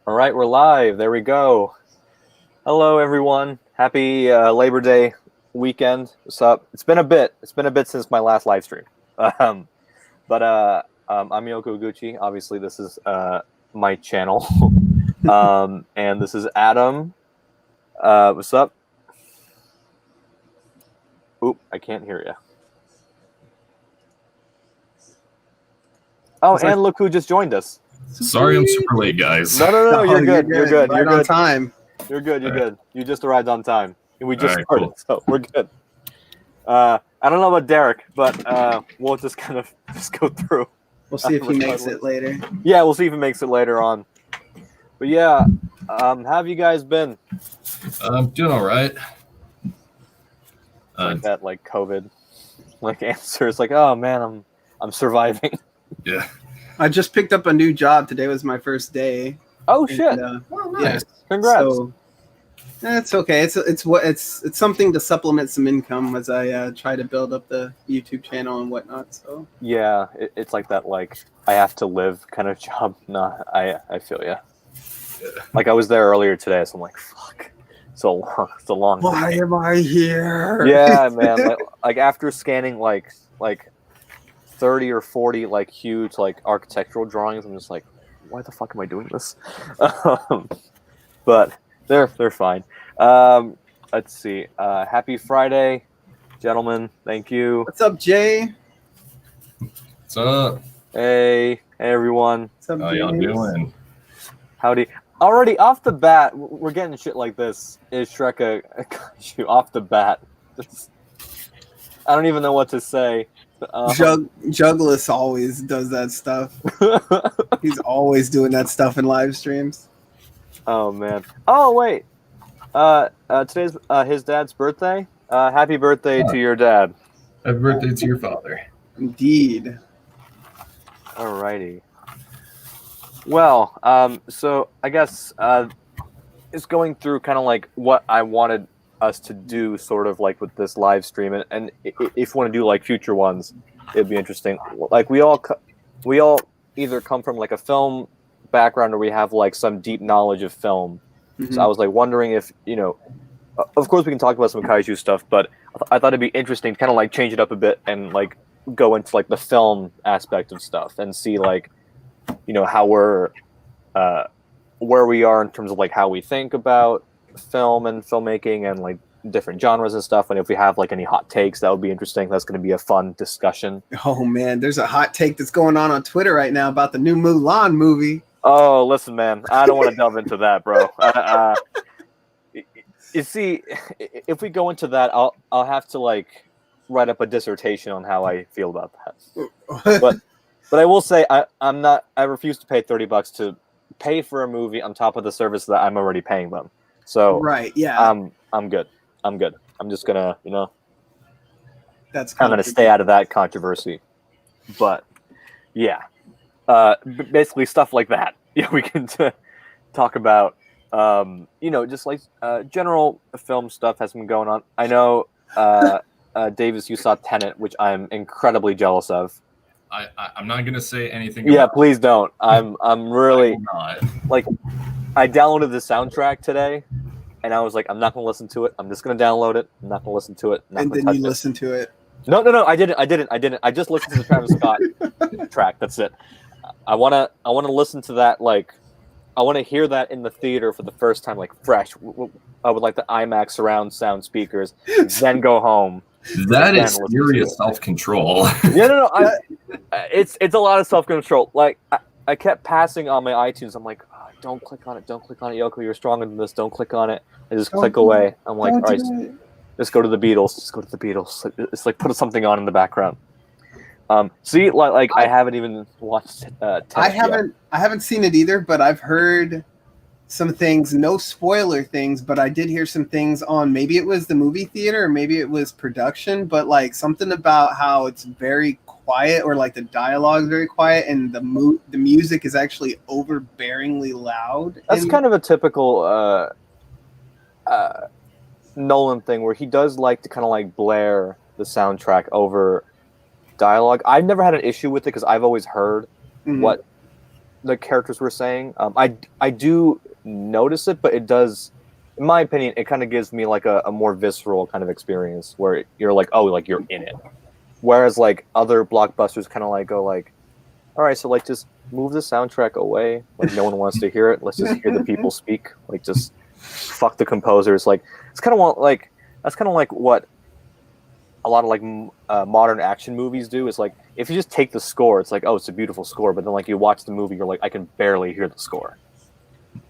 All right, we're live. There we go. Hello, everyone. Happy Labor Day weekend. What's up? It's been a bit. It's been a bit since my last live stream. I'm Yoko Gucci. Obviously, this is my channel. And this is Adam. What's up? Oop, I can't hear you. Oh, and look who just joined us. Sorry I'm super late, guys. No, you're good. You're good. You're on good. time. You're good. You're good. You just arrived on time. And we just started, so we're good. I don't know about Derek, but we'll just kind of just go through. We'll see if he makes it later. Yeah, we'll see if he makes it later on. But yeah, how have you guys been? I'm doing all right. Like that, like COVID, like answer. It's like, oh man, I'm surviving. Yeah. I just picked up a new job. Today was my first day. Oh shit! And, Nice. yeah, Congrats. So, it's okay. It's something to supplement some income as I try to build up the YouTube channel and whatnot. So Yeah, it's like that. Like I have to live kind of job. No, I feel ya. Yeah. Like I was there earlier today, so I'm like, fuck. It's a long. why day. am I here? Yeah, man. Like after scanning like 30 or 40 like huge like architectural drawings, I'm just like, why the fuck am I doing this? But they're fine. Let's see. Happy Friday, gentlemen. Thank you. What's up, Jay? What's up? Hey everyone. What's up, How y'all James? doing? Howdy. Already off the bat, we're getting shit like this. Is Shrek a kaiju off the bat? I don't even know what to say. Juggless always does that stuff. He's always doing that stuff in live streams. Oh man. Oh wait. Today's his dad's birthday. Happy birthday to your dad. Happy birthday to your father. Indeed. Alrighty. Well, so I guess it's going through kind of like what I wanted us to do, sort of like with this live stream, and if you want to do like future ones, it'd be interesting. Like we all either come from like a film background or we have like some deep knowledge of film. Mm-hmm. So I was like wondering if, of course we can talk about some kaiju stuff, but I thought it'd be interesting to kind of like change it up a bit and like go into like the film aspect of stuff and see like, how we're where we are in terms of like how we think about film and filmmaking and like different genres and stuff. And if we have like any hot takes, that would be interesting. That's going to be a fun discussion. Oh man, there's a hot take that's going on Twitter right now about the new Mulan movie. Oh, listen, man, I don't want to delve into that, bro. You see, if we go into that, I'll have to like write up a dissertation on how I feel about that. But I will say I refuse to pay $30 to pay for a movie on top of the service that I'm already paying them. So right, yeah, I'm good. I'm just gonna, I'm gonna stay out of that controversy. But yeah, basically stuff like that. Yeah, we can talk about, just like general film stuff has been going on. I know, Davis, you saw Tenet, which I'm incredibly jealous of. I'm not gonna say anything. Yeah, please don't. I'm really not. Like, I downloaded the soundtrack today, and I was like, I'm not gonna listen to it. I'm just gonna download it. I'm not gonna listen to it. And then you listen to it. No, I didn't. I just listened to the Travis Scott track. That's it. I wanna listen to that. Like, I want to hear that in the theater for the first time, like fresh, with like the IMAX surround sound speakers. Then go home. That is serious self-control. Yeah, no. It's a lot of self-control. Like I kept passing on my iTunes. I'm like, oh, don't click on it, Yoko. You're stronger than this. Don't click on it. I just click away. I'm like, all right, just go to the Beatles. Just go to the Beatles. It's like put something on in the background. See, like I haven't even watched. I haven't seen it either, but I've heard some things, no spoiler things, but I did hear some things on, maybe it was the movie theater or maybe it was production, but like something about how it's very quiet, or like the dialogue is very quiet and the music is actually overbearingly loud. That's kind of a typical Nolan thing, where he does like to kind of like blare the soundtrack over dialogue. I've never had an issue with it because I've always heard what the characters were saying. I do notice it, but it does, in my opinion, it kind of gives me like a more visceral kind of experience where you're like, oh, like you're in it. Whereas like other blockbusters kind of like go like, all right, so like just move the soundtrack away. Like no one wants to hear it. Let's just hear the people speak. Like just fuck the composers. Like it's kind of like that's kind of like what a lot of like modern action movies do. Is like if you just take the score, it's like, oh, it's a beautiful score. But then like you watch the movie, you're like, I can barely hear the score.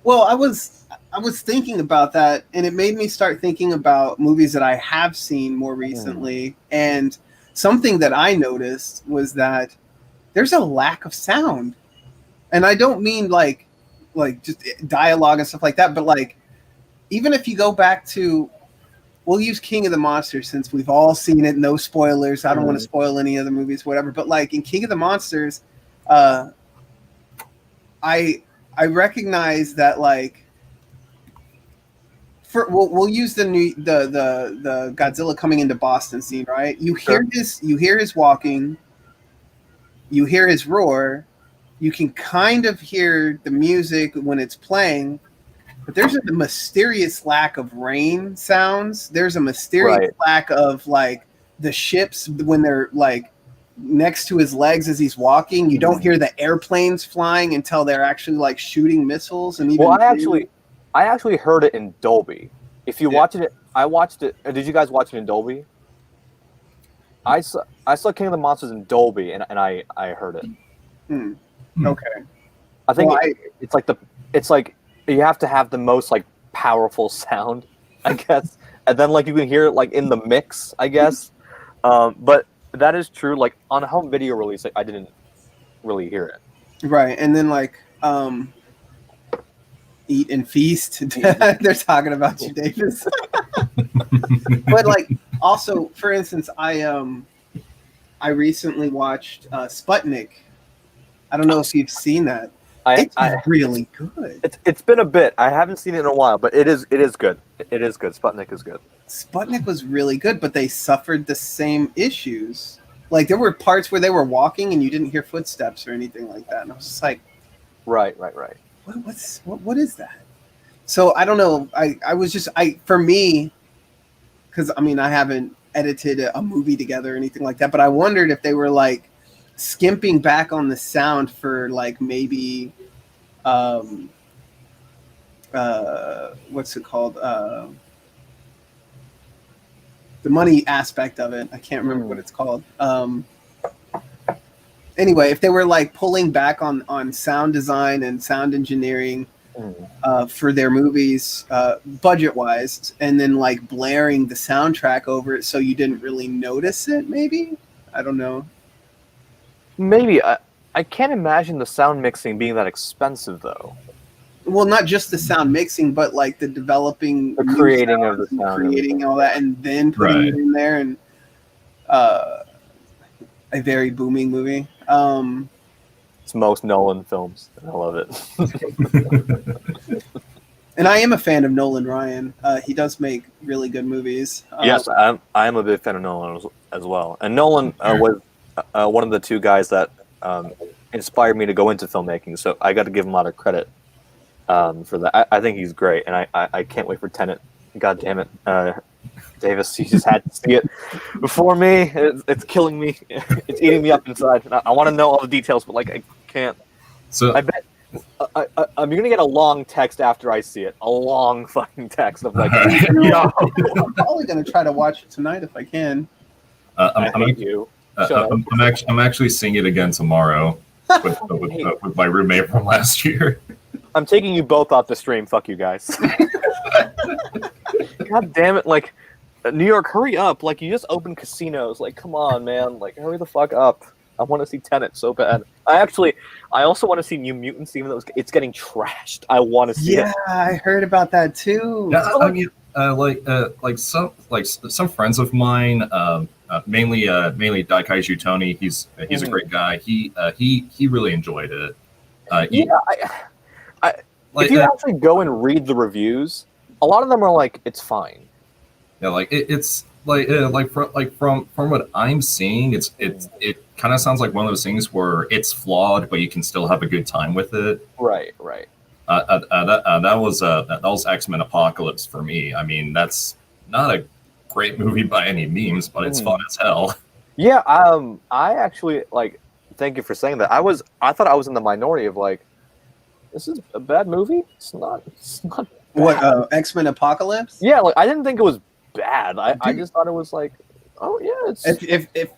Well, I was thinking about that, and it made me start thinking about movies that I have seen more recently. And something that I noticed was that there's a lack of sound. And I don't mean like just dialogue and stuff like that, but like even if you go back to, we'll use King of the Monsters since we've all seen it, no spoilers. I don't want to spoil any other movies, whatever. But like in King of the Monsters, I recognize that like we'll use the Godzilla coming into Boston scene, right? You hear his walking, you hear his roar, you can kind of hear the music when it's playing, but there's a mysterious lack of rain sounds. There's a mysterious lack of like the ships when they're like next to his legs as he's walking. You don't hear the airplanes flying until they're actually like shooting missiles. And even I actually heard it in Dolby. If you watch it, I watched it. Did you guys watch it in Dolby? I saw King of the Monsters in Dolby, and I heard it. Okay. I think it's like you have to have the most like powerful sound, I guess, and then like you can hear it like in the mix, I guess. But that is true. Like on a home video release, like, I didn't really hear it. Right, and then like Eat and Feast. They're talking about you, Davis. But like also, for instance, I recently watched Sputnik. I don't know if you've seen that. It's really good. It's been a bit. I haven't seen it in a while, but it is good. It is good. Sputnik is good. Sputnik was really good, but they suffered the same issues. Like there were parts where they were walking and you didn't hear footsteps or anything like that, and I was just like, right. What is that? So I don't know. For me, because I mean I haven't edited a movie together or anything like that, but I wondered if they were like skimping back on the sound for like maybe what's it called? The money aspect of it. I can't remember what it's called. Anyway, if they were like pulling back on sound design and sound engineering for their movies, budget wise, and then like blaring the soundtrack over it so you didn't really notice it, maybe? I don't know. Maybe. I can't imagine the sound mixing being that expensive though. Well, not just the sound mixing, but like the developing, the creating of the sound, creating all that, and then putting it in there, and a very booming movie. It's most Nolan films. I love it. And I am a fan of Nolan Ryan. He does make really good movies. Yes, I am a big fan of Nolan as well. And Nolan was one of the two guys that inspired me to go into filmmaking. So I got to give him a lot of credit for that. I think he's great, and I can't wait for Tenet. God damn it, Davis, you just had to see it before me. It's killing me. It's eating me up inside. I want to know all the details, but like I can't. So I bet you're gonna get a long text after I see it. A long fucking text of like, yo. I'm probably gonna try to watch it tonight if I can. I hate you. I'm actually seeing it again tomorrow with my roommate from last year. I'm taking you both off the stream. Fuck you guys. God damn it! Like, New York, hurry up! Like, you just opened casinos. Like, come on, man! Like, hurry the fuck up! I want to see Tenet so bad. I also want to see New Mutants, even though it's getting trashed. I want to see it. Yeah, I heard about that too. Yeah, I mean, some friends of mine, mainly KAIJU Tony. He's a great guy. He really enjoyed it. If you actually go and read the reviews, a lot of them are like, it's fine. Yeah, like it's from what I'm seeing, it kind of sounds like one of those things where it's flawed, but you can still have a good time with it. Right. That was X-Men Apocalypse for me. I mean, that's not a great movie by any means, but it's fun as hell. Yeah. I actually like. Thank you for saying that. I thought I was in the minority of like, this is a bad movie. It's not. Bad. What X-Men Apocalypse? Yeah, like I didn't think it was bad. I just thought it was like, oh yeah. It's...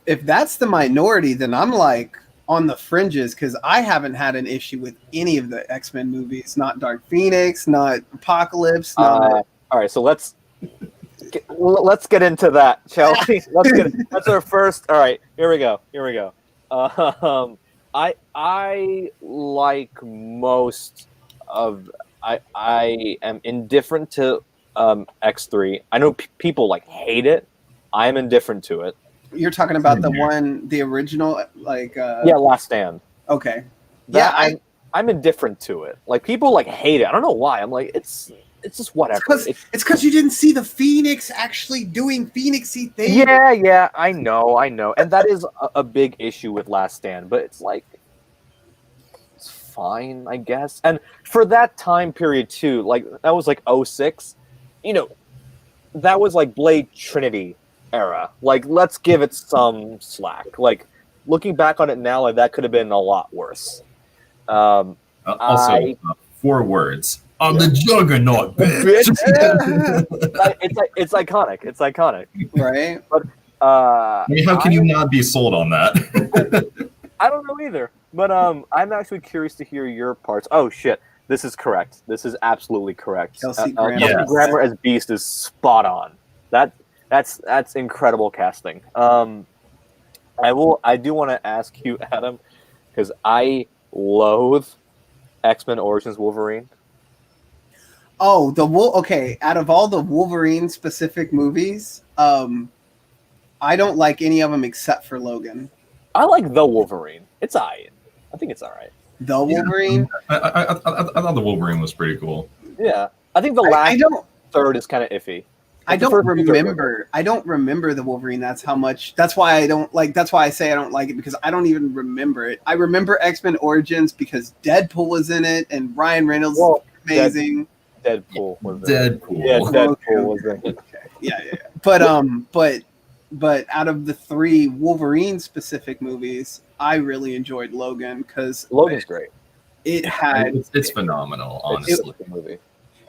If that's the minority, then I'm like on the fringes because I haven't had an issue with any of the X-Men movies. Not Dark Phoenix, not Apocalypse. Not... all right, so let's get into that, shall we? That's our first. All right, here we go. I like most of. I am indifferent to X3. I know people like hate it. I am indifferent to it. You're talking about the original, like yeah, Last Stand. Okay. I'm indifferent to it. Like people like hate it. I don't know why. I'm like it's just whatever. It's because you didn't see the Phoenix actually doing Phoenixy things. Yeah, I know, and that is a big issue with Last Stand. But it's like it's fine, I guess. And for that time period too, like that was like 06, you know, that was like Blade Trinity era. Like let's give it some slack. Like looking back on it now, like that could have been a lot worse. Also, 4 words. I'm the Juggernaut, bitch. It's iconic. It's iconic, right? But I mean, how can you not be sold on that? I don't know either. But I'm actually curious to hear your parts. Oh shit, this is correct. This is absolutely correct. Kelsey Grammer. Yes. Grammer as Beast is spot on. That's incredible casting. I do want to ask you, Adam, because I loathe X-Men Origins Wolverine. Oh, okay. Out of all the Wolverine specific movies, I don't like any of them except for Logan. I like the Wolverine. It's alright. I think it's alright. The Wolverine. I thought the Wolverine was pretty cool. Yeah, I think the last third is kind of iffy. I don't remember. I don't remember the Wolverine. That's why I don't like. That's why I say I don't like it because I don't even remember it. I remember X-Men Origins because Deadpool was in it and Ryan Reynolds was amazing. Deadpool was Deadpool. Yeah, Deadpool was in it. Okay. Yeah. But out of the 3 Wolverine specific movies, I really enjoyed Logan because Logan's great. It's phenomenal, honestly.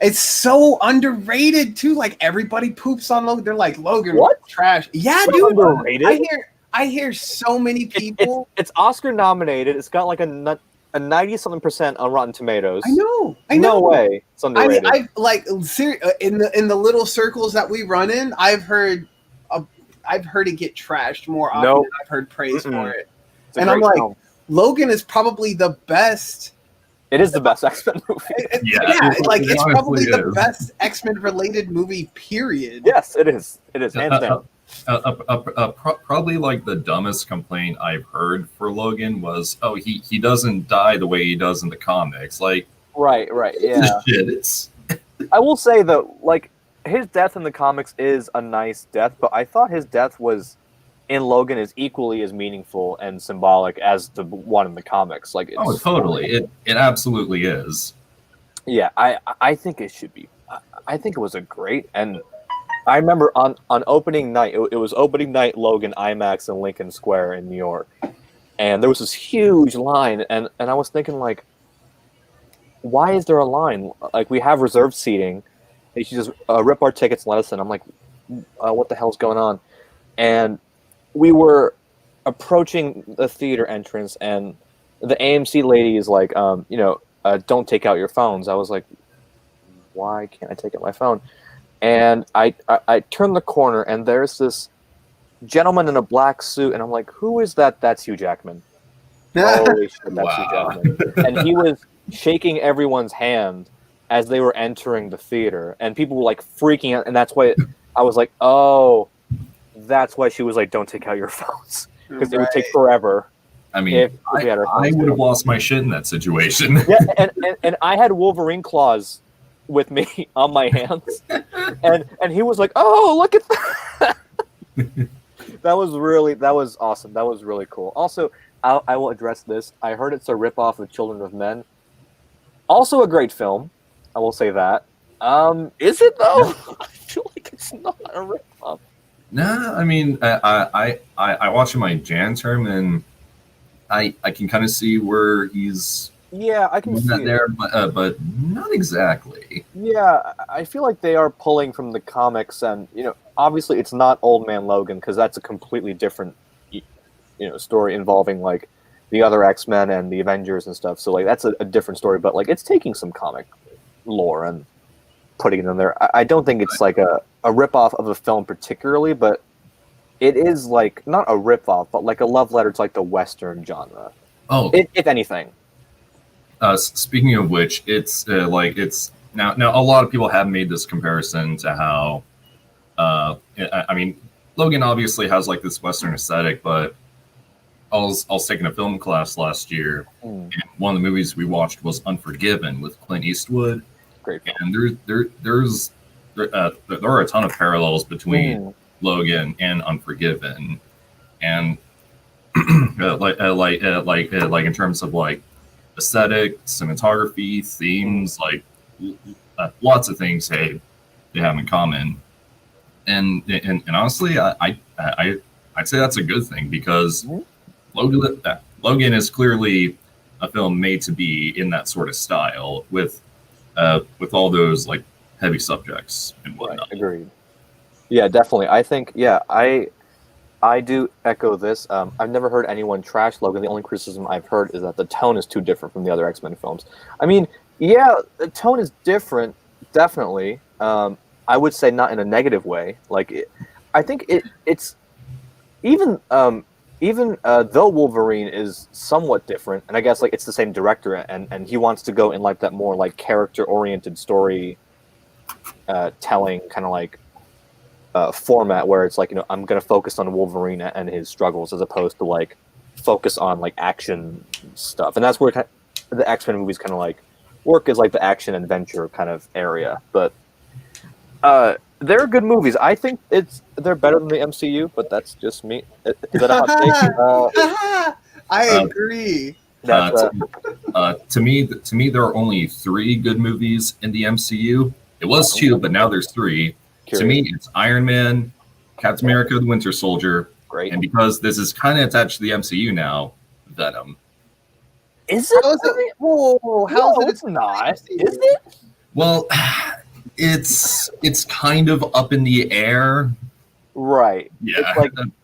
It's so underrated too. Like everybody poops on Logan. They're like Logan, what trash? Yeah, so dude. Underrated? I hear so many people. It's Oscar nominated. It's got like a 90-something% on Rotten Tomatoes. I know. No way. It's underrated. I like in the little circles that we run in. I've heard it get trashed more often than I've heard praise for it. And I'm like, film. Logan is probably the best. It is the best X-Men movie. It's probably the best X-Men related movie. Period. Yes, it is. It is hands down. Probably like the dumbest complaint I've heard for Logan was, oh, he doesn't die the way he does in the comics. Like, right, yeah. Shit, I will say though, like his death in the comics is a nice death, but I thought his death was in Logan is equally as meaningful and symbolic as the one in the comimics. Like, it's totally, it absolutely is. Yeah, I think it should be. I think it was a great, and I remember on opening night, it was opening night Logan IMAX in Lincoln Square in New York, and there was this huge line, and I was thinking like, why is there a line? Like we have reserved seating, they should just rip our tickets and let us in. I'm like, what the hell's going on? And we were approaching the theater entrance, and the AMC lady is like, don't take out your phones. I was like, why can't I take out my phone? And I turned the corner, and there's this gentleman in a black suit, and I'm like, who is that? That's Hugh Jackman. Holy shit, that's Hugh Jackman. And he was shaking everyone's hand as they were entering the theater, and people were like freaking out, and that's why I was like, oh, that's why she was like, don't take out your phones, because it would take forever. I mean, I would have lost my shit in that situation. Yeah, and I had Wolverine claws with me on my hands, and he was like, oh, look at that. That was awesome. That was really cool. Also, I will address this. I heard it's a ripoff of Children of Men. Also a great film. I will say that. Is it though? I feel like it's not a ripoff. Nah, I mean, I watch my Jan term, and I can kind of see where he's Yeah, I can doing see that it. there, but not exactly. Yeah, I feel like they are pulling from the comics, and obviously it's not Old Man Logan because that's a completely different, story involving like the other X-Men and the Avengers and stuff. So like that's a different story, but like it's taking some comic lore and putting it in there. I don't think it's like a ripoff of a film particularly, but it is like not a ripoff, but like a love letter to like the Western genre. Oh, If anything. Speaking of which, it's it's now a lot of people have made this comparison to how I mean, Logan obviously has like this Western aesthetic, but I was taking a film class last year, and one of the movies we watched was Unforgiven with Clint Eastwood. Great film. And there are a ton of parallels between Logan and Unforgiven, and like in terms of like aesthetic, cinematography, themes, like lots of things they have in common. And honestly, I'd say that's a good thing because Logan is clearly a film made to be in that sort of style with all those like heavy subjects and whatnot. Right, agreed. Yeah, definitely. I think I do echo this. I've never heard anyone trash Logan. The only criticism I've heard is that the tone is too different from the other X-Men films. I mean, yeah, the tone is different, definitely. I would say not in a negative way. Like, I think it's even though Wolverine is somewhat different, and I guess like it's the same director, and he wants to go in like that more like character-oriented story telling kind of like format where it's like I'm gonna focus on Wolverine and his struggles as opposed to like focus on like action stuff, and that's where the X-Men movies kind of like work as like the action adventure kind of area. But they're good movies. I think they're better than the MCU, but that's just me. Is that a hot take? I agree. To me, there are only 3 good movies in the MCU. It was 2, but now there's 3. Curious. To me, it's Iron Man, Captain America, the Winter Soldier, Great. and because this is kind of attached to the MCU now, Venom. Is it? How is it? Whoa, how No, is it? it's not. Is it? Well, it's kind of up in the air. Right. Yeah,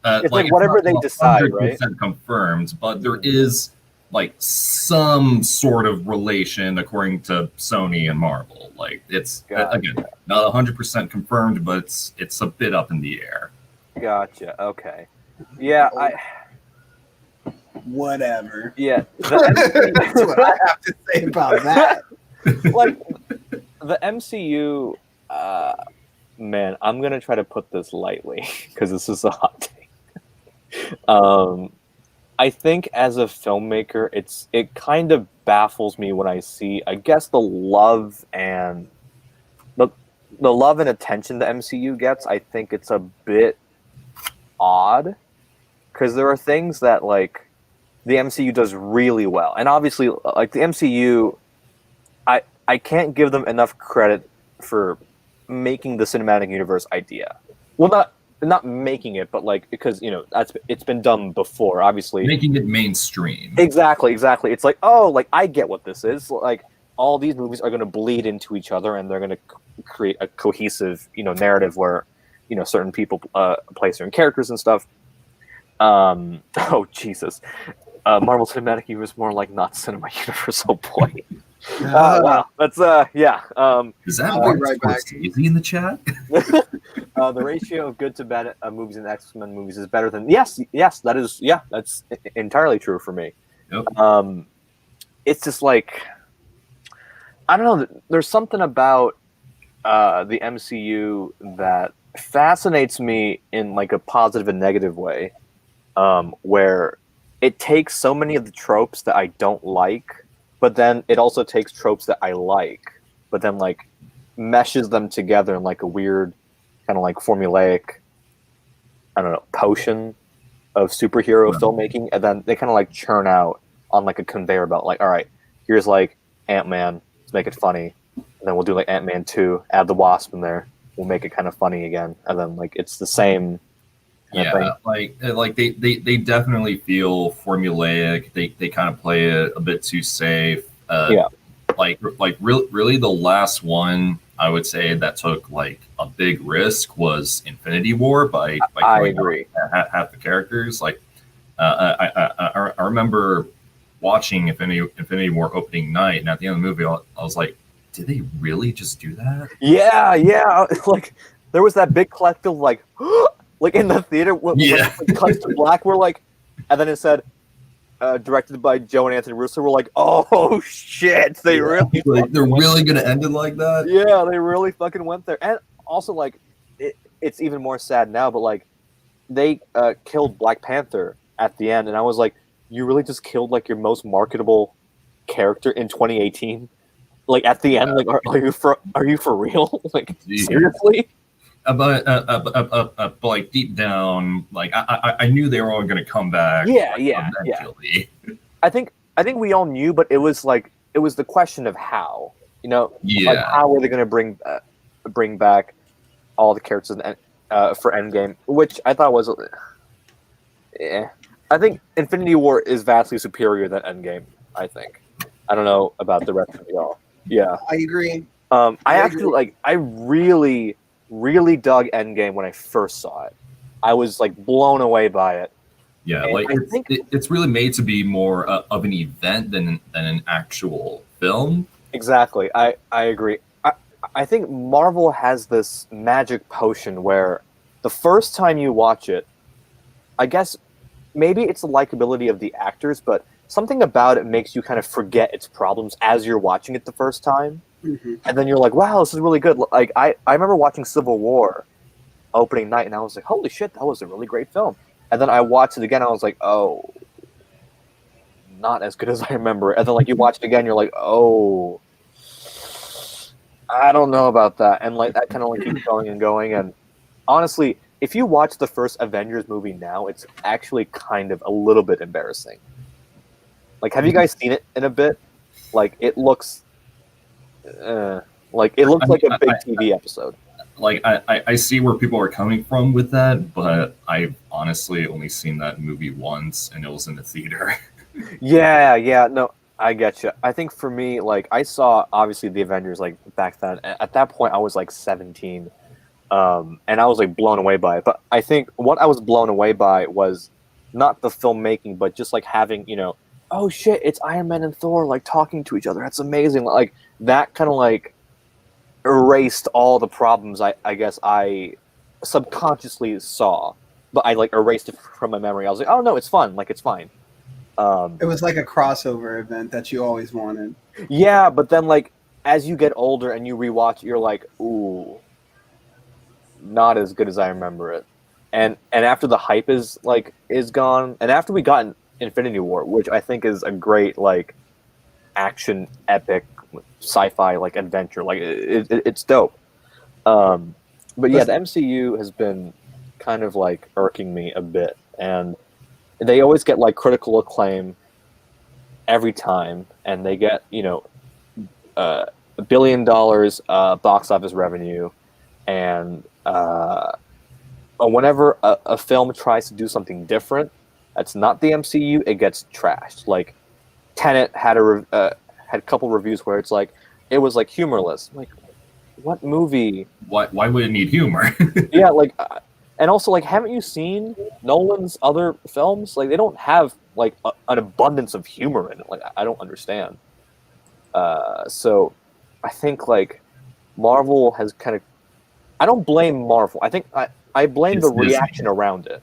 It's like whatever they decide, right? Confirmed, but there is like some sort of relation according to Sony and Marvel. Like it's again not 100% confirmed, but it's a bit up in the air. Gotcha. Okay. Yeah. Whatever. Yeah. That's what I have to say about that. Like the MCU. Man, I'm gonna try to put this lightly because this is a hot take. I think as a filmmaker, it kind of baffles me when I see, I guess, the love and attention the MCU gets. I think it's a bit odd because there are things that like the MCU does really well, and obviously, like the MCU, I can't give them enough credit for making the cinematic universe idea. Well, not making it, but like because it's been done before. Obviously, making it mainstream. Exactly. It's like, oh, like I get what this is. Like all these movies are going to bleed into each other, and they're going to create a cohesive, narrative where certain people play certain characters and stuff. Oh Jesus, Marvel Cinematic Universe more like not cinema universe. Oh boy. Wow, that's yeah. Is that right back. Easy in the chat? The ratio of good to bad movies and X-Men movies is better than yes, that is that's entirely true for me. Yep. It's just like I don't know. There's something about the MCU that fascinates me in like a positive and negative way, where it takes so many of the tropes that I don't like. But then it also takes tropes that I like, but then like meshes them together in like a weird kind of like formulaic I don't know, potion of superhero filmmaking, and then they kind of like churn out on like a conveyor belt. Like, all right, here's like Ant-Man, let's make it funny, and then we'll do like Ant-Man 2, add the Wasp in there, we'll make it kind of funny again, and then like it's the same. Yeah, like they definitely feel formulaic. They kind of play it a bit too safe. Really the last one I would say that took like a big risk was Infinity War by I agree. Half the characters. Like I remember watching Infinity War opening night, and at the end of the movie, I was like, did they really just do that? Yeah. Like there was that big collective like. Like in the theater, when it cuts to black, we're like, and then it said, directed by Joe and Anthony Russo. We're like, oh shit, they're really gonna end it like that? Yeah, they really fucking went there. And also, like, it's even more sad now, but like, they killed Black Panther at the end, and I was like, you really just killed like your most marketable character in 2018? Like at the end, like, are you for real? Like, seriously? But like deep down, like I knew they were all going to come back. Yeah. I think we all knew, but it was the question of how. You know, like how are they going to bring back all the characters for Endgame, which I thought was, I think Infinity War is vastly superior than Endgame. I think. I don't know about the rest of y'all. Yeah, I agree. I really dug Endgame when I first saw it. I was like blown away by it. Yeah, and like it's really made to be more of an event than an actual film. Exactly, I agree. I think Marvel has this magic potion where the first time you watch it, I guess maybe it's the likability of the actors, but something about it makes you kind of forget its problems as you're watching it the first time. Mm-hmm. And then you're like, wow, this is really good. Like I remember watching Civil War opening night, and I was like, holy shit, that was a really great film. And then I watched it again, and I was like, oh, not as good as I remember. And then like you watch it again, you're like, oh, I don't know about that. And like that kind of like keeps going and going. And honestly, if you watch the first Avengers movie now, it's actually kind of a little bit embarrassing. Like, have you guys seen it in a bit? Like, it looks like a big TV episode. Like, I see where people are coming from with that, but I've honestly only seen that movie once, and it was in the theater. Yeah, no, I get you. I think for me, like, I saw, obviously, the Avengers, like, back then. At that point, I was, like, 17, and I was, like, blown away by it. But I think what I was blown away by was not the filmmaking, but just, like, having, you know, oh, shit, it's Iron Man and Thor, like, talking to each other. That's amazing. Like, that kind of, like, erased all the problems I guess I subconsciously saw, but I like erased it from my memory. I was like, oh no, it's fun, like it's fine. It was like a crossover event that you always wanted. Yeah, but then like as you get older and you rewatch, you're like, ooh, not as good as I remember it. And after the hype is gone, and after we got Infinity War, which I think is a great like action epic sci-fi like adventure, like it's dope. But yeah, the MCU has been kind of like irking me a bit, and they always get like critical acclaim every time, and they get, you know, $1 billion box office revenue, and whenever a film tries to do something different that's not the MCU, it gets trashed. Like Tenet had a couple reviews where it's like it was like humorless. Like, what movie? Why would it need humor? Yeah, like, and also like, haven't you seen Nolan's other films? Like, they don't have like an abundance of humor in it. Like, I don't understand. So, I think like Marvel has kind of. I don't blame Marvel. I think I blame the reaction around it.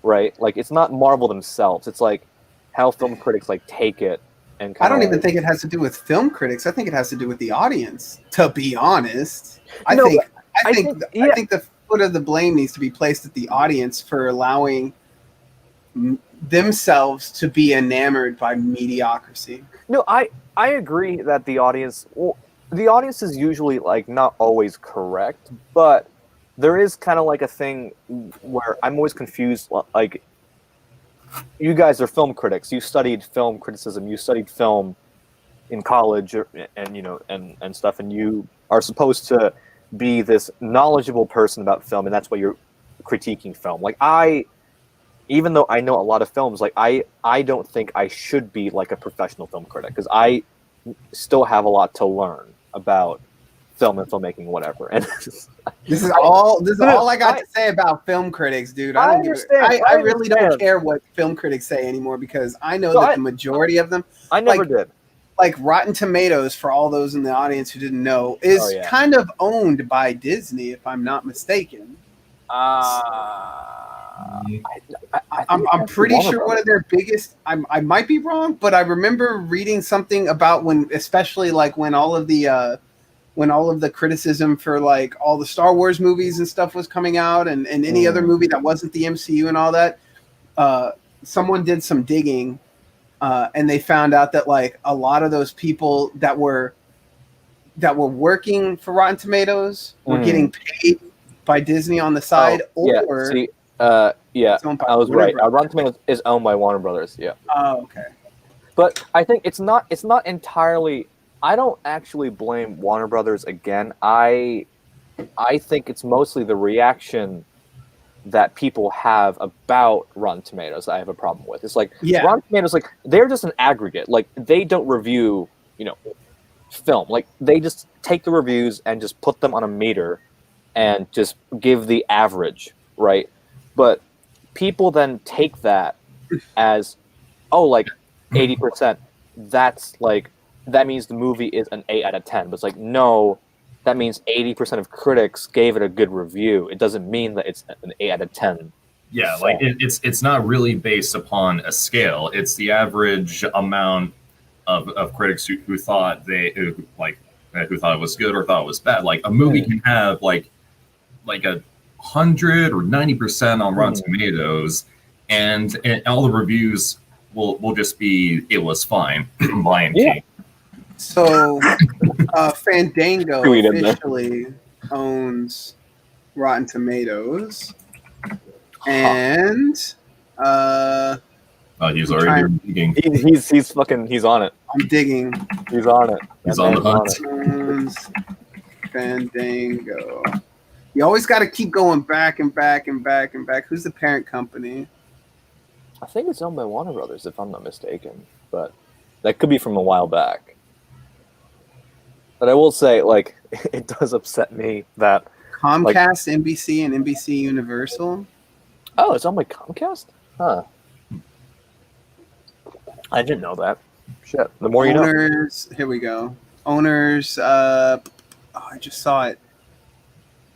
Right? Like, it's not Marvel themselves. It's like how film critics like take it. I don't even think it has to do with film critics. I think it has to do with the audience. To be honest, I think the foot of the blame needs to be placed at the audience for allowing themselves to be enamored by mediocrity. No, I agree that the audience is usually like not always correct, but there is kind of like a thing where I'm always confused. Like, you guys are film critics. You studied film criticism. You studied film in college, and you know, and stuff. And you are supposed to be this knowledgeable person about film, and that's why you're critiquing film. Like, even though I know a lot of films, like I don't think I should be like a professional film critic, because I still have a lot to learn about film and filmmaking, whatever. And this is all I got to say about film critics, dude. I really don't care what film critics say anymore, because I know that the majority of them, I never did. Like Rotten Tomatoes, for all those in the audience who didn't know, is kind of owned by Disney, if I'm not mistaken. I'm pretty sure one of their biggest. I might be wrong, but I remember reading something about especially like when all of the criticism for like all the Star Wars movies and stuff was coming out, and any other movie that wasn't the MCU and all that. Someone did some digging, and they found out that like a lot of those people that were working for Rotten Tomatoes were getting paid by Disney on the side, I was right. Rotten Tomatoes is owned by Warner Brothers. Yeah. Oh, okay. But I think it's not entirely. I don't actually blame Warner Brothers again. I think it's mostly the reaction that people have about Rotten Tomatoes that I have a problem with. It's like Rotten Tomatoes, like they're just an aggregate. Like they don't review, film. Like they just take the reviews and just put them on a meter and just give the average, right? But people then take that as, like 80%. That's like, that means the movie is an 8 out of 10. But it's like, no, that means 80% of critics gave it a good review. It doesn't mean that it's an 8 out of 10. Yeah, like it's not really based upon a scale. It's the average amount of critics who thought who thought it was good or thought it was bad. Like a movie can have like 100 or 90% on Rotten Tomatoes, and all the reviews will just be it was fine. So Fandango officially owns Rotten Tomatoes, and he's already digging. He's on it. I'm digging. He's on it. He's on the hunt. Fandango. You always got to keep going back and back and back and back. Who's the parent company? I think it's owned by Warner Brothers, if I'm not mistaken. But that could be from a while back. But I will say, like, it does upset me that Comcast, NBC, and NBC Universal. Oh, it's owned by Comcast? Huh. I didn't know that. Shit. The more you know. Owners, here we go. Owners, I just saw it.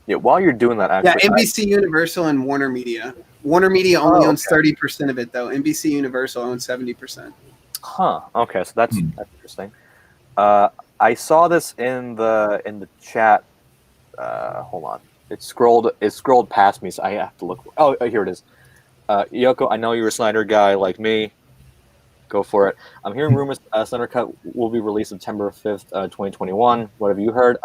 Yeah, while you're doing that, actually. Yeah, NBC Universal and Warner Media. Warner Media only owns 30% of it, though. NBC Universal owns 70%. Huh. Okay, so that's interesting. I saw this in the chat. Hold on. It scrolled past me, so I have to look. Oh, here it is. Yoko, I know you're a Snyder guy like me. Go for it. I'm hearing rumors Snyder Cut will be released September 5th, 2021. What have you heard?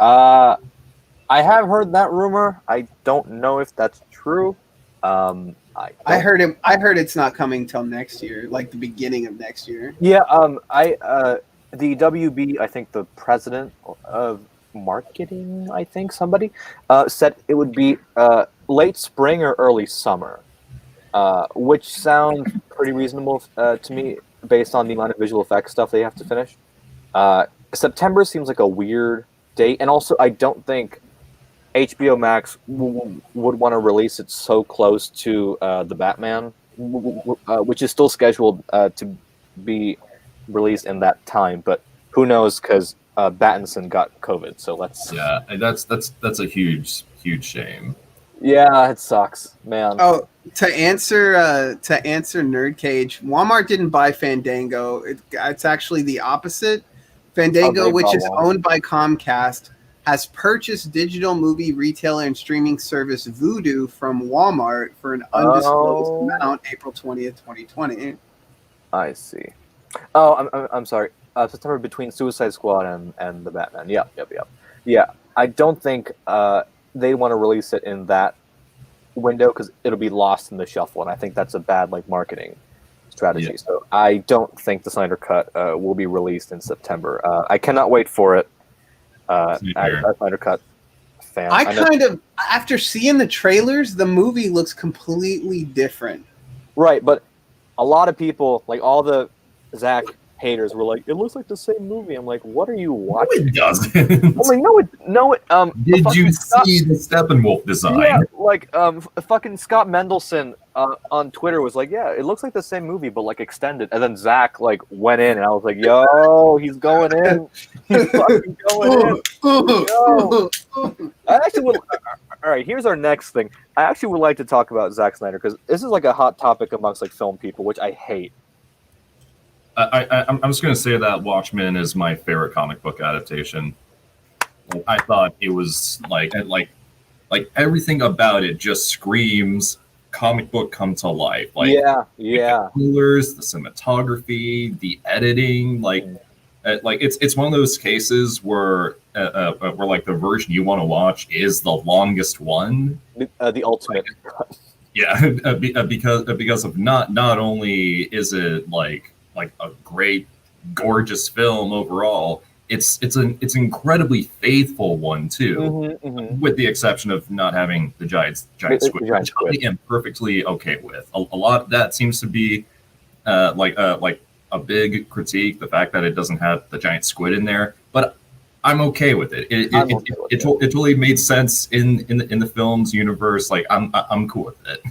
I have heard that rumor. I don't know if that's true. I heard it's not coming till next year, like the beginning of next year. Yeah. The WB, I think the president of marketing, I think somebody said it would be late spring or early summer, which sounds pretty reasonable to me based on the amount of visual effects stuff they have to finish. September seems like a weird date, and also I don't think HBO Max would want to release it so close to the Batman, which is still scheduled to be released in that time. But who knows, because Battinson got COVID. So let's. Yeah, that's a huge shame. Yeah, it sucks, man. Oh, to answer Nerd Cage, Walmart didn't buy Fandango. It's actually the opposite. Fandango, which is owned by Comcast, has purchased digital movie retailer and streaming service Vudu from Walmart for an undisclosed amount, April 20th, 2020. I see. Oh, I'm sorry. September between Suicide Squad and the Batman. Yep. Yeah, I don't think they want to release it in that window because it'll be lost in the shuffle, and I think that's a bad like marketing strategy. Yeah. So I don't think the Snyder Cut will be released in September. I cannot wait for it. As a Snyder Cut fan, I kind of, after seeing the trailers, the movie looks completely different. right, but a lot of people, like all the Zack haters, were like, "It looks like the same movie." I'm like, "What are you No, watching?" it doesn't. I'm like, "No, it." Did fucking you Scott, see the Steppenwolf design? yeah, like fucking Scott Mendelson on Twitter was like, "Yeah, it looks like the same movie, but like extended." And then Zack like went in, and I was like, "Yo, he's going in. He's fucking going in." Yo. I actually would. All right, here's our next thing. I actually would like to talk about Zack Snyder because this is like a hot topic amongst like film people, which I hate. I'm just going to say that Watchmen is my favorite comic book adaptation. I thought it was like everything about it just screams comic book come to life. Like, yeah. the colors, the cinematography, the editing, like it's one of those cases where like the version you want to watch is the longest one. The ultimate. Yeah, because of not only is it like a great, gorgeous film overall, it's an incredibly faithful one too, with the exception of not having the giant squid, which I am perfectly okay with. A lot of that seems to be like a big critique, the fact that it doesn't have the giant squid in there, but I'm okay with it. It totally made sense in the film's universe. Like I'm cool with it.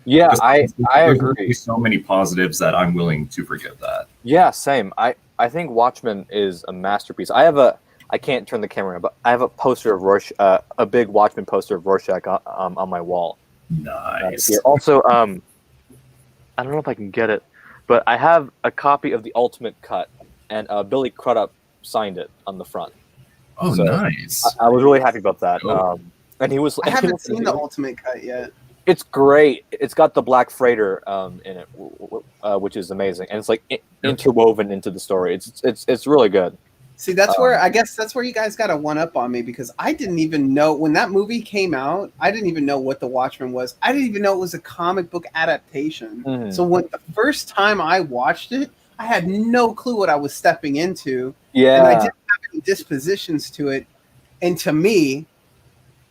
Yeah, I There's agree. so many positives that I'm willing to forgive that. Yeah, same. I think Watchmen is a masterpiece. I can't turn the camera on, but I have a poster of Rorschach, a big Watchmen poster of Rorschach on my wall. Nice. Here. Also, I don't know if I can get it, but I have a copy of the Ultimate Cut, and Billy Crudup signed it on the front. Oh, So nice. I was really happy about that. Cool. And he was. I haven't seen the Ultimate Cut yet. It's great. It's got the Black Freighter in it, which is amazing, and it's like interwoven into the story. It's really good. See, that's where I guess that's where you guys got a one up on me, because I didn't even know when that movie came out. I didn't even know what The Watchmen was. I didn't even know it was a comic book adaptation. Mhm. So when the first time I watched it, I had no clue what I was stepping into. Yeah, And I didn't have any dispositions to it. And to me,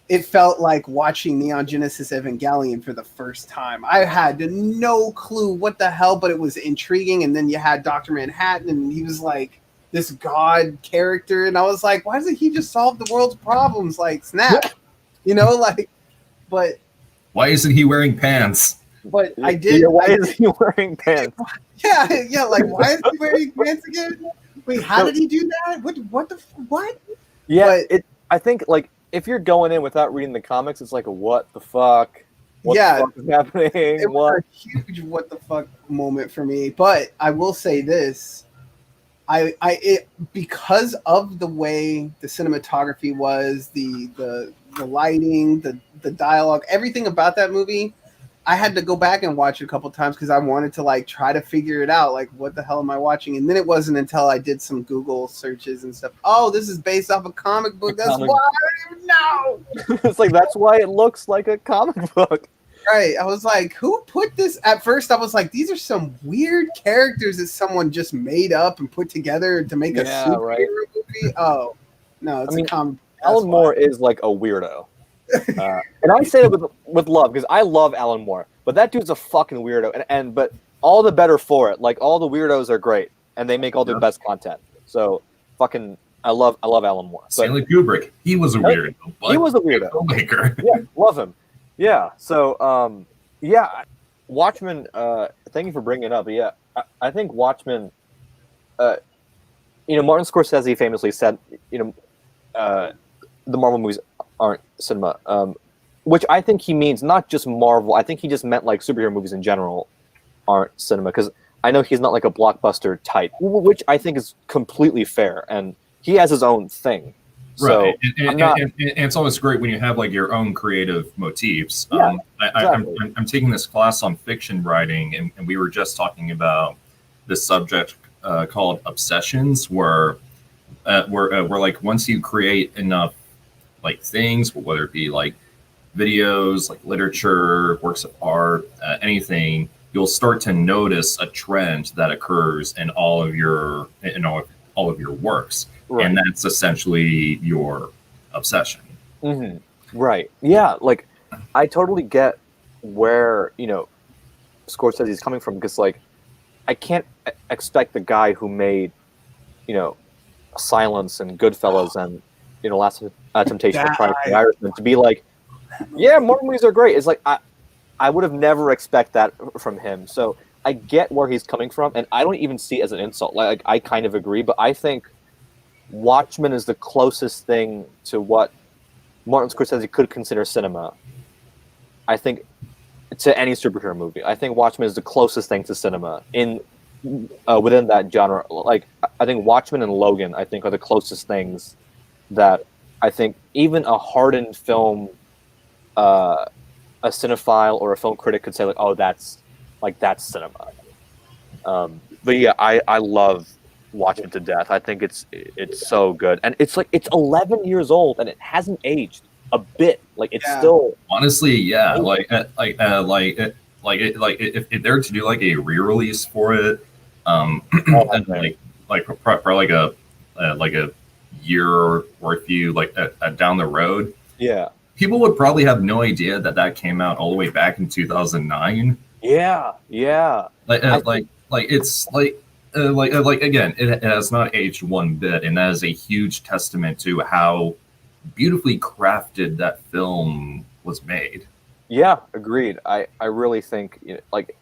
it felt like watching Neon Genesis Evangelion for the first time. I had no clue what the hell, but it was intriguing. And then you had Dr. Manhattan, and he was like this god character. And I was like, why doesn't he just solve the world's problems? Like, snap. You know, like, but Why isn't he wearing pants? but I did. Yeah, why is he wearing pants? Yeah, like, why is he wearing pants again? Wait, how did he do that? What? Yeah, But- I think like if you're going in without reading the comics, it's like what the fuck? What Yeah. the fuck is happening? It What? was a huge what the fuck moment for me. But I will say this. It because of the way the cinematography was, the lighting, the dialogue, everything about that movie, I had to go back and watch it a couple times because I wanted to like try to figure it out. Like, what the hell am I watching? And then it wasn't until I did some Google searches and stuff. Oh, this is based off a comic book. That's comic why I don't even know. It's like that's why it looks like a comic book. Right. I was like, who put this? At first, I was like, these are some weird characters that someone just made up and put together to make a superhero movie. Oh, no, it's a comic. Alan Moore is like a weirdo. And I say that with love because I love Alan Moore, but that dude's a fucking weirdo. And but all the better for it. Like all the weirdos are great, and they make all the best content. So fucking, I love Alan Moore. But Stanley Kubrick, he was a weirdo. But he was a weirdo. Filmmaker. Yeah, love him. Yeah. So yeah, Watchmen. Thank you for bringing it up. But yeah, I think Watchmen. Martin Scorsese famously said, the Marvel movies aren't cinema, which I think he means not just Marvel. I think he just meant like superhero movies in general aren't cinema, because I know he's not like a blockbuster type, which I think is completely fair, and he has his own thing. Right, So and it's always great when you have like your own creative motifs. Yeah, I'm taking this class on fiction writing, and we were just talking about this subject called obsessions, where like once you create enough like things, whether it be like videos, like literature, works of art, anything, you'll start to notice a trend that occurs in all of your all of your works, Right. and that's essentially your obsession. Right. Yeah. Like, I totally get where Scorsese's coming from, because like I can't expect the guy who made Silence and Goodfellas and Last Temptation of Christ and the Irishman to be like, yeah, more movies are great. It's like I would have never expect that from him. So I get where he's coming from, and I don't even see it as an insult. Like I kind of agree, but I think Watchmen is the closest thing to what Martin Scorsese could consider cinema. I think to any superhero movie. I think Watchmen is the closest thing to cinema in within that genre. Like I think Watchmen and Logan, I think, are the closest things that I think even a hardened film, a cinephile or a film critic could say like, oh, that's cinema. But yeah, I love Watchmen to death. I think it's so good, and it's like it's 11 years old and it hasn't aged a bit. Like it's still honestly, yeah. If they're to do like a re-release for it, and for like a year or a few down the road, yeah, people would probably have no idea that came out all the way back in 2009. Yeah. Again, it has not aged one bit, and that is a huge testament to how beautifully crafted that film was made. Yeah, agreed. I really think like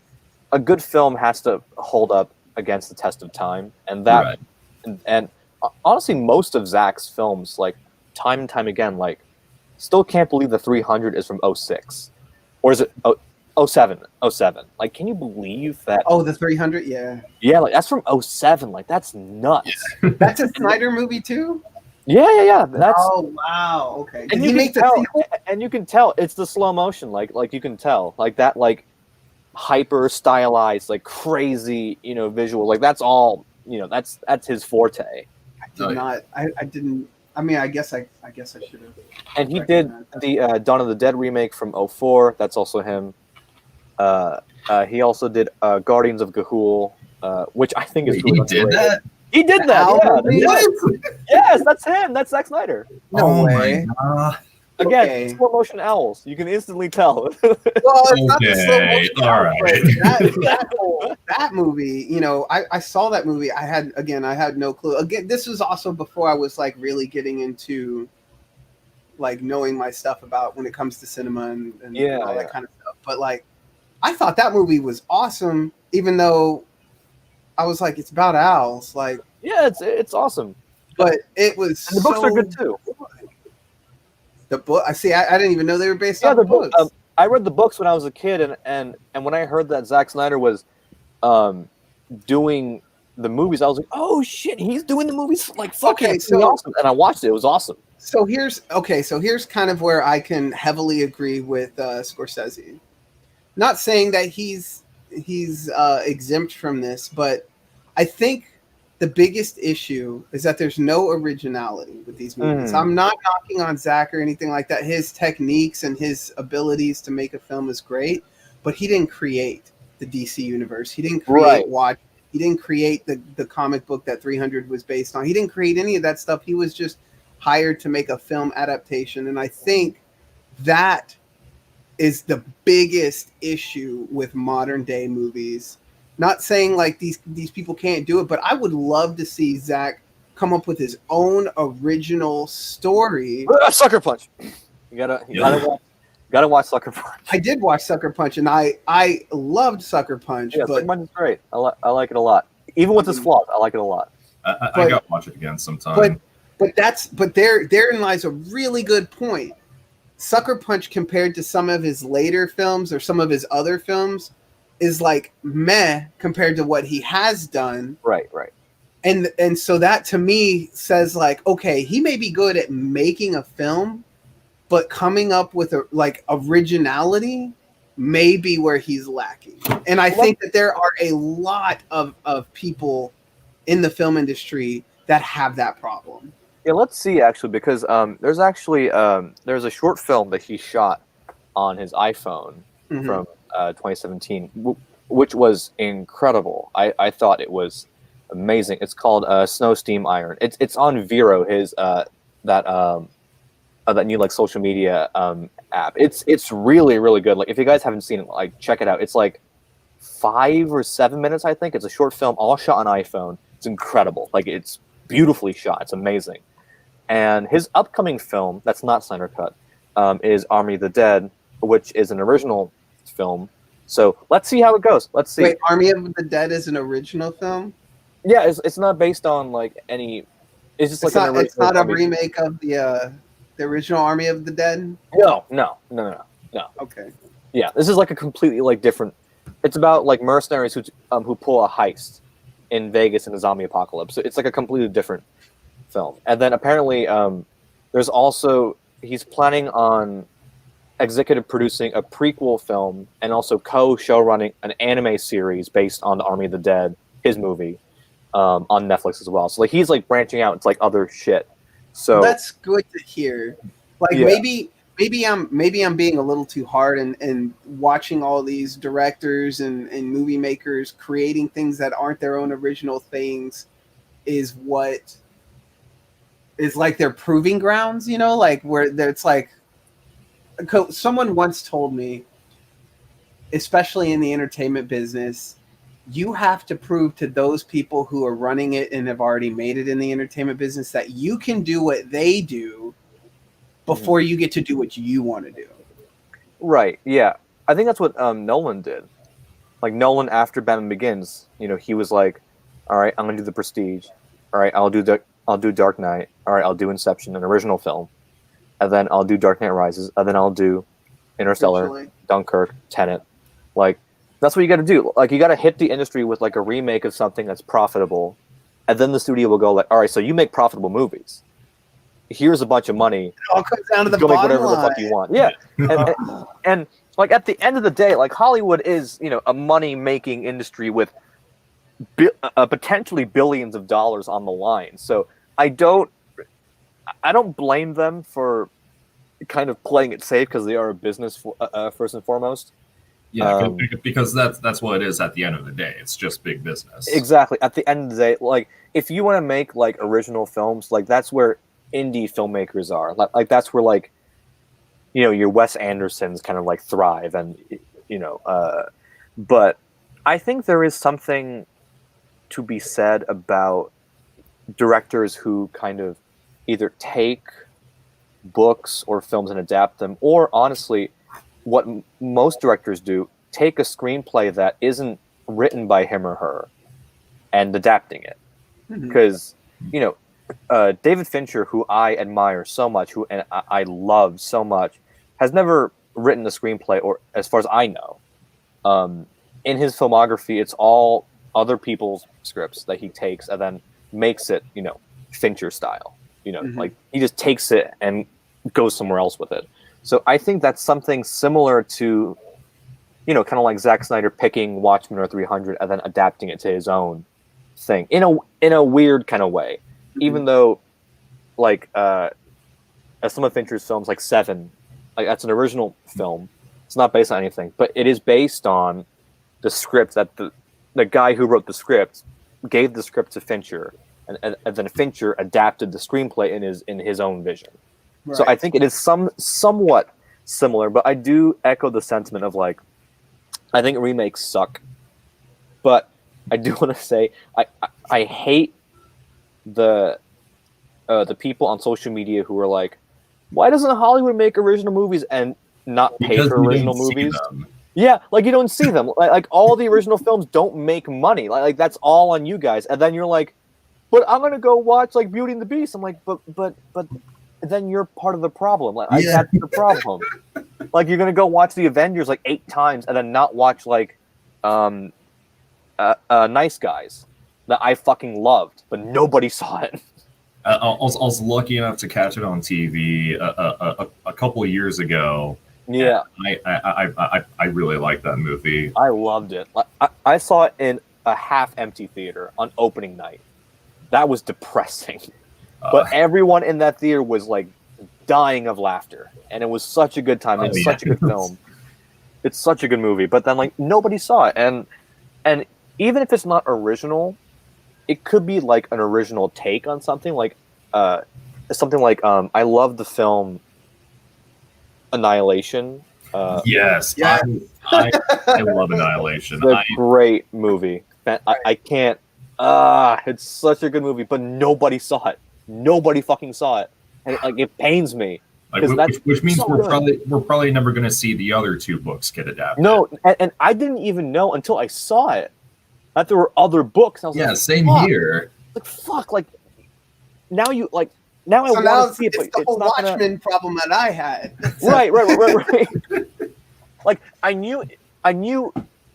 a good film has to hold up against the test of time, and that Right. and honestly, most of Zach's films, like time and time again, like still can't believe the 300 is from 06, or is it 07? 07. Like, can you believe that? Oh, the 300, yeah. Yeah, like that's from 07. Like that's nuts. That's a Snyder movie too. Yeah. That's Oh wow, okay. Did and he make the sequel? and you can tell it's the slow motion, like you can tell, like that, like hyper stylized, like crazy, visual, like that's all, that's his forte. I did not. I didn't. I mean, I guess I should have. And he did the Dawn of the Dead remake from 04. That's also him. He also did Guardians of Ga'Hoole, which I think is He did that. He did that. What? Yes, that's him. That's Zack Snyder. No My way. God. Again, Okay. slow motion owls. You can instantly tell. Well, it's not the slow Okay, motion. all right. That movie, I saw that movie. I had no clue. Again, this was also before I was like really getting into like knowing my stuff about when it comes to cinema and all that kind of stuff. But like, I thought that movie was awesome, even though I was like, it's about owls. Like, yeah, it's awesome. But it was. And the books are good too. The book. I see. I didn't even know they were based on the books. I read the books when I was a kid, and when I heard that Zack Snyder was doing the movies, I was like, oh shit, he's doing the movies. Like, fucking awesome. And I watched it. It was awesome. So here's kind of where I can heavily agree with Scorsese. Not saying that he's exempt from this, but I think the biggest issue is that there's no originality with these movies. I'm not knocking on Zach or anything like that. His techniques and his abilities to make a film is great, but he didn't create the DC universe. He didn't create Watch. He didn't create the comic book that 300 was based on. He didn't create any of that stuff. He was just hired to make a film adaptation. And I think that is the biggest issue with modern day movies. Not saying like these people can't do it, but I would love to see Zach come up with his own original story. Sucker Punch. You gotta watch Sucker Punch. I did watch Sucker Punch, and I loved Sucker Punch. Yeah, but Sucker Punch is great. I like it a lot. Even with its flaws, I like it a lot. I gotta watch it again sometime. But therein lies a really good point. Sucker Punch, compared to some of his later films or some of his other films, is like meh compared to what he has done. Right. And so that to me says like, okay, he may be good at making a film, but coming up with originality may be where he's lacking. And I think that there are a lot of people in the film industry that have that problem. Yeah, let's see actually, because there's a short film that he shot on his iPhone Mhm. from 2017, which was incredible. I thought it was amazing. It's called Snow Steam Iron. It's on Vero, his that new like social media app. It's really really good. Like if you guys haven't seen it, like check it out. It's like 5 or 7 minutes, I think. It's a short film, all shot on iPhone. It's incredible. Like it's beautifully shot. It's amazing. And his upcoming film that's not Snyder Cut is Army of the Dead, which is an original film. So let's see how it goes. Let's see. Wait, Army of the Dead is an original film? Yeah, it's not based on like any. It's just like It's not a Army. remake of the original Army of the Dead? No. Okay. Yeah, this is like a completely like different. It's about like mercenaries who pull a heist in Vegas in a zombie apocalypse. So it's like a completely different film. And then apparently, there's also he's planning on executive producing a prequel film and also co-show running an anime series based on the Army of the Dead, his movie, on Netflix as well. So like he's like branching out into like other shit. So that's good to hear. Like Yeah. maybe I'm being a little too hard and watching all these directors and movie makers creating things that aren't their own original things is what is like their proving grounds, you know, like where it's like someone once told me, especially in the entertainment business, you have to prove to those people who are running it and have already made it in the entertainment business that you can do what they do before you get to do what you want to do. Right, yeah. I think that's what Nolan did. Like Nolan after Batman Begins, you know, he was like, all right, I'm gonna do The Prestige. All right, I'll do Dark Knight. All right, I'll do Inception, an original film. And then I'll do Dark Knight Rises. And then I'll do Interstellar, Eventually. Dunkirk, Tenet. Like, that's what you got to do. Like, you got to hit the industry with like a remake of something that's profitable, and then the studio will go like, all right, so you make profitable movies. Here's a bunch of money. It all comes down to the Go make bottom whatever the line. fuck you want. Yeah, and like at the end of the day, like Hollywood is, you know, a money making industry with potentially billions of dollars on the line. So I don't blame them for kind of playing it safe because they are a business first and foremost. Yeah, because that's what it is at the end of the day. It's just big business. Exactly. At the end of the day, like if you want to make like original films, like that's where indie filmmakers are. Like that's where like, you know, your Wes Andersons kind of like thrive, and you know. But I think there is something to be said about directors who kind of either take books or films and adapt them, or honestly, what most directors do, take a screenplay that isn't written by him or her and adapting it. Because, you know, David Fincher, who I admire so much, and I love so much, has never written a screenplay, or as far as I know. In his filmography, it's all other people's scripts that he takes and then makes it, you know, Fincher style. You know, like he just takes it and goes somewhere else with it. So I think that's something similar to, you know, kind of like Zack Snyder picking Watchmen or 300 and then adapting it to his own thing in a weird kind of way. Even though, like, some of Fincher's films, like Seven, like that's an original film. It's not based on anything, but it is based on the script that the guy who wrote the script gave the script to Fincher, and then Fincher adapted the screenplay in his own vision. Right. So I think it is somewhat similar, but I do echo the sentiment of like, I think remakes suck, but I do want to say I hate the people on social media who are like, why doesn't Hollywood make original movies and not pay for original movies? Yeah, like you don't see them. Like all the original films don't make money. Like that's all on you guys. And then you're like, but I'm gonna go watch like Beauty and the Beast. I'm like, but then you're part of the problem. Like that's the problem. Like you're gonna go watch the Avengers like 8 times and then not watch like Nice Guys that I fucking loved, but nobody saw it. I was lucky enough to catch it on TV a couple of years ago. Yeah, I really liked that movie. I loved it. I saw it in a half-empty theater on opening night. That was depressing. But everyone in that theater was like dying of laughter, and it was such a good time. It's such a good film. It's such a good movie, but then like nobody saw it, and even if it's not original, it could be like an original take on something like I love the film Annihilation. Yes, Yeah. I love Annihilation. It's a great movie. I can't. It's such a good movie, but nobody saw it. Nobody fucking saw it, and like it pains me. Which means so we're probably never going to see the other two books get adapted. No, and I didn't even know until I saw it that there were other books. I was like, same fuck. here. Like fuck, like now you like now I So now want to see it, it's but the whole not gonna... Watchmen problem that I had. Right. Like I knew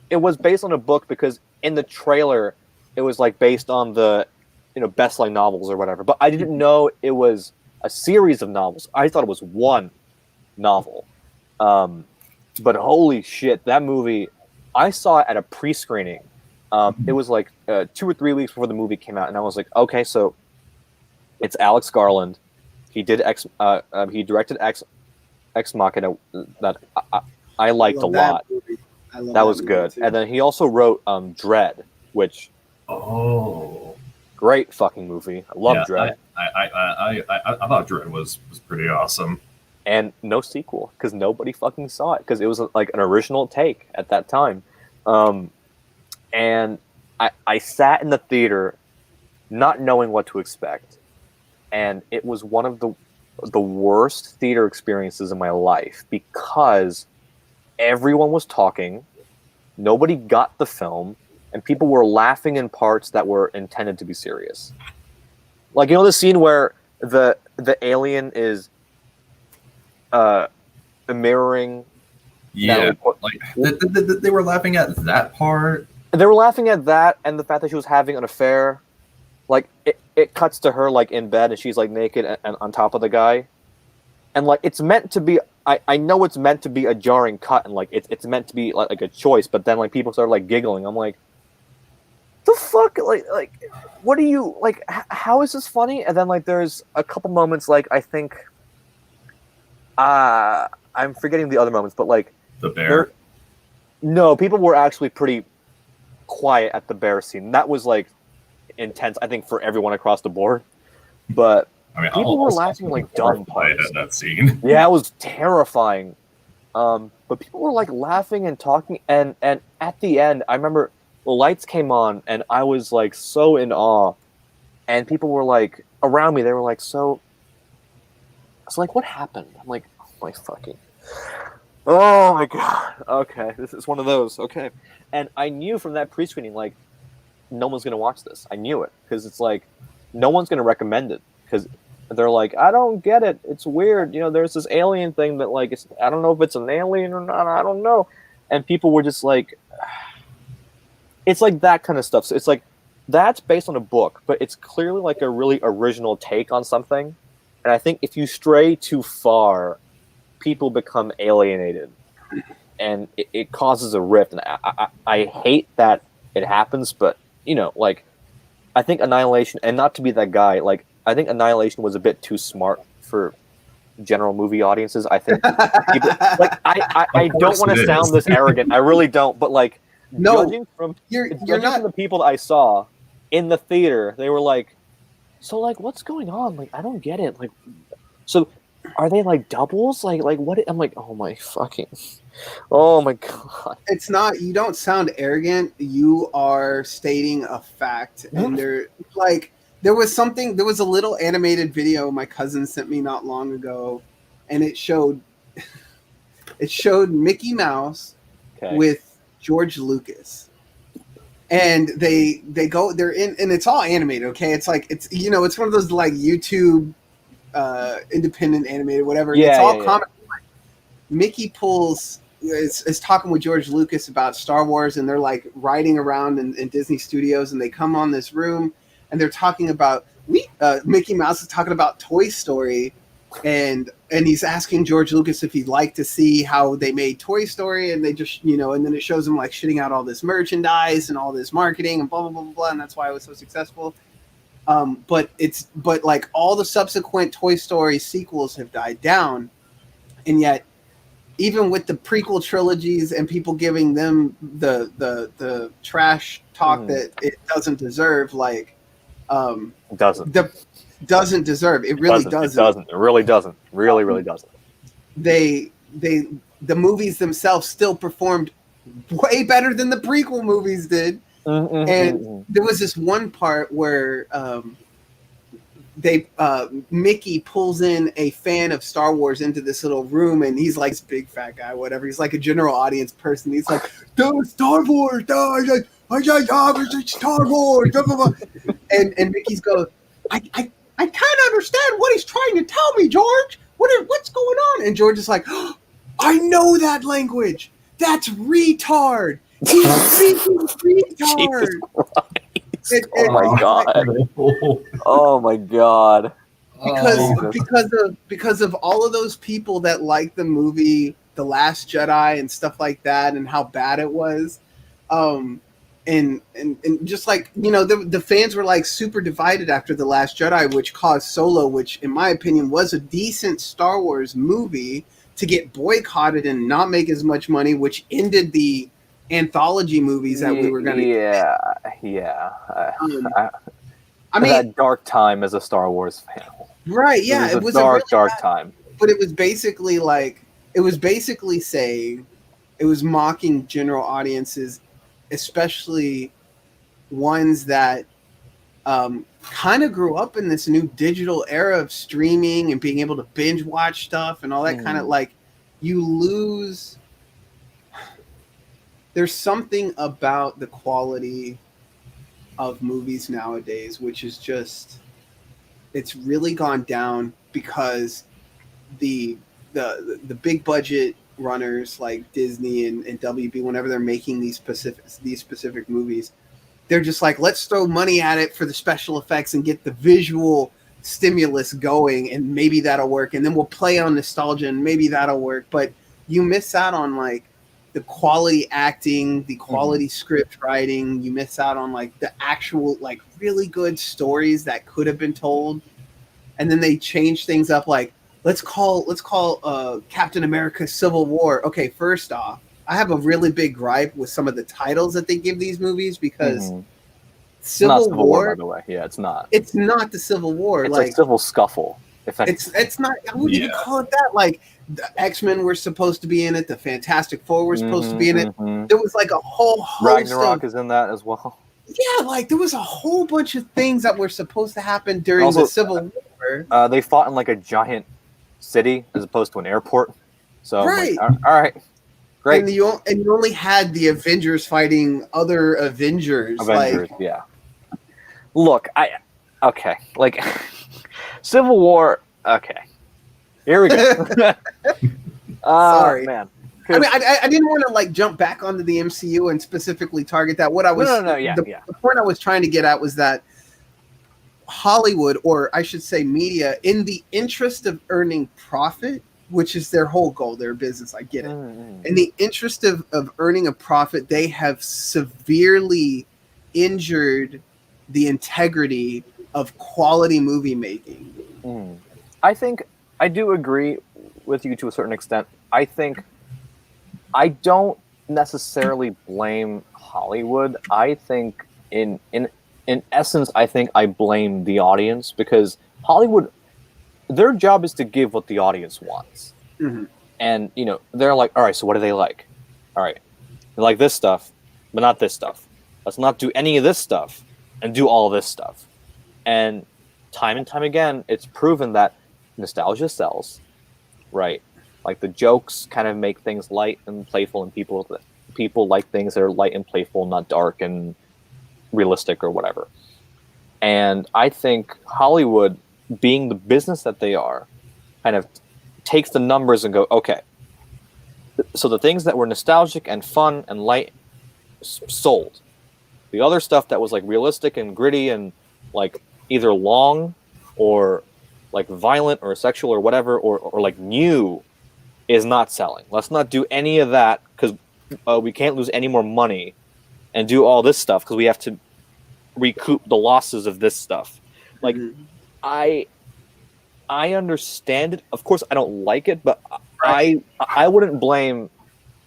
it was based on a book because in the trailer it was like based on the best-selling novels or whatever, but I didn't know it was a series of novels. I thought it was one novel. But holy shit, that movie, I saw it at a pre-screening. It was like 2 or 3 weeks before the movie came out, and I was like, okay, so it's Alex Garland. He did he directed Ex Machina that I liked a lot. That was good. And then he also wrote Dread, which great fucking movie. I love Dread. I thought Dread was pretty awesome. And no sequel because nobody fucking saw it because it was like an original take at that time. And I sat in the theater not knowing what to expect, and it was one of the worst theater experiences in my life because everyone was talking, nobody got the film, and people were laughing in parts that were intended to be serious. Like, the scene where the alien is mirroring. Yeah, they were laughing at that part. They were laughing at that and the fact that she was having an affair. Like, it cuts to her, like, in bed, and she's, like, naked and on top of the guy. And, like, it's meant to be... I know it's meant to be a jarring cut, and, like, it's meant to be, like a choice, but then, like, people started, like, giggling. I'm like, the fuck? Like, what are you... Like, how is this funny? And then, like, there's a couple moments, like, I think... I'm forgetting the other moments, but, like... The bear? No, people were actually pretty quiet at the bear scene. That was, like, intense, I think, for everyone across the board. But I mean, people were laughing like dumb parts. At that scene. Yeah, it was terrifying. But people were, like, laughing and talking. And at the end, I remember the lights came on, and I was, like, so in awe. And people were, like, around me. They were, like, so... It's like, what happened? I'm like, oh, my fucking... Oh, my God. Okay, this is one of those. Okay. And I knew from that pre-screening, like, no one's going to watch this. I knew it. Because it's like, no one's going to recommend it. Because they're like, I don't get it. It's weird. There's this alien thing that, like, I don't know if it's an alien or not. I don't know. And people were just like... It's like that kind of stuff. So it's like, that's based on a book, but it's clearly, like, a really original take on something. And I think if you stray too far, people become alienated. And it causes a rift. And I hate that it happens, but, like, I think Annihilation, and not to be that guy, like, I think Annihilation was a bit too smart for general movie audiences. I think people, like, I don't want to sound this arrogant. I really don't. But, like, judging from the people that I saw in the theater, they were like, so, like, what's going on? Like, I don't get it. Like, so are they, like, doubles? Like what? I'm like, oh my God. It's not, you don't sound arrogant. You are stating a fact. And there was a little animated video my cousin sent me not long ago, and it showed Mickey Mouse with George Lucas. And they're in, and it's all animated, okay? It's like, it's one of those, like, YouTube independent animated, whatever. Yeah, it's all yeah. comic. Mickey is talking with George Lucas about Star Wars, and they're, like, riding around in Disney Studios, and they come on this room, and they're talking about Mickey Mouse is talking about Toy Story, and he's asking George Lucas if he'd like to see how they made Toy Story, and they just, and then it shows him, like, shitting out all this merchandise and all this marketing and blah, blah, blah, blah, blah, and that's why it was so successful. But like all the subsequent Toy Story sequels have died down, and yet even with the prequel trilogies and people giving them the trash talk that it doesn't deserve, like It doesn't. Doesn't deserve. It really doesn't. It doesn't. It really doesn't. Really doesn't. The movies themselves still performed way better than the prequel movies did. And there was this one part where Mickey pulls in a fan of Star Wars into this little room, and he's like this big fat guy, whatever. He's like a general audience person. He's like, Star Wars, Star Wars, blah, blah, blah. And Mickey's goes, I kind of understand what he's trying to tell me, George. What's going on? And George is like, oh, I know that language. That's retard. He's speaking retard. Oh my god. Oh my god. Because of all of those people that like the movie The Last Jedi and stuff like that, and how bad it was, and just like, you know, the fans were like super divided after The Last Jedi, which caused Solo, which in my opinion was a decent Star Wars movie, to get boycotted and not make as much money, which ended the anthology movies that we were going to I mean, that dark time as a Star Wars fan. Right, yeah. It was a dark time. But it was basically saying, it was mocking general audiences, especially ones that kind of grew up in this new digital era of streaming and being able to binge watch stuff and all that kind of, like, you lose. There's something about the quality of movies nowadays, which is just, it's really gone down because the big budget runners like Disney and WB, whenever they're making these specific movies, they're just like, let's throw money at it for the special effects and get the visual stimulus going, and maybe that'll work, and then we'll play on nostalgia and maybe that'll work. But you miss out on like the quality acting, the quality script writing. You miss out on like the actual like really good stories that could have been told, and then they change things up. Like let's call Captain America Civil War. Okay, first off, I have a really big gripe with some of the titles that they give these movies, because Civil War, by the way. Yeah, it's not. It's not the Civil War. It's like Civil Scuffle. It's not. I wouldn't even call it that. Like the X-Men were supposed to be in it. The Fantastic Four were supposed to be in it. There was like a whole host Ragnarok is in that as well. Yeah, like there was a whole bunch of things that were supposed to happen during the Civil War. They fought in like a giant city as opposed to an airport. So right, like, all right, great. And you only had the Avengers fighting other Avengers. Like, yeah. Look, okay, like Civil War. Okay, here we go. Sorry, man. I mean, I didn't want to like jump back onto the MCU and specifically target that. What I was the point I was trying to get at was that Hollywood, or I should say media, in the interest of earning profit, which is their whole goal, their business, I get it. In the interest of earning a profit, they have severely injured the integrity of quality movie making. I think I do agree with you to a certain extent. I think I don't necessarily blame Hollywood. I think in essence, I think I blame the audience, because Hollywood, their job is to give what the audience wants. And, you know, they're like, all right, so what do they like? All right, they like this stuff, but not this stuff. Let's not do any of this stuff and do all this stuff. And time again, it's proven that nostalgia sells, right? Like the jokes kind of make things light and playful, and people like things that are light and playful, not dark and realistic or whatever. And I think Hollywood, being the business that they are, kind of takes the numbers and go, okay, so the things that were nostalgic and fun and light sold. The other stuff that was like realistic and gritty and like either long or like violent or sexual or whatever, or like new, is not selling. Let's not do any of that, because we can't lose any more money and do all this stuff because we have to recoup the losses of this stuff. Like, I understand it. Of course, I don't like it, but I wouldn't blame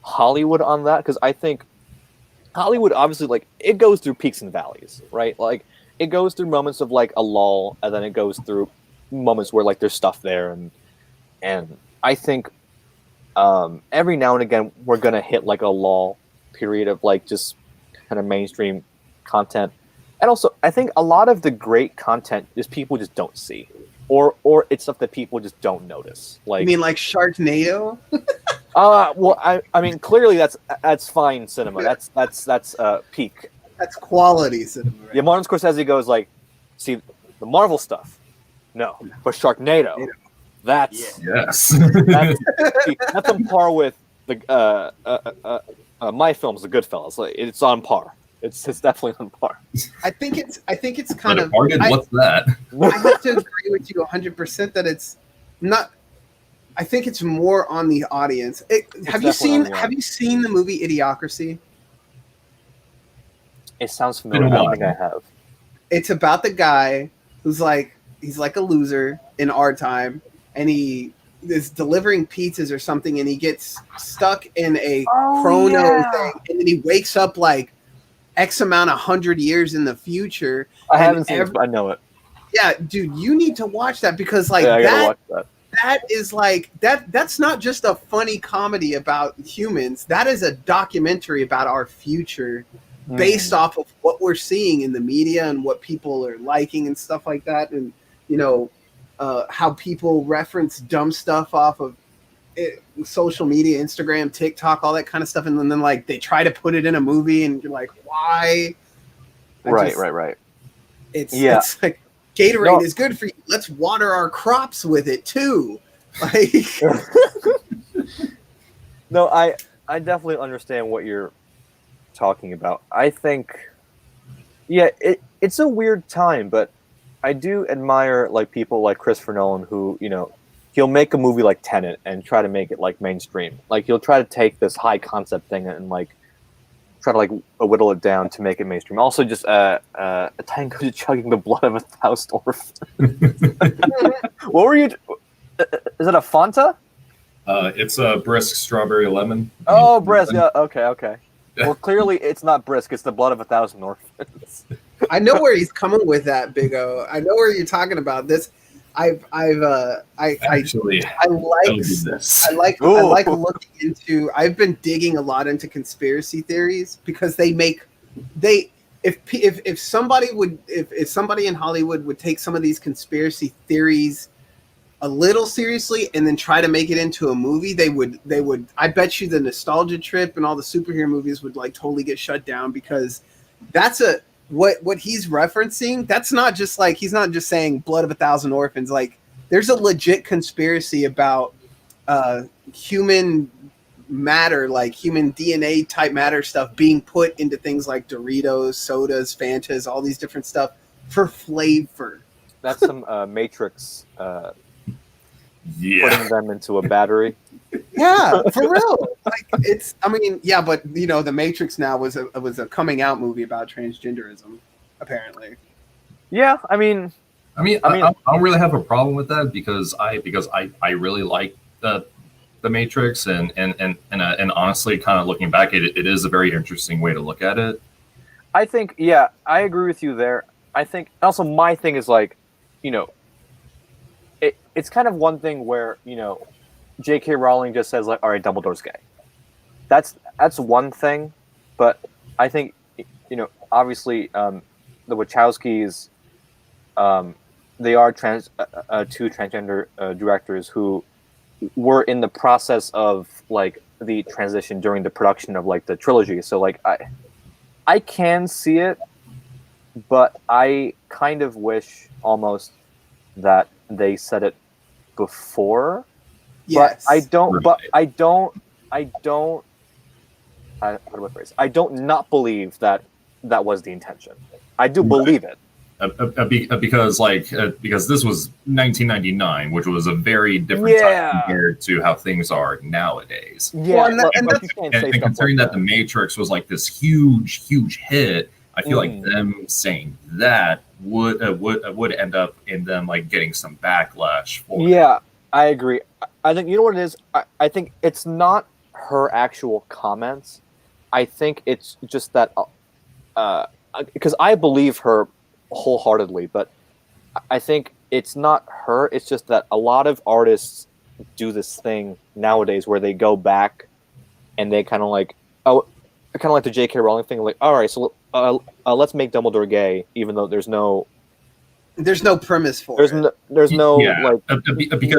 Hollywood on that, because I think Hollywood obviously, like, it goes through peaks and valleys, right? Like, it goes through moments of like a lull, and then it goes through moments where like there's stuff there, and I think every now and again we're gonna hit like a lull period of like just kind of mainstream content. And also, I think a lot of the great content is people just don't see, or it's stuff that people just don't notice. Like, You mean like Sharknado? well, I mean, clearly that's fine cinema. That's peak. That's quality cinema. Right? Yeah, Martin Scorsese goes like, see, the Marvel stuff, no, but Sharknado, that's Yes. that's on par with the my films, The Goodfellas. Like, it's on par. It's definitely on par. I think it's kind of. What's that? I have to agree with you 100% that it's not. I think it's more on the audience. Have you seen the movie Idiocracy? It sounds familiar. I don't think I have. It's about the guy who's like, he's like a loser in our time, and he is delivering pizzas or something, and he gets stuck in a chrono thing, and then he wakes up like X amount 100 years in the future. I haven't seen it, but I know it. Yeah, dude, you need to watch that, because like I gotta watch that. That is like that's not just a funny comedy about humans. That is a documentary about our future based off of what we're seeing in the media and what people are liking and stuff like that. And, you know, how people reference dumb stuff off of social media, Instagram, TikTok, all that kind of stuff. And then like they try to put it in a movie and you're like, why? Right. It's like Gatorade is good for you. Let's water our crops with it too. Like, no, I definitely understand what you're talking about. I think, yeah, it's a weird time, but I do admire like people like Christopher Nolan, who, you know, he'll make a movie like Tenet and try to make it like mainstream. Like, he'll try to take this high concept thing and like try to like whittle it down to make it mainstream. Also, just TitanGoji chugging the blood of 1,000 orphans. What were you? Is it a Fanta? It's a brisk strawberry lemon. Oh, brisk. Yeah, okay. Well, clearly it's not brisk. It's the blood of 1,000 orphans. I know where he's coming with that, Big O. I know where you're talking about this. I like looking into. I've been digging a lot into conspiracy theories, because if somebody in Hollywood would take some of these conspiracy theories a little seriously and then try to make it into a movie, they would. I bet you the nostalgia trip and all the superhero movies would like totally get shut down, because that's what he's referencing. That's not just like, he's not just saying blood of 1,000 orphans. Like, there's a legit conspiracy about human matter, like human DNA type matter stuff being put into things like Doritos, sodas, Fantas, all these different stuff for flavor. That's some Matrix putting them into a battery. Yeah, for real. Like, it's, I mean, yeah, but you know, The Matrix now was a coming out movie about transgenderism, apparently. Yeah, I mean, I don't really have a problem with that, because I really like the Matrix, and honestly, kind of looking back, it is a very interesting way to look at it. I think, yeah, I agree with you there. I think also my thing is like, you know, it's kind of one thing where, you know, J.K. Rowling just says like, all right, Dumbledore's gay. That's one thing, but I think, you know, obviously the Wachowskis, they are two transgender directors who were in the process of like the transition during the production of like the trilogy. So like I can see it, but I kind of wish almost that they said it before. Yes. But I don't. But I don't. How do I phrase? I don't not believe that was the intention. I do believe it. Because this was 1999, which was a very different time compared to how things are nowadays. Yeah, and considering that The Matrix was like this huge hit, I feel like them saying that would end up in them like getting some backlash for it. Yeah, I agree. I think you know what it is. I think it's not her actual comments. I think it's just that because I believe her wholeheartedly, but I think it's not her. It's just that a lot of artists do this thing nowadays where they go back and they kind of like the J.K. Rowling thing, like, all right, so let's make Dumbledore gay, even though there's no premise for it. There's no Yeah, like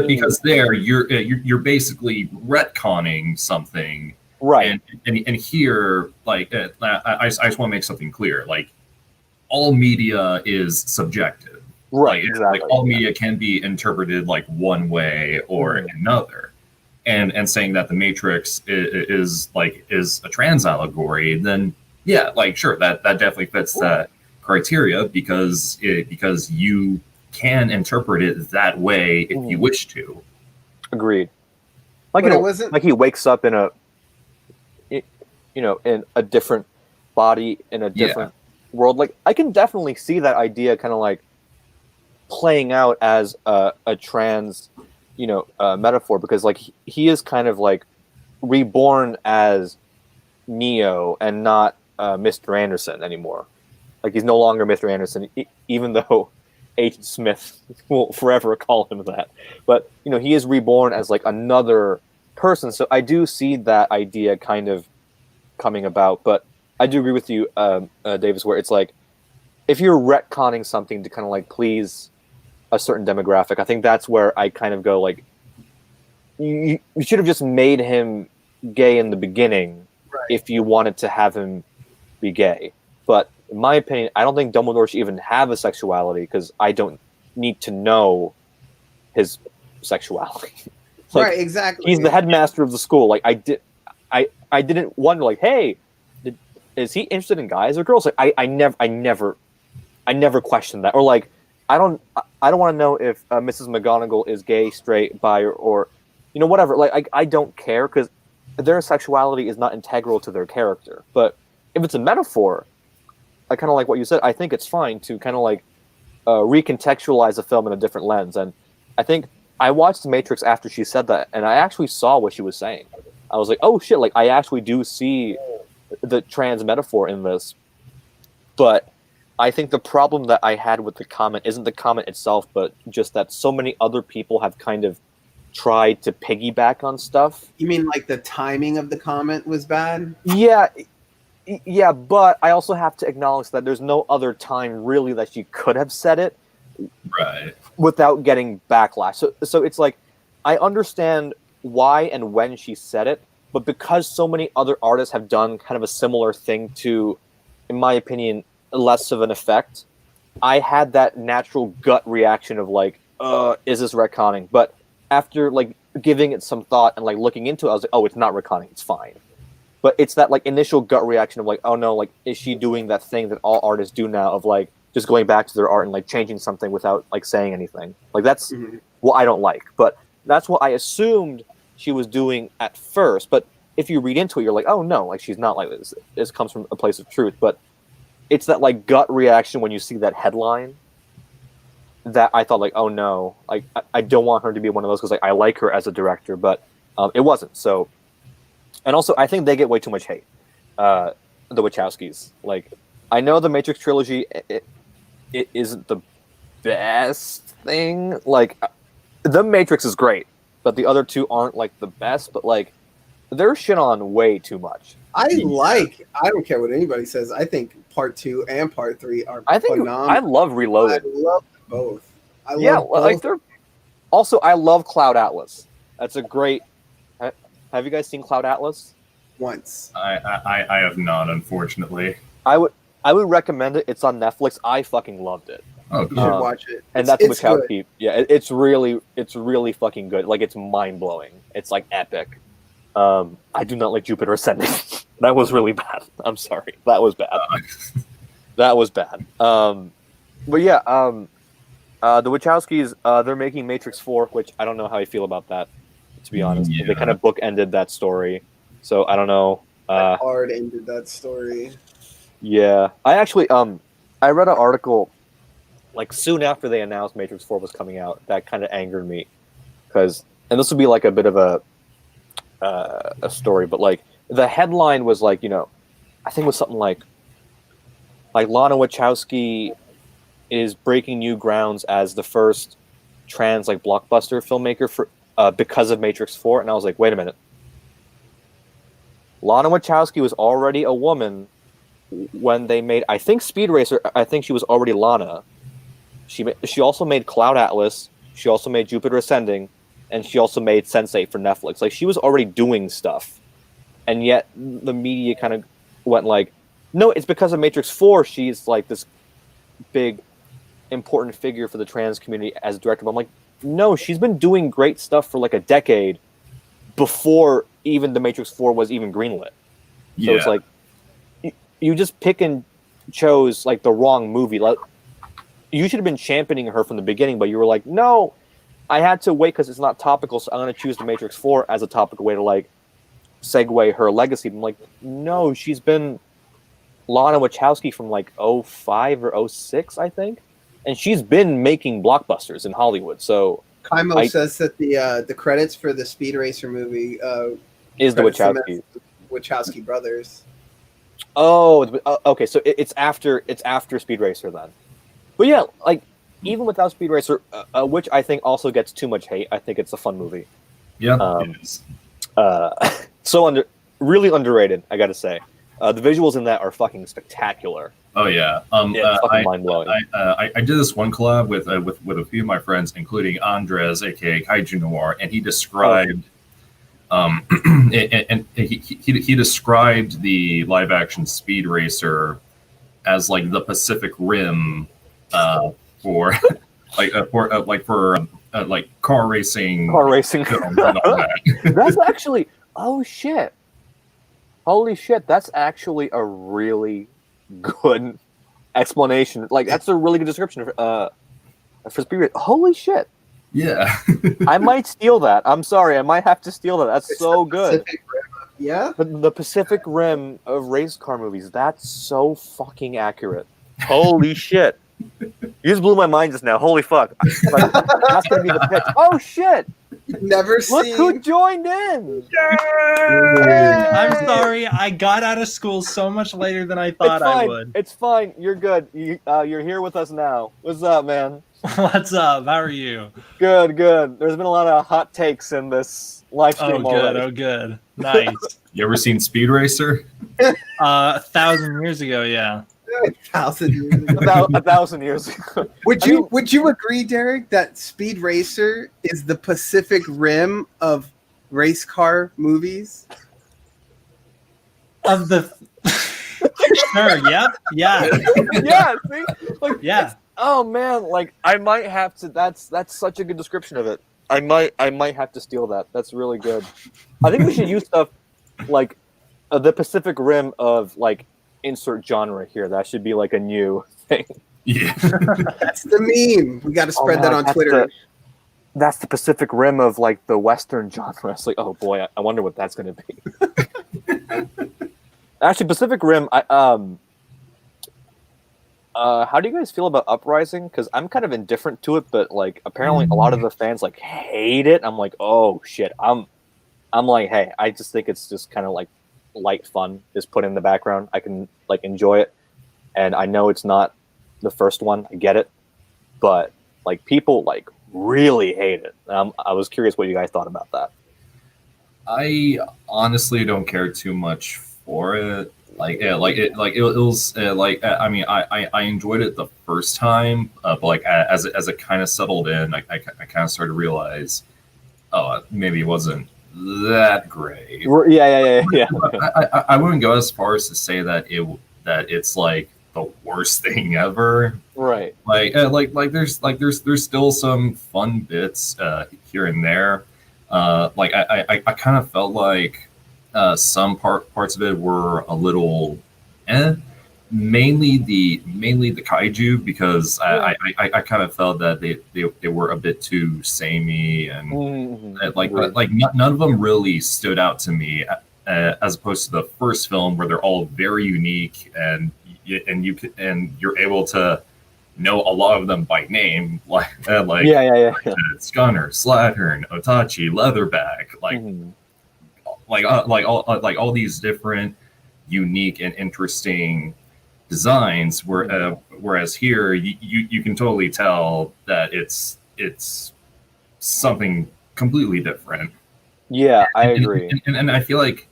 because there you're basically retconning something, right. And here, like, I just want to make something clear. Like, all media is subjective. Right, Like, exactly. like all media can be interpreted like one way or another. And saying that the Matrix is a trans allegory, then yeah, like sure, that definitely fits that criteria because you can interpret it that way if you wish to. Agreed. Like, But you it know, wasn't- like he wakes up in a in a different body in a different world. Like, I can definitely see that idea kind of like playing out as a trans metaphor, because like he is kind of like reborn as Neo and not Mr. Anderson anymore. Like, he's no longer Mr. Anderson, even though Agent Smith will forever call him that. But he is reborn as like another person. So I do see that idea kind of coming about. But I do agree with you, Davis, where it's like if you're retconning something to kind of like please a certain demographic, I think that's where I kind of go like, you should have just made him gay in the beginning if you wanted to have him be gay. But in my opinion, I don't think Dumbledore should even have a sexuality, because I don't need to know his sexuality. Like, right, exactly. he's the headmaster of the school. Like, I didn't wonder like, hey, is he interested in guys or girls? Like, I never questioned that. Or like, I don't want to know if Mrs. McGonagall is gay, straight, bi, or whatever. Like, I don't care, because their sexuality is not integral to their character. But if it's a metaphor, I kind of like what you said. I think it's fine to kind of like recontextualize the film in a different lens. And I think I watched The Matrix after she said that, and I actually saw what she was saying. I was like, oh shit, like I actually do see the trans metaphor in this. But I think the problem that I had with the comment isn't the comment itself, but just that so many other people have kind of tried to piggyback on stuff. You mean like the timing of the comment was bad? Yeah, but I also have to acknowledge that there's no other time really that she could have said it without getting backlash. So it's like, I understand why and when she said it, but because so many other artists have done kind of a similar thing to, in my opinion, less of an effect, I had that natural gut reaction of like, is this retconning? But after like giving it some thought and like looking into it, I was like, oh, it's not retconning, it's fine. But it's that like initial gut reaction of like, oh no, like, is she doing that thing that all artists do now of like just going back to their art and like changing something without like saying anything? Like, that's what I don't like. But that's what I assumed she was doing at first. But if you read into it, you're like, oh no, like, she's not like this. This comes from a place of truth. But it's that like gut reaction when you see that headline that I thought like, oh no, like I don't want her to be one of those, because like I like her as a director, but it wasn't. So. And also, I think they get way too much hate, the Wachowskis. Like, I know the Matrix trilogy, it isn't the best thing. Like, the Matrix is great, but the other two aren't, like, the best. But, like, they're shit on way too much. I don't care what anybody says. I think part 2 and part 3 are phenomenal. I love Reloaded. I love both. Like, they're... Also, I love Cloud Atlas. That's a great... Have you guys seen Cloud Atlas? Once. I have not, unfortunately. I would recommend it. It's on Netflix. I fucking loved it. Oh, You cool. should watch it. And that's Wachowski. Yeah, it's really fucking good. Like, it's mind blowing. It's like epic. I do not like Jupiter Ascending. That was really bad. I'm sorry. That was bad. That was bad. But yeah, the Wachowskis, they're making Matrix 4, which I don't know how I feel about that, to be honest. Yeah. They kind of bookended that story. So I don't know. Hard ended that story. Yeah. I actually, I read an article like soon after they announced Matrix 4 was coming out, that kind of angered me, because, and this would be like a bit of a story, but like the headline was like, you know, I think it was something like Lana Wachowski is breaking new grounds as the first trans like blockbuster filmmaker for because of Matrix 4, and I was like, wait a minute. Lana Wachowski was already a woman when they made, I think, Speed Racer. I think she was already Lana. She also made Cloud Atlas. She also made Jupiter Ascending, and she also made Sense8 for Netflix. Like, she was already doing stuff, and yet the media kind of went like, no, it's because of Matrix 4 she's like this big important figure for the trans community as director. But I'm like, no, she's been doing great stuff for like a decade before even the Matrix 4 was even greenlit. So it's like you just pick and chose like the wrong movie. Like, you should have been championing her from the beginning, but you were like, no, I had to wait because it's not topical, so I'm going to choose the Matrix 4 as a topical way to like segue her legacy. I'm like, no, she's been Lana Wachowski from like 05 or 06, I think, and she's been making blockbusters in Hollywood. So Kaimo says that the credits for the Speed Racer movie is the Wachowski brothers. Oh, okay. So it's after Speed Racer then. But yeah, like even without Speed Racer, which I think also gets too much hate. I think it's a fun movie. Yeah, it is. So really underrated, I got to say. The visuals in that are fucking spectacular. Oh yeah, fucking mind blowing. I did this one collab with a few of my friends, including Andres, aka Kaiju Noir, and he described, and he described the live action Speed Racer as like the Pacific Rim for like car racing. Films and all that. That's actually, oh shit. Holy shit, that's actually a really good explanation. Like, that's a really good description for Speed Racer. Holy shit. Yeah. I might steal that. I'm sorry, I might have to steal that. That's so good. Yeah? The Pacific Rim of race car movies, that's so fucking accurate. Holy shit. You just blew my mind just now. Holy fuck. Like, that's going to be the pitch. Oh shit. Never Look seen. who joined in! Yay! I'm sorry, I got out of school so much later than I thought I would. It's fine. You're good. You're here with us now. What's up, man? What's up? How are you? Good. There's been a lot of hot takes in this live stream already. Oh, good. Nice. You ever seen Speed Racer? 1,000 years ago, yeah. 1,000 years ago. 1,000 years ago. Would you agree, Derek, that Speed Racer is the Pacific Rim of race car movies? Of the sure, yep, yeah. Yeah, see? Like, yeah. Oh man, like I might have to that's such a good description of it. I might have to steal that. That's really good. I think we should use stuff like the Pacific Rim of like insert genre here. That should be like a new thing. Yeah. That's the meme. We got to spread that on Twitter. That's the Pacific Rim of like the Western genre. It's like, oh boy, I wonder what that's going to be. Actually, Pacific Rim, how do you guys feel about Uprising? Because I'm kind of indifferent to it, but like apparently a lot of the fans like hate it. I'm like, oh shit. I'm like, hey, I just think it's just kind of like light fun, just put in the background. I can like enjoy it, and I know it's not the first one. I get it, but like people like really hate it. I was curious what you guys thought about that. I honestly don't care too much for it. It was like I mean I enjoyed it the first time, but like as it kind of settled in, I kind of started to realize, oh, maybe it wasn't that great. Yeah. I wouldn't go as far as to say that it's like the worst thing ever. Right. There's still some fun bits here and there. I kind of felt like some parts of it were a little mainly the kaiju, because I kind of felt that they were a bit too samey, and none of them really stood out to me, as opposed to the first film where they're all very unique, and you're able to know a lot of them by name, like Yeah. Scunner, Slattern, Otachi, Leatherback, like all these different, unique and interesting designs. Whereas here, you can totally tell that it's something completely different. Yeah, I agree. And I feel like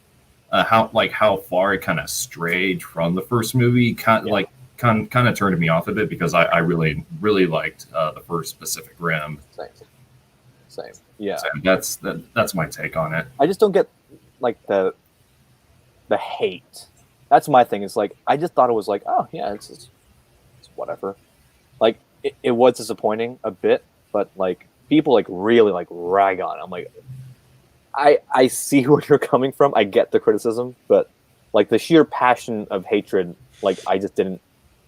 how far it kind of strayed from the first movie, kind of turned me off a bit, because I really liked the first Pacific Rim. Same. Yeah. So that's my take on it. I just don't get like the hate. That's my thing. It's like I just thought it was like, oh yeah, it's whatever. Like it was disappointing a bit, but like people like really like rag on it. I'm like, I see where you're coming from. I get the criticism, but like the sheer passion of hatred, like I just didn't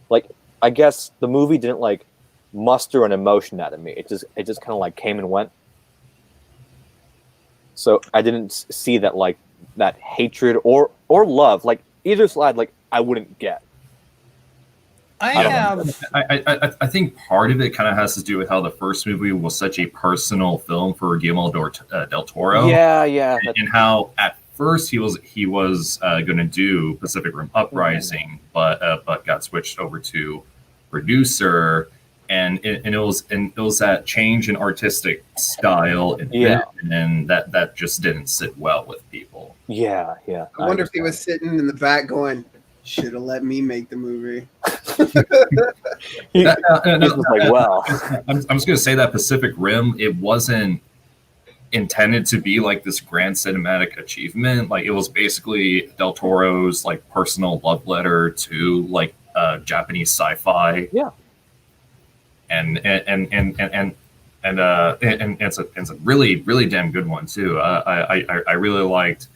like. I guess the movie didn't like muster an emotion out of me. It just kind of like came and went. So I didn't see that like that hatred or love, like either side, like I wouldn't get. I think part of it kind of has to do with how the first movie was such a personal film for Guillermo del Toro. Yeah. And how at first he was going to do Pacific Rim Uprising, but got switched over to producer, and it was that change in artistic style, and that just didn't sit well with people. Yeah. I wonder if he was sitting in the back going, should have let me make the movie. He's like, well, I'm just gonna say that Pacific Rim, it wasn't intended to be like this grand cinematic achievement. Like it was basically Del Toro's like personal love letter to like Japanese sci-fi. Yeah. And it's a really damn good one too. I really liked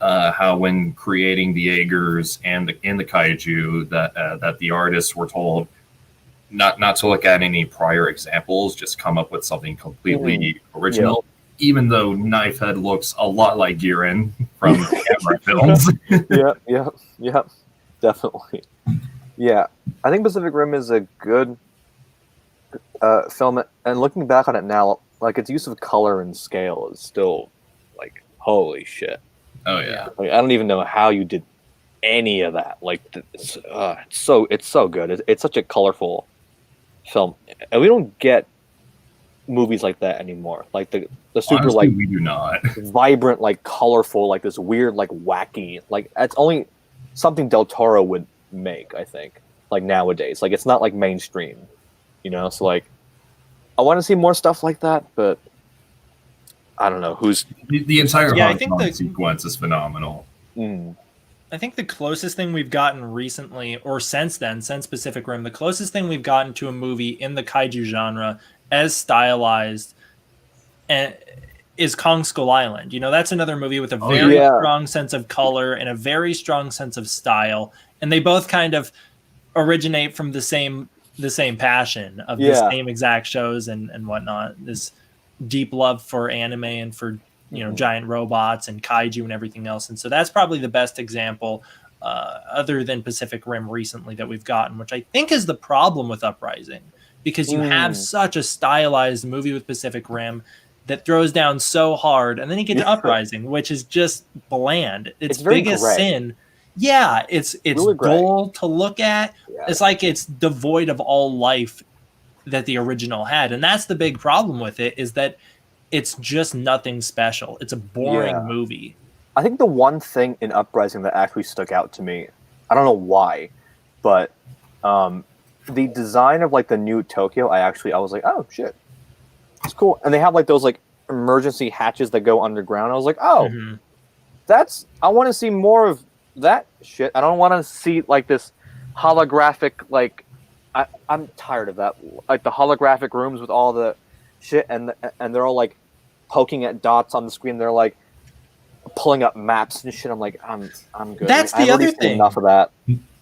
how when creating the Jaegers and the kaiju that the artists were told not to look at any prior examples, just come up with something completely original. Yeah. Even though Knifehead looks a lot like Giran from Camera Films. yeah, definitely. Yeah, I think Pacific Rim is a good film, and looking back on it now, like its use of color and scale is still like holy shit. Oh yeah. Like, I don't even know how you did any of that. Like it's so good. It's such a colorful film, and we don't get movies like that anymore. Like the super Honestly, like we do not vibrant, like colorful, like this weird, like wacky. Like that's only something Del Toro would make, I think. Like nowadays, like it's not like mainstream, you know. So like, I want to see more stuff like that, but I don't know who's the entire I Hong think Kong the sequence is phenomenal. I think the closest thing we've gotten recently, or since Pacific Rim, the closest thing we've gotten to a movie in the kaiju genre as stylized is Kong Skull Island. You know, that's another movie with a very strong sense of color and a very strong sense of style, and they both kind of originate from the same passion of the same exact shows and whatnot. This deep love for anime and for giant robots and kaiju and everything else. And so that's probably the best example other than Pacific Rim recently that we've gotten, which I think is the problem with Uprising, because you have such a stylized movie with Pacific Rim that throws down so hard, and then you get to Uprising, which is just bland. Its biggest sin. Yeah, it's really dull to look at. Yeah. It's like it's devoid of all life that the original had. And that's the big problem with it, is that it's just nothing special. It's a boring movie. I think the one thing in Uprising that actually stuck out to me, I don't know why, but the design of like the new Tokyo, I was like, oh shit, it's cool. And they have like those like emergency hatches that go underground. I was like, oh, I want to see more of that shit. I don't want to see like this holographic, like I'm tired of that, like the holographic rooms with all the shit, and they're all like poking at dots on the screen. They're like pulling up maps and shit. I'm like, I'm good. That's the other thing. Enough of that.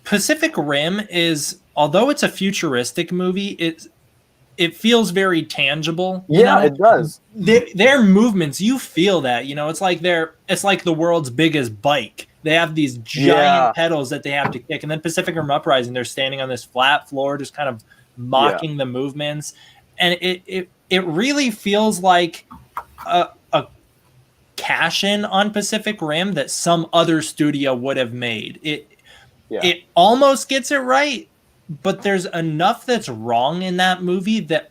Pacific Rim is, although it's a futuristic movie, it feels very tangible. Yeah, it does. Their movements, you feel that. It's like the world's biggest bike. They have these giant pedals that they have to kick. And then Pacific Rim Uprising, they're standing on this flat floor, just kind of mocking the movements, and it really feels like a cash in on Pacific Rim that some other studio would have made. It almost gets it right, but there's enough that's wrong in that movie that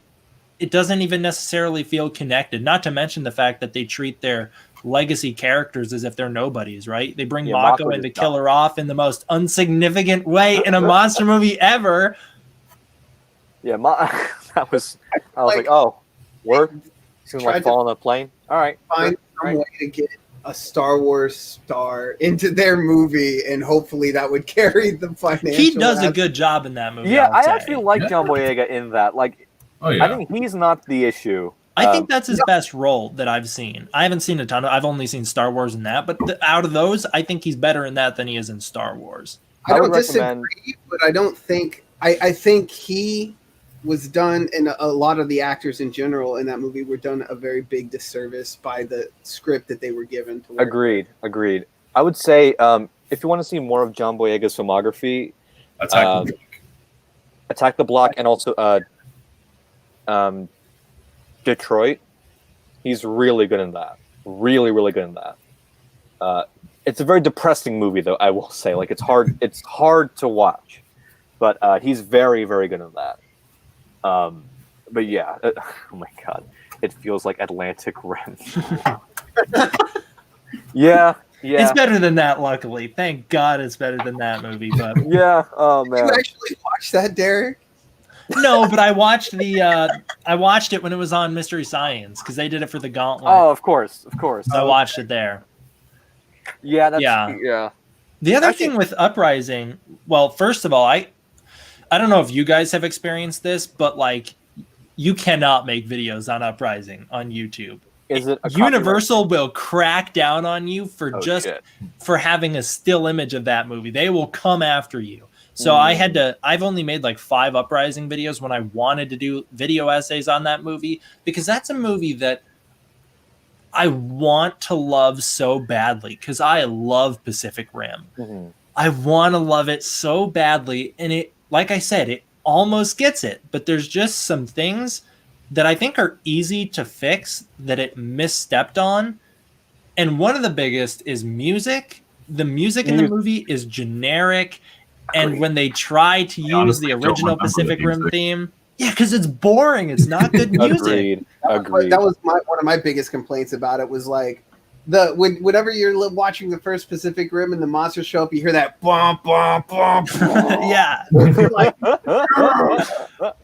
it doesn't even necessarily feel connected. Not to mention the fact that they treat their legacy characters as if they're nobodies, right? They bring Mako in to kill her off in the most insignificant way in a monster movie ever. Yeah, I was like, oh, word? He's gonna like fall on a plane. All right, find some way to get a Star Wars star into their movie, and hopefully that would carry the financial. He does a good job in that movie. Yeah, I actually like John Boyega in that. Like, I think he's not the issue. I think that's his best role that I've seen. I haven't seen a ton of. I've only seen Star Wars in that, but out of those, I think he's better in that than he is in Star Wars. I don't disagree, but I don't think. I think he was done, and a lot of the actors in general in that movie were done a very big disservice by the script that they were given to work. Agreed. I would say if you want to see more of John Boyega's filmography, Attack the Block, and also Detroit. He's really good in that. Really good in that. It's a very depressing movie, though, I will say. Like, it's hard to watch, but he's very good in that. But yeah, oh my god, it feels like Atlantic Rim. yeah. It's better than that, luckily. Thank God it's better than that movie. But yeah, oh man. Did you actually watch that, Derek? No, but I watched it when it was on Mystery Science because they did it for the Gauntlet. Oh, of course. So I watched it there. Yeah, yeah. The other thing with Uprising, well, first of all, I don't know if you guys have experienced this, but like, you cannot make videos on Uprising on YouTube. Is it Universal will crack down on you for for having a still image of that movie. They will come after you. So I've only made like 5 Uprising videos when I wanted to do video essays on that movie, because that's a movie that I want to love so badly, because I love Pacific Rim. Mm-hmm. I want to love it so badly, and it, like I said, it almost gets it, but there's just some things that I think are easy to fix that it misstepped on. And one of the biggest is music. The music in the movie is generic. And when they try to use the original Pacific Rim theme, because it's boring. It's not good music. Agreed. That was one of my biggest complaints about it, was like, whenever you're watching the first Pacific Rim and the monsters show up, you hear that bum bum bum. Yeah. Like,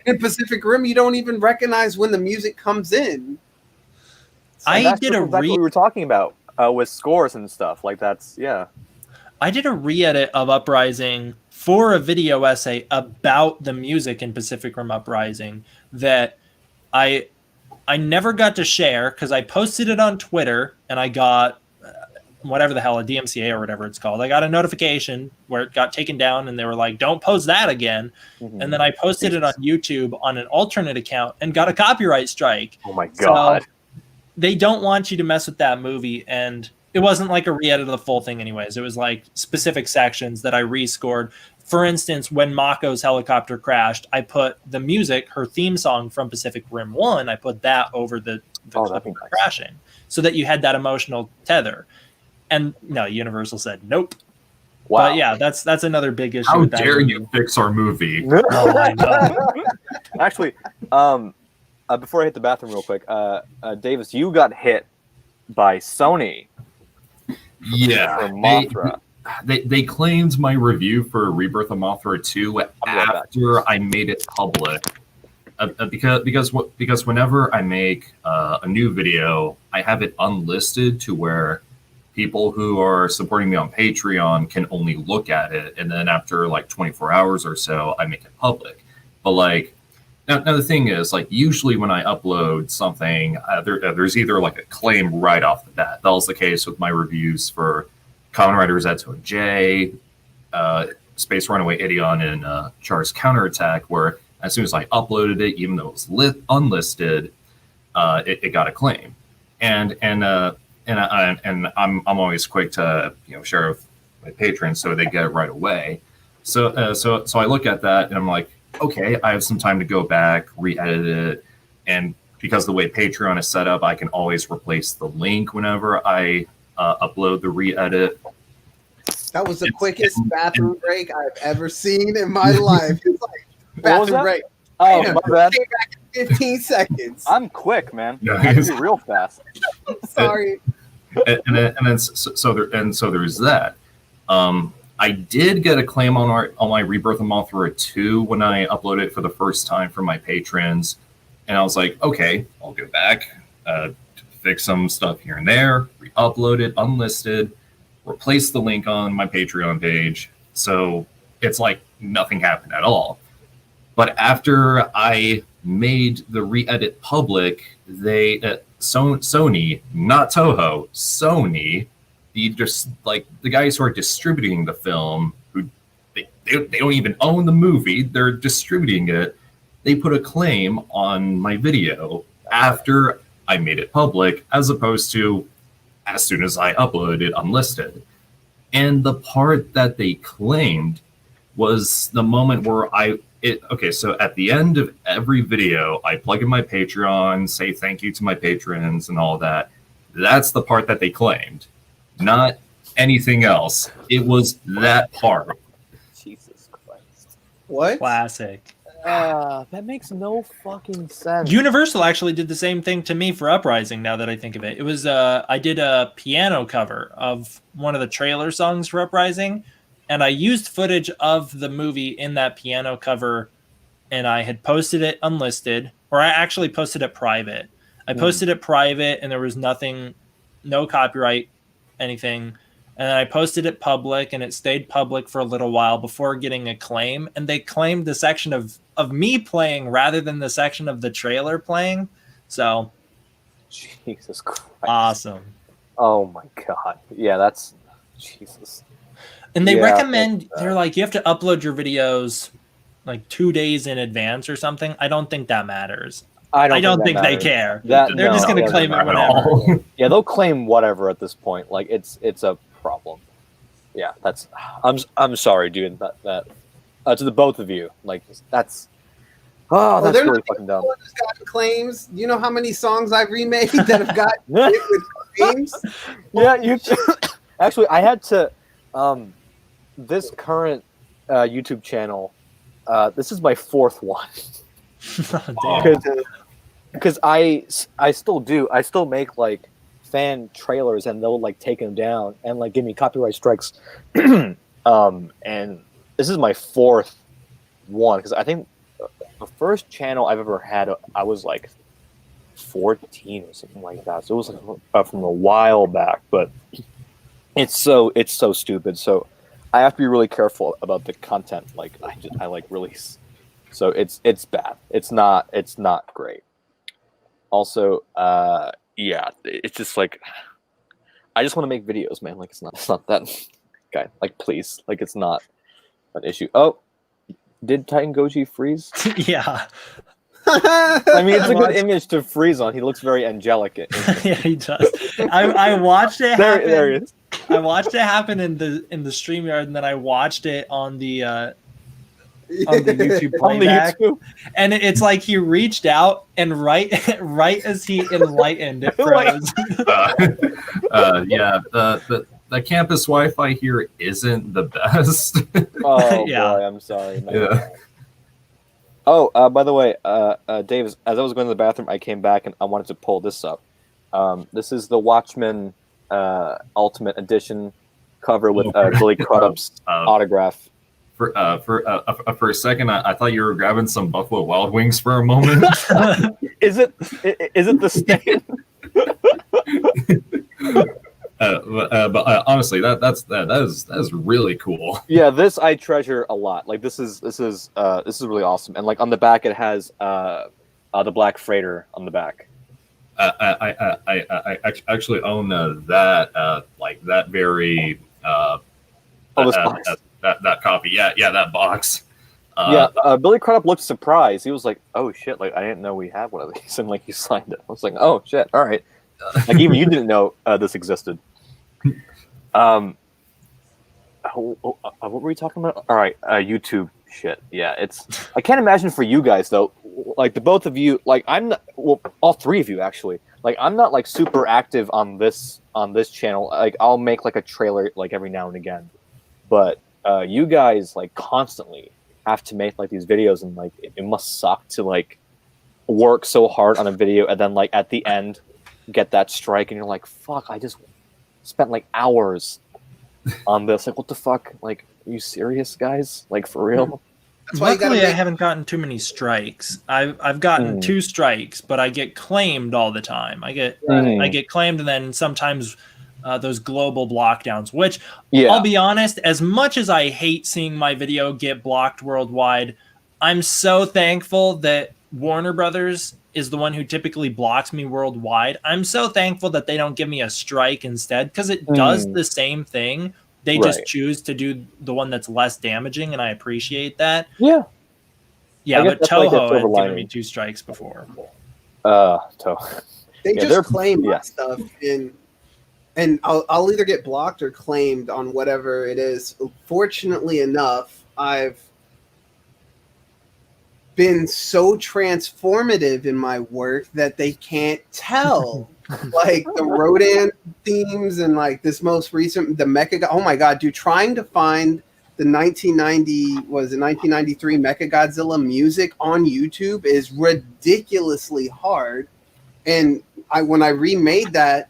in Pacific Rim, you don't even recognize when the music comes in. I did what we were talking about with scores and stuff. Like, I did a re-edit of Uprising for a video essay about the music in Pacific Rim Uprising that I never got to share because I posted it on Twitter and I got whatever the hell, a DMCA or whatever it's called. I got a notification where it got taken down and they were like, don't post that again. Mm-hmm. And then I posted it on YouTube on an alternate account and got a copyright strike. Oh my God. So they don't want you to mess with that movie. And it wasn't like a re-edit of the full thing anyways. It was like specific sections that I rescored. For instance, when Mako's helicopter crashed, I put the music, her theme song from Pacific Rim 1, I put that over the clip of her crashing so that you had that emotional tether. And no, Universal said nope. Wow. But yeah, that's another big issue. How dare you fix our movie? Oh, I know. Actually, before I hit the bathroom real quick, Davis, you got hit by Sony. Yeah. For Mothra. They claimed my review for Rebirth of Mothra 2 after I made it public. Because whenever I make a new video, I have it unlisted to where people who are supporting me on Patreon can only look at it, and then after like 24 hours or so, I make it public. But like now the thing is, like, usually when I upload something, there's either like a claim right off the bat. That was the case with my reviews for Kamen Rider Zetto J, Space Runaway Idion, and Char's Counterattack, where as soon as I uploaded it, even though it was unlisted, it got a claim. And I'm always quick to share with my patrons so they get it right away. So I look at that and I'm like, okay, I have some time to go back, re-edit it, and because the way Patreon is set up, I can always replace the link whenever I upload the re-edit. That was the It's- quickest and- bathroom break I've ever seen in my life. It's like What was bathroom that? break. Oh, Damn, my bad. Came back in 15 seconds. I'm quick, man. Yeah. I can be real fast. Sorry. So there's that. I did get a claim on my Rebirth of Mothra 2 when I uploaded it for the first time for my patrons, and I was like, okay, I'll go back, fix some stuff here and there, re-upload it, unlisted, replace the link on my Patreon page, so it's like nothing happened at all. But after I made the re-edit public, they Sony, not Toho, Sony, the guys who are distributing the film, who they don't even own the movie, they're distributing it. They put a claim on my video after I made it public, as opposed to as soon as I uploaded it unlisted. And the part that they claimed was the moment where so at the end of every video, I plug in my Patreon, say thank you to my patrons and all that. That's the part that they claimed, not anything else. It was that part. Jesus Christ. What? Classic. That makes no fucking sense. Universal actually did the same thing to me for Uprising. Now that I think of it, it was I did a piano cover of one of the trailer songs for Uprising, and I used footage of the movie in that piano cover, and I had posted it unlisted, or I actually posted it private. I posted it private, and there was nothing, no copyright, anything. And then I posted it public, and it stayed public for a little while before getting a claim. And they claimed the section of me playing rather than the section of the trailer playing. So, Jesus Christ. awesome. Oh my God. Yeah, that's Jesus. And they Yeah, recommend, they're like, you have to upload your videos like 2 days in advance or something. I don't think that matters. I don't think they care. That, They're just going to claim it at whatever. all. Yeah, they'll claim whatever at this point. Like it's a problem. Yeah, that's. I'm sorry, dude. That to the both of you. Like that's. Oh, that's they're really not fucking dumb. Just got claims. You know how many songs I've remade that have got hit with claims? Yeah, you. Actually, I had to. This current YouTube channel. This is my fourth one. Damn. Because I still make like fan trailers, and they'll like take them down and like give me copyright strikes. And this is my fourth one, because I think the first channel I've ever had, I was like 14 or something like that. So it was like from a while back, but it's so stupid. So I have to be really careful about the content like I like release. So it's bad. It's not great. Also, yeah, it's just like I just want to make videos, man. Like it's not that guy. Like please, like it's not an issue. Oh, did TitanGoji freeze? Yeah. I mean, it's a good image to freeze on. He looks very angelic. Yeah, he does. I watched it happen. There he is. I watched it happen in the StreamYard, and then I watched it on the YouTube On the playback. YouTube. And it's like he reached out, and right as he enlightened, it froze. Yeah, the campus Wi-Fi here isn't the best. Oh Yeah. boy, I'm sorry. Man. Yeah. Oh, by the way, Dave, as I was going to the bathroom, I came back and I wanted to pull this up. This is the Watchmen Ultimate Edition cover with Billy Crudup's autograph. For a second, I thought you were grabbing some Buffalo Wild Wings for a moment. Is it the stand? But honestly, that is really cool. Yeah, this I treasure a lot. Like this is really awesome. And like on the back, it has the Black Freighter on the back. I actually own that like that very this box. that copy. Yeah, that box. Billy Crudup looked surprised. He was like, "Oh shit! Like I didn't know we had one of these." And like he signed it. I was like, "Oh shit! All right." Like even you didn't know this existed. What were we talking about? All right, YouTube shit. Yeah, I can't imagine for you guys though. Like the both of you, like I'm not, well, all three of you actually. Like I'm not like super active on this channel. Like I'll make like a trailer like every now and again, but you guys like constantly have to make like these videos, and like it must suck to like work so hard on a video and then like at the end get that strike and you're like, fuck, I just spent like hours on this. Like what the fuck? Like, are you serious, guys? Like for real? That's why you gotta Luckily, I make- haven't gotten too many strikes. I've gotten 2 strikes, but I get claimed all the time. I get claimed, and then sometimes those global blockdowns. Which I'll be honest, as much as I hate seeing my video get blocked worldwide, I'm so thankful that Warner Brothers is the one who typically blocks me worldwide. I'm so thankful that they don't give me a strike instead, because it does the same thing. They just choose to do the one that's less damaging, and I appreciate that. Yeah. Yeah, but Toho Toho had given me 2 strikes before. Toho. They Yeah, just claim yeah. my stuff, and I'll either get blocked or claimed on whatever it is. Fortunately enough, I've been so transformative in my work that they can't tell. Like the Rodan themes and like this most recent, the Mecha. Oh my god, dude! Trying to find the 1993 Mechagodzilla music on YouTube is ridiculously hard. And when I remade that,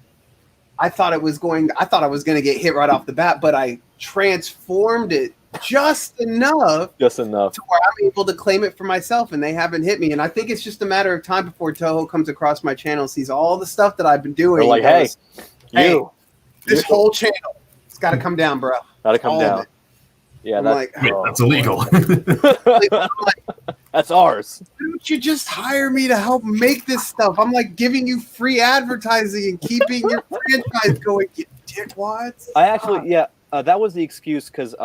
I thought I was going to get hit right off the bat, but I transformed it just enough to where I'm able to claim it for myself, and they haven't hit me. And I think it's just a matter of time before Toho comes across my channel, sees all the stuff that I've been doing. They're like, this whole channel, it's got to come down, bro. Got to come down. Yeah, that's illegal. That's ours. Why don't you just hire me to help make this stuff? I'm like giving you free advertising and keeping your franchise going, you dickwads. I actually, that was the excuse, because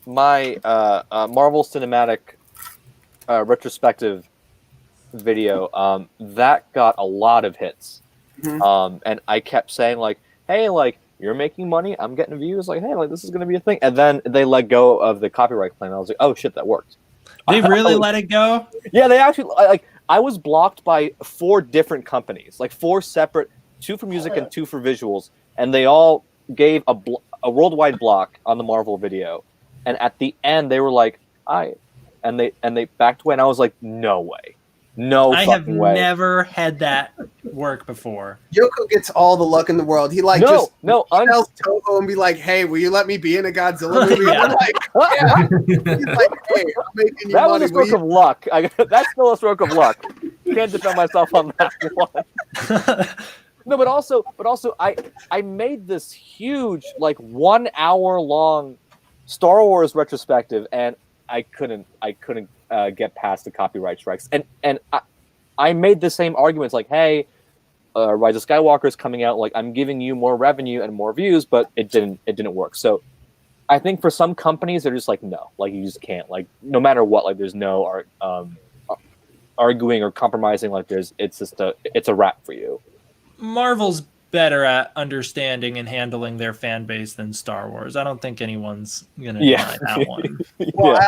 my Marvel Cinematic retrospective video, that got a lot of hits. And I kept saying like, hey, like, you're making money, I'm getting views, like, hey, like, this is going to be a thing. And then they let go of the copyright claim. I was like, oh shit, that worked. They really let it go? Yeah, they actually, like, I was blocked by 4 different companies, like 4 separate, 2 for music and 2 for visuals, and they all gave a worldwide block on the Marvel video. And at the end, they were like, and they backed away, and I was like, no way. No I fucking way. have never had that work before. Yoko gets all the luck in the world. He tells Toho and be like, hey, will you let me be in a Godzilla movie? Yeah. I'm like, yeah. He's like, hey, I'm making you That money. was a stroke of luck. That's still a stroke of luck. Can't defend myself on that one. No, but also, I made this huge, like, 1 hour long Star Wars retrospective, and I couldn't get past the copyright strikes. And I made the same arguments, like, hey, Rise of Skywalker is coming out, like, I'm giving you more revenue and more views, but it didn't work. So I think for some companies, they're just like, no, like, you just can't, like, no matter what, like, there's no arguing or compromising, like, it's a wrap for you. Marvel's better at understanding and handling their fan base than Star Wars. I don't think anyone's gonna deny that one. Well,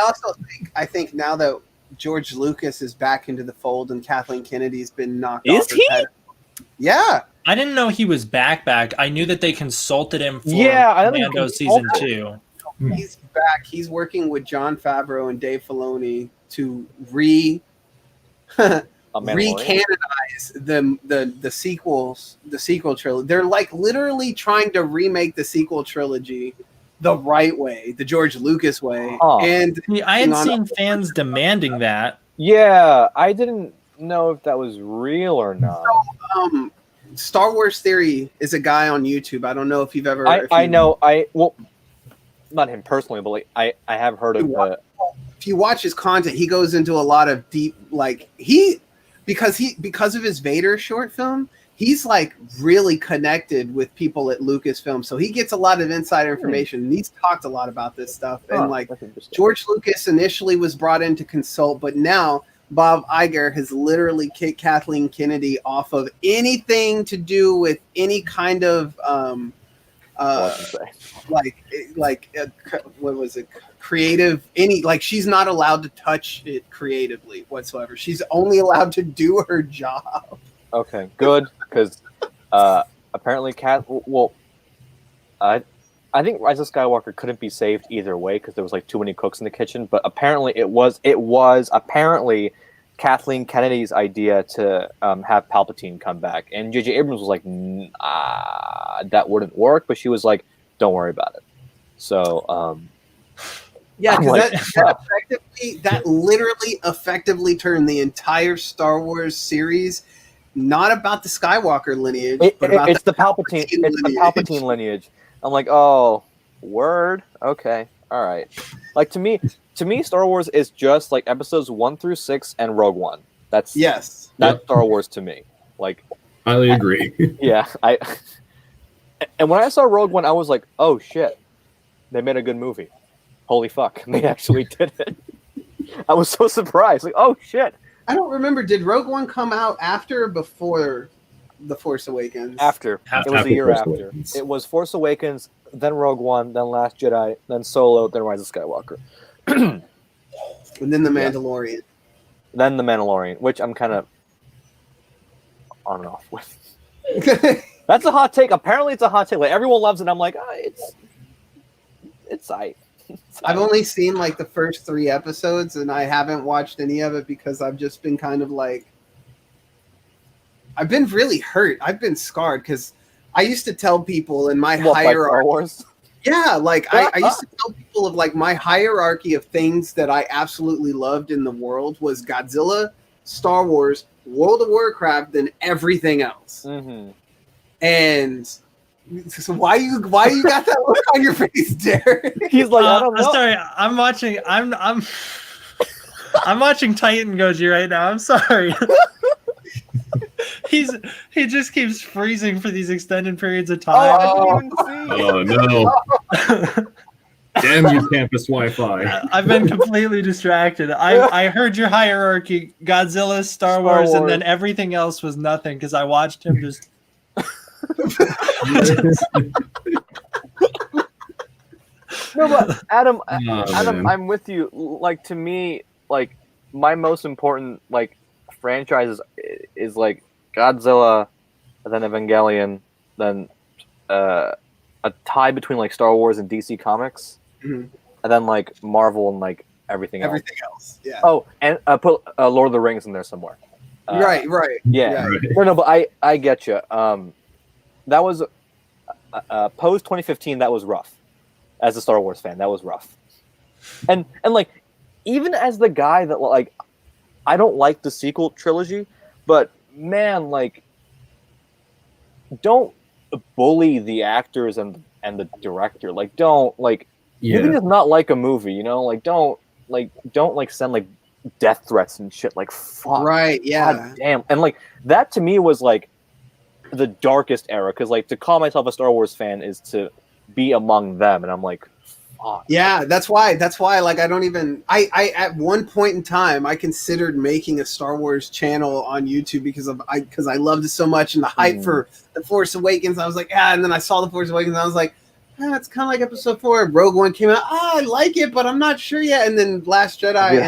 I think now that George Lucas is back into the fold and Kathleen Kennedy's been knocked off his head. Yeah. I didn't know he was back. I knew that they consulted him for Mando season 2. He's back. He's working with Jon Favreau and Dave Filoni to recanonize the sequels, the sequel trilogy. They're like literally trying to remake the sequel trilogy the right way, the George Lucas way. And I had seen fans demanding that. Yeah, I didn't know if that was real or not. So, Star Wars Theory is a guy on YouTube. I don't know if you've ever. Well, not him personally, but like I have heard of the. If you watch his content, he goes into a lot of deep, like because of his Vader short film, he's like really connected with people at Lucasfilm, so he gets a lot of insider information. And he's talked a lot about this stuff. And like George Lucas initially was brought in to consult, but now Bob Iger has literally kicked Kathleen Kennedy off of anything to do with any kind of what was it? creative she's not allowed to touch it creatively whatsoever. She's only allowed to do her job. Okay, good, because apparently I think Rise of Skywalker couldn't be saved either way because there was like too many cooks in the kitchen. But apparently it was apparently Kathleen Kennedy's idea to have Palpatine come back, and J.J. Abrams was like, that wouldn't work. But she was like, don't worry about it. So yeah, like, that literally effectively turned the entire Star Wars series not about the Skywalker lineage, but about it's the Palpatine. It's the Palpatine lineage. I'm like, oh, word, okay, all right. Like to me, Star Wars is just like episodes 1 through 6 and Rogue One. That's Star Wars to me. Like, highly agree. Yeah, and when I saw Rogue One, I was like, oh shit, they made a good movie. Holy fuck, they actually did it. I was so surprised. Like, oh shit. I don't remember. Did Rogue One come out after or before The Force Awakens? After. It was a year Force after. Awakens. It was Force Awakens, then Rogue One, then Last Jedi, then Solo, then Rise of Skywalker. And then The Mandalorian. Then The Mandalorian, which I'm kind of on and off with. That's a hot take. Apparently it's a hot take. Like, everyone loves it. I'm like, it's aight. I've only seen like the first 3 episodes, and I haven't watched any of it because I've just been kind of like, I've been really hurt. I've been scarred because I used to tell people in my hierarchy. Star Wars? Yeah, like I used to tell people of like my hierarchy of things that I absolutely loved in the world was Godzilla, Star Wars, World of Warcraft, then everything else. Mm-hmm. And so why you got that look on your face, Derek? He's like, I don't know. Sorry, I'm watching TitanGoji right now. I'm sorry. He just keeps freezing for these extended periods of time. I didn't even see. Oh no! Damn you, campus Wi-Fi! I've been completely distracted. I heard your hierarchy: Godzilla, Star Wars, and then everything else was nothing because I watched him just. No, but Adam, man. I'm with you. Like, to me, like, my most important like franchise is like Godzilla, and then Evangelion, then a tie between like Star Wars and DC Comics, and then like Marvel and like everything else. Yeah. Oh, and put Lord of the Rings in there somewhere. Right. Yeah. Right. No, but I get you. That was post 2015. That was rough. As a Star Wars fan, that was rough. And like, even as the guy that like, I don't like the sequel trilogy, but man, like, don't bully the actors and the director. Like, don't like, you can just not like a movie, you know? Like, don't send like death threats and shit. Like, fuck. Right. Yeah. God damn. And like, that to me was like the darkest era, because like to call myself a Star Wars fan is to be among them, and I'm like, fuck. Yeah, that's why like I don't even I at one point in time I considered making a Star Wars channel on YouTube because I loved it so much, and the hype for The Force Awakens, I was like, and then I saw The Force Awakens and I was like, it's kind of like episode 4. Rogue One came out, I like it, but I'm not sure yet. And then Last Jedi,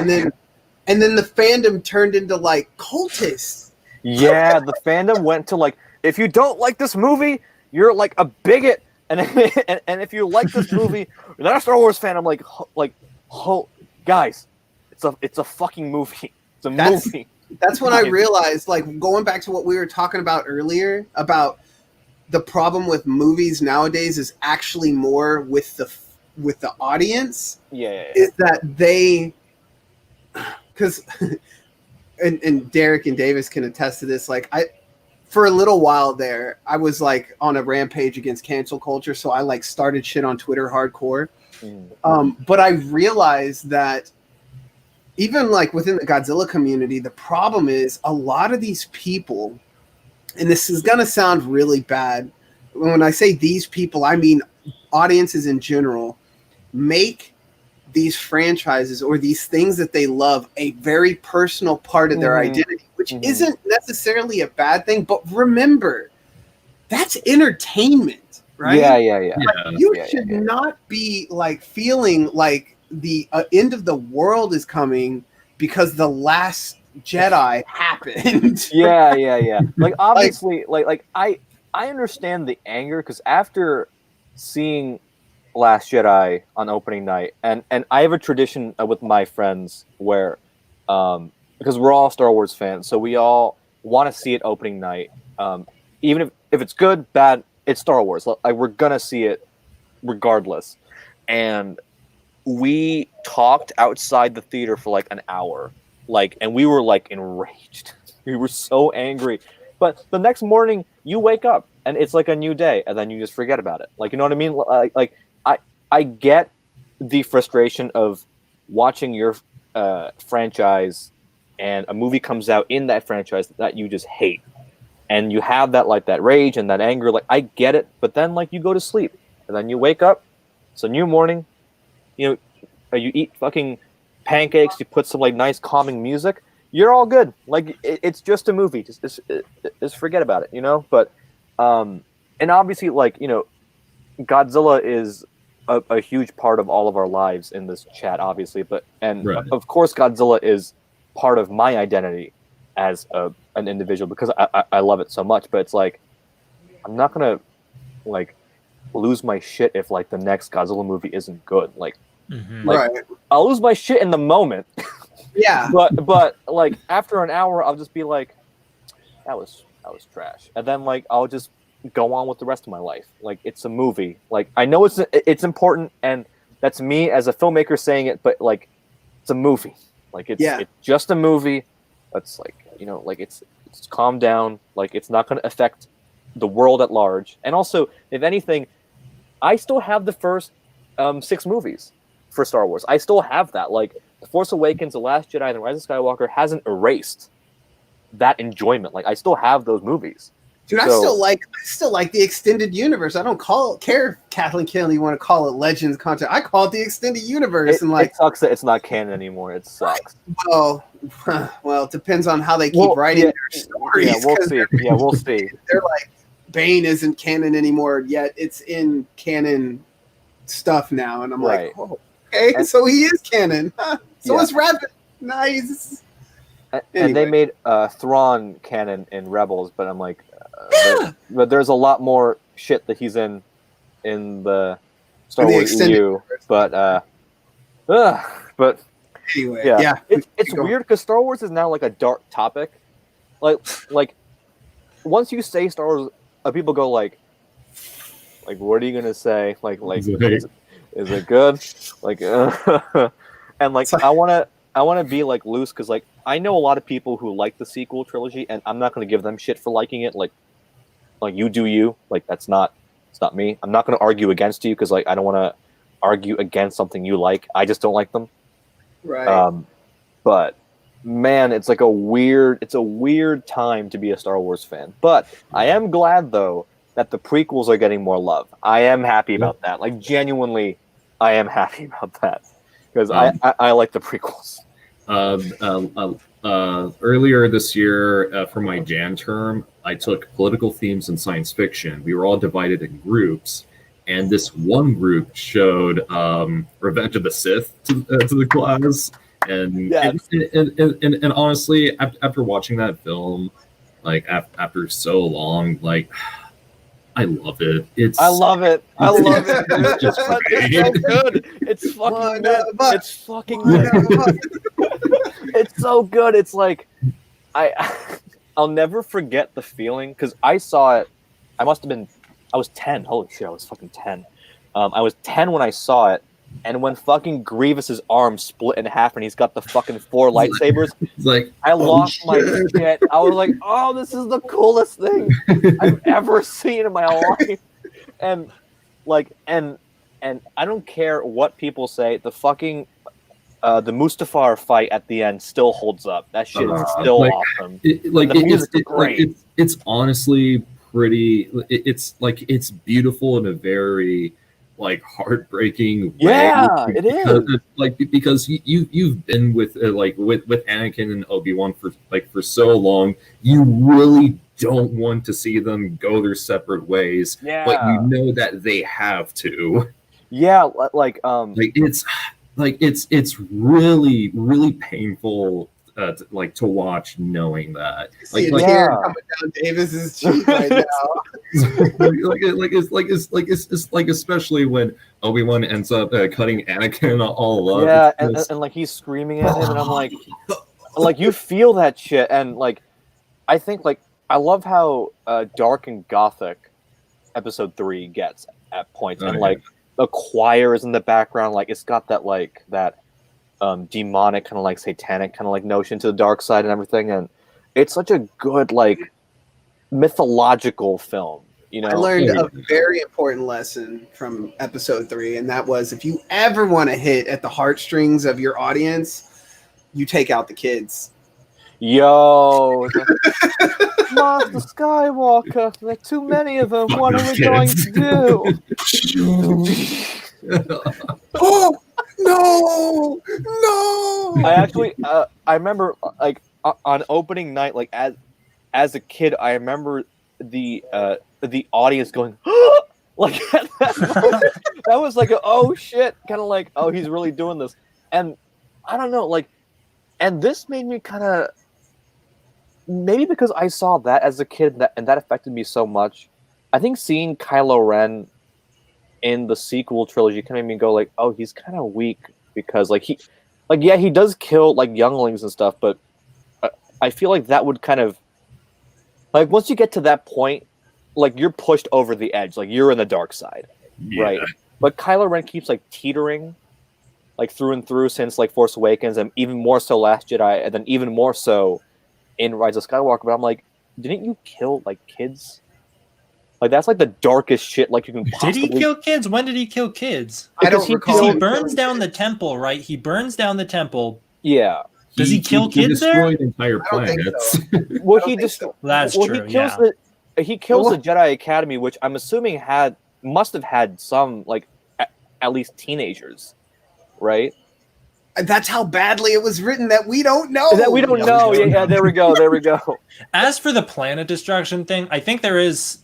and then the fandom turned into like cultists. Yeah, the fandom went to like, if you don't like this movie, you're like a bigot. And if you like this movie, you're not a Star Wars fan. I'm like, guys, it's a fucking movie. It's a movie. That's when I realized, like, going back to what we were talking about earlier about the problem with movies nowadays is actually more with the audience. Yeah. Is that they, because, and Derek and Davis can attest to this. Like, for a little while there, I was like on a rampage against cancel culture, so I like started shit on Twitter hardcore. But I realized that even like within the Godzilla community, the problem is a lot of these people, and this is gonna sound really bad. When I say these people, I mean audiences in general, make these franchises or these things that they love a very personal part of their identity, which isn't necessarily a bad thing. But remember, that's entertainment, right? Yeah. You should not be like feeling like the end of the world is coming because the last Jedi happened. Yeah. Like obviously, like I understand the anger because after seeing Last Jedi on opening night, and I have a tradition with my friends where, because we're all Star Wars fans, so we all want to see it opening night, even if it's good, bad, it's Star Wars. Like we're gonna see it regardless, and we talked outside the theater for like an hour, like, and we were like enraged. We were so angry. But the next morning, you wake up and it's like a new day, and then you just forget about it. Like, you know what I mean? Like I get the frustration of watching your franchise, and a movie comes out in that franchise that you just hate, and you have that like that rage and that anger. Like I get it, but then like you go to sleep, and then you wake up. It's a new morning. You know, you eat fucking pancakes. You put some like nice calming music. You're all good. Like it's just a movie. Just forget about it. You know. But and obviously, like, you know, Godzilla is a huge part of all of our lives in this chat, obviously. But Right. of course, Godzilla is part of my identity as an individual because I love it so much. But it's like I'm not gonna like lose my shit if like the next Godzilla movie isn't good. Like, like Right. I'll lose my shit in the moment, Yeah. but like after an hour, I'll just be like, that was trash, and then like I'll just go on with the rest of my life. Like it's a movie. Like I know it's important, and that's me as a filmmaker saying it, but like it's a movie. Like it's just a movie. It's like, you know, like it's calm down. Like it's not going to affect the world at large. And also, if anything, I still have the first 6 movies for Star Wars. I still have that. Like The Force Awakens, The Last Jedi, and The Rise of Skywalker hasn't erased that enjoyment. Like I still have those movies. Dude, I still like the extended universe. I don't care if Kathleen Kennedy want to call it Legends content. I call it the extended universe. And like, it sucks that it's not canon anymore. It sucks. Well, it depends on how they keep writing their stories. Yeah, we'll see. Yeah, we'll see. They're like, Bane isn't canon anymore, yet it's in canon stuff now, and I'm like, oh, okay, so he is canon. So it's Rabbit. Nice. And they made Thrawn canon in Rebels, but I'm like, but there's a lot more shit that he's in the Star Wars EU. But anyway, it's weird because Star Wars is now like a dark topic. Like once you say Star Wars, people go like, what are you gonna say? Like is it good? Like, and like I wanna be like loose because like I know a lot of people who like the sequel trilogy, and I'm not gonna give them shit for liking it. Like you do you. Like it's not me. I'm not gonna argue against you because like I don't want to argue against something you like. I just don't like them. Right. But man, it's a weird time to be a Star Wars fan. But I am glad though that the prequels are getting more love. I am happy about that. Like genuinely, I am happy about that because I like the prequels. Earlier this year, for my Jan term, I took political themes and science fiction. We were all divided in groups, and this one group showed Revenge of the Sith to the class. And, and honestly, after watching that film, like after so long, like I love it. I love it. It's just great. It's so good. It's fucking good. It's fucking good. It's so good. It's like I'll never forget the feeling because I saw it. I was 10. Holy shit, I was fucking 10. I was 10 when I saw it. And when fucking Grievous's arm split in half and he's got the fucking 4 lightsabers, like I lost my shit. I was like, oh, this is the coolest thing I've ever seen in my life. And like, and I don't care what people say, the fucking the Mustafar fight at the end still holds up. That shit is still awesome. It's honestly pretty. It's beautiful in a very like heartbreaking way. Yeah, it is. Like because you've been with with Anakin and Obi-Wan for so long, you really don't want to see them go their separate ways. Yeah. But you know that they have to. Yeah, like it's really really painful to watch, knowing that See like a tear coming down Davis's cheek right now. like especially when Obi-Wan ends up cutting Anakin all up. Yeah, and like he's screaming at him, and I'm like you feel that shit, and like I think like I love how dark and gothic episode 3 gets at points, and like the choir is in the background, like it's got that like that demonic kind of like satanic kind of like notion to the dark side and everything, and it's such a good like mythological film. You know, I learned a very important lesson from episode 3, and that was if you ever want to hit at the heartstrings of your audience, you take out the kids. Yo, Master Skywalker, there are too many of them. What are we going to do? Oh no! I actually, I remember like on opening night, like as a kid, I remember the audience going like that was like a, oh shit, kind of like, oh, he's really doing this, and I don't know, like, and this made me kind of, maybe because I saw that as a kid, and that affected me so much. I think seeing Kylo Ren in the sequel trilogy kind of made me go like, oh, he's kind of weak, because like he does kill like younglings and stuff, but I feel like that would kind of, like, once you get to that point, like you're pushed over the edge, like you're in the dark side, right? But Kylo Ren keeps like teetering, like through and through, since like Force Awakens, and even more so Last Jedi, and then even more so in Rise of Skywalker. But I'm like, didn't you kill like kids? Like that's like the darkest shit like you can possibly. Did he kill kids? When did he kill kids? I don't recall. He burns down the temple, right? He burns down the temple. Yeah. Does he kill kids there? Destroyed entire planets. Well, he just That's true. He kills the Jedi Academy, which I'm assuming must have had some like at least teenagers, right? That's how badly it was written that we don't know. That we don't know. Yeah, there we go. There we go. As for the planet destruction thing, I think there is.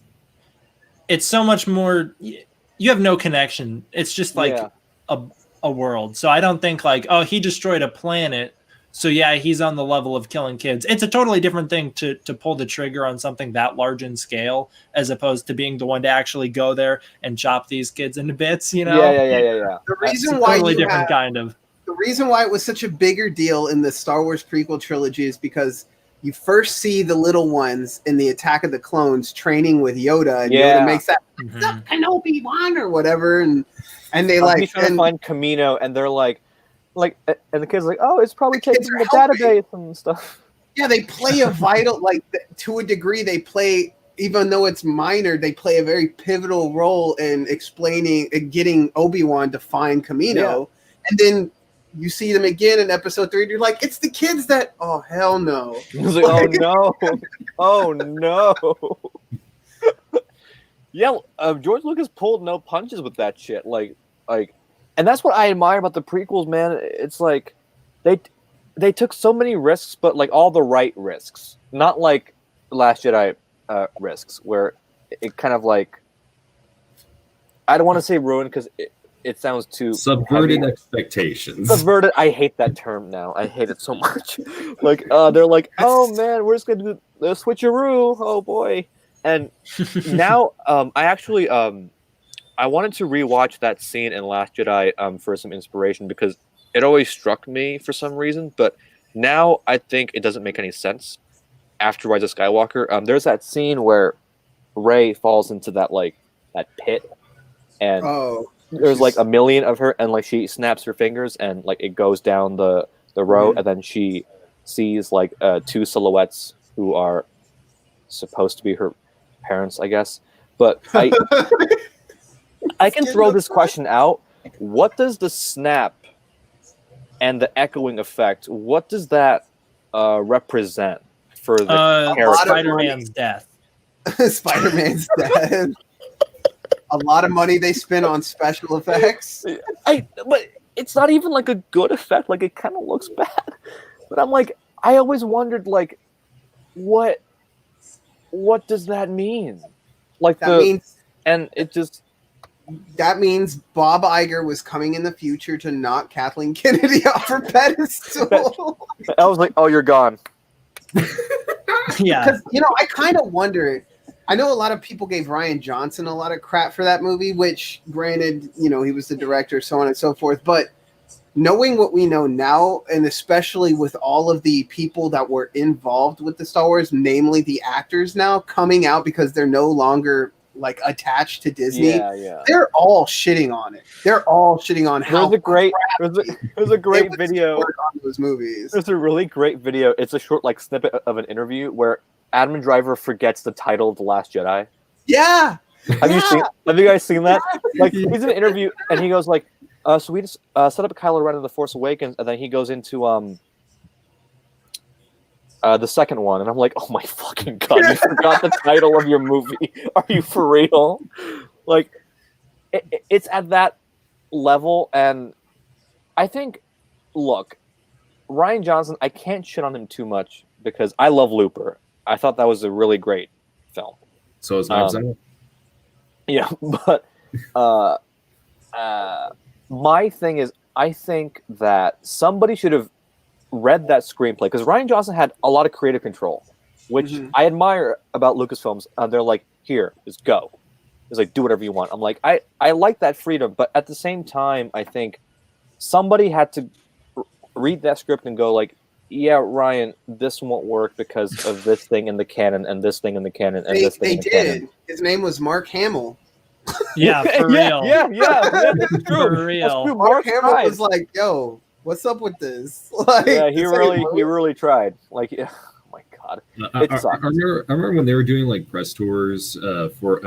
It's so much more. You have no connection. It's just like a world. So I don't think like, oh, he destroyed a planet, so yeah, he's on the level of killing kids. It's a totally different thing to pull the trigger on something that large in scale, as opposed to being the one to actually go there and chop these kids into bits. You know? Yeah. The reason why totally different kind of. The reason why it was such a bigger deal in the Star Wars prequel trilogy is because you first see the little ones in the Attack of the Clones training with Yoda, and Yoda makes that Kenobi one or whatever, and they like he's trying to find Kamino, and they're like, and the kids are like, oh, it's probably taking the database and stuff. Yeah, they play a vital, like to a degree, they play, even though it's minor, they play a very pivotal role in explaining and getting Obi-Wan to find Kamino, and then you see them again in episode 3, and you're like, it's the kids that, oh, hell no. He's like, oh no. Yeah, George Lucas pulled no punches with that shit. Like, and that's what I admire about the prequels, man. It's like, they took so many risks, but like all the right risks. Not like The Last Jedi risks, where it kind of like, I don't want to say ruined, because it sounds too subverted heavy. Expectations. Subverted. I hate that term now. I hate it so much. Like, they're like, oh man, we're just gonna do the switcheroo. Oh boy. And now, I actually, I wanted to rewatch that scene in Last Jedi for some inspiration, because it always struck me for some reason. But now I think it doesn't make any sense after Rise of Skywalker. There's that scene where Rey falls into that pit, and there's like a million of her, and like she snaps her fingers, and like it goes down the road, and then she sees like two silhouettes who are supposed to be her parents, I guess. But I can throw this question out. What does the snap and the echoing effect, what does that represent for the character? Spider-Man's death. Spider-Man's death. A lot of money they spent on special effects. But it's not even like a good effect. Like, it kind of looks bad. But I'm like, I always wondered, like, what does that mean? Like, that means, and it just, that means Bob Iger was coming in the future to knock Kathleen Kennedy off her pedestal. I was like, oh, you're gone. Yeah. Because, I kind of wonder. I know a lot of people gave Rian Johnson a lot of crap for that movie, which, granted, he was the director, so on and so forth. But knowing what we know now, and especially with all of the people that were involved with the Star Wars, namely the actors now coming out because they're no longer like attached to Disney, they're all shitting on it. They're all shitting on how there's a great video on those movies. There's a really great video. It's a short like snippet of an interview where Adam Driver forgets the title of The Last Jedi. Yeah. Have you guys seen that? Like he's in an interview and he goes like, so we just set up Kylo Ren in The Force Awakens, and then he goes into the second one, and I'm like, oh my fucking god, you forgot the title of your movie. Are you for real? Like, it's at that level, and I think, look, Rian Johnson, I can't shit on him too much because I love Looper. I thought that was a really great film. So is Knives Out. Yeah, but my thing is, I think that somebody should have read that screenplay because Rian Johnson had a lot of creative control, which I admire about Lucasfilms. They're like, here, just go. It's like, do whatever you want. I'm like, I like that freedom, but at the same time, I think somebody had to read that script and go like, yeah, Ryan, this won't work because of this thing in the canon and this thing in the canon and this thing in the canon. His name was Mark Hamill. Yeah, for real. Yeah, that's true. For real. That's true. Mark Hamill was like, yo, what's up with this? Like, yeah, he really tried. Like, yeah, oh my god, it sucks. I remember when they were doing like press tours for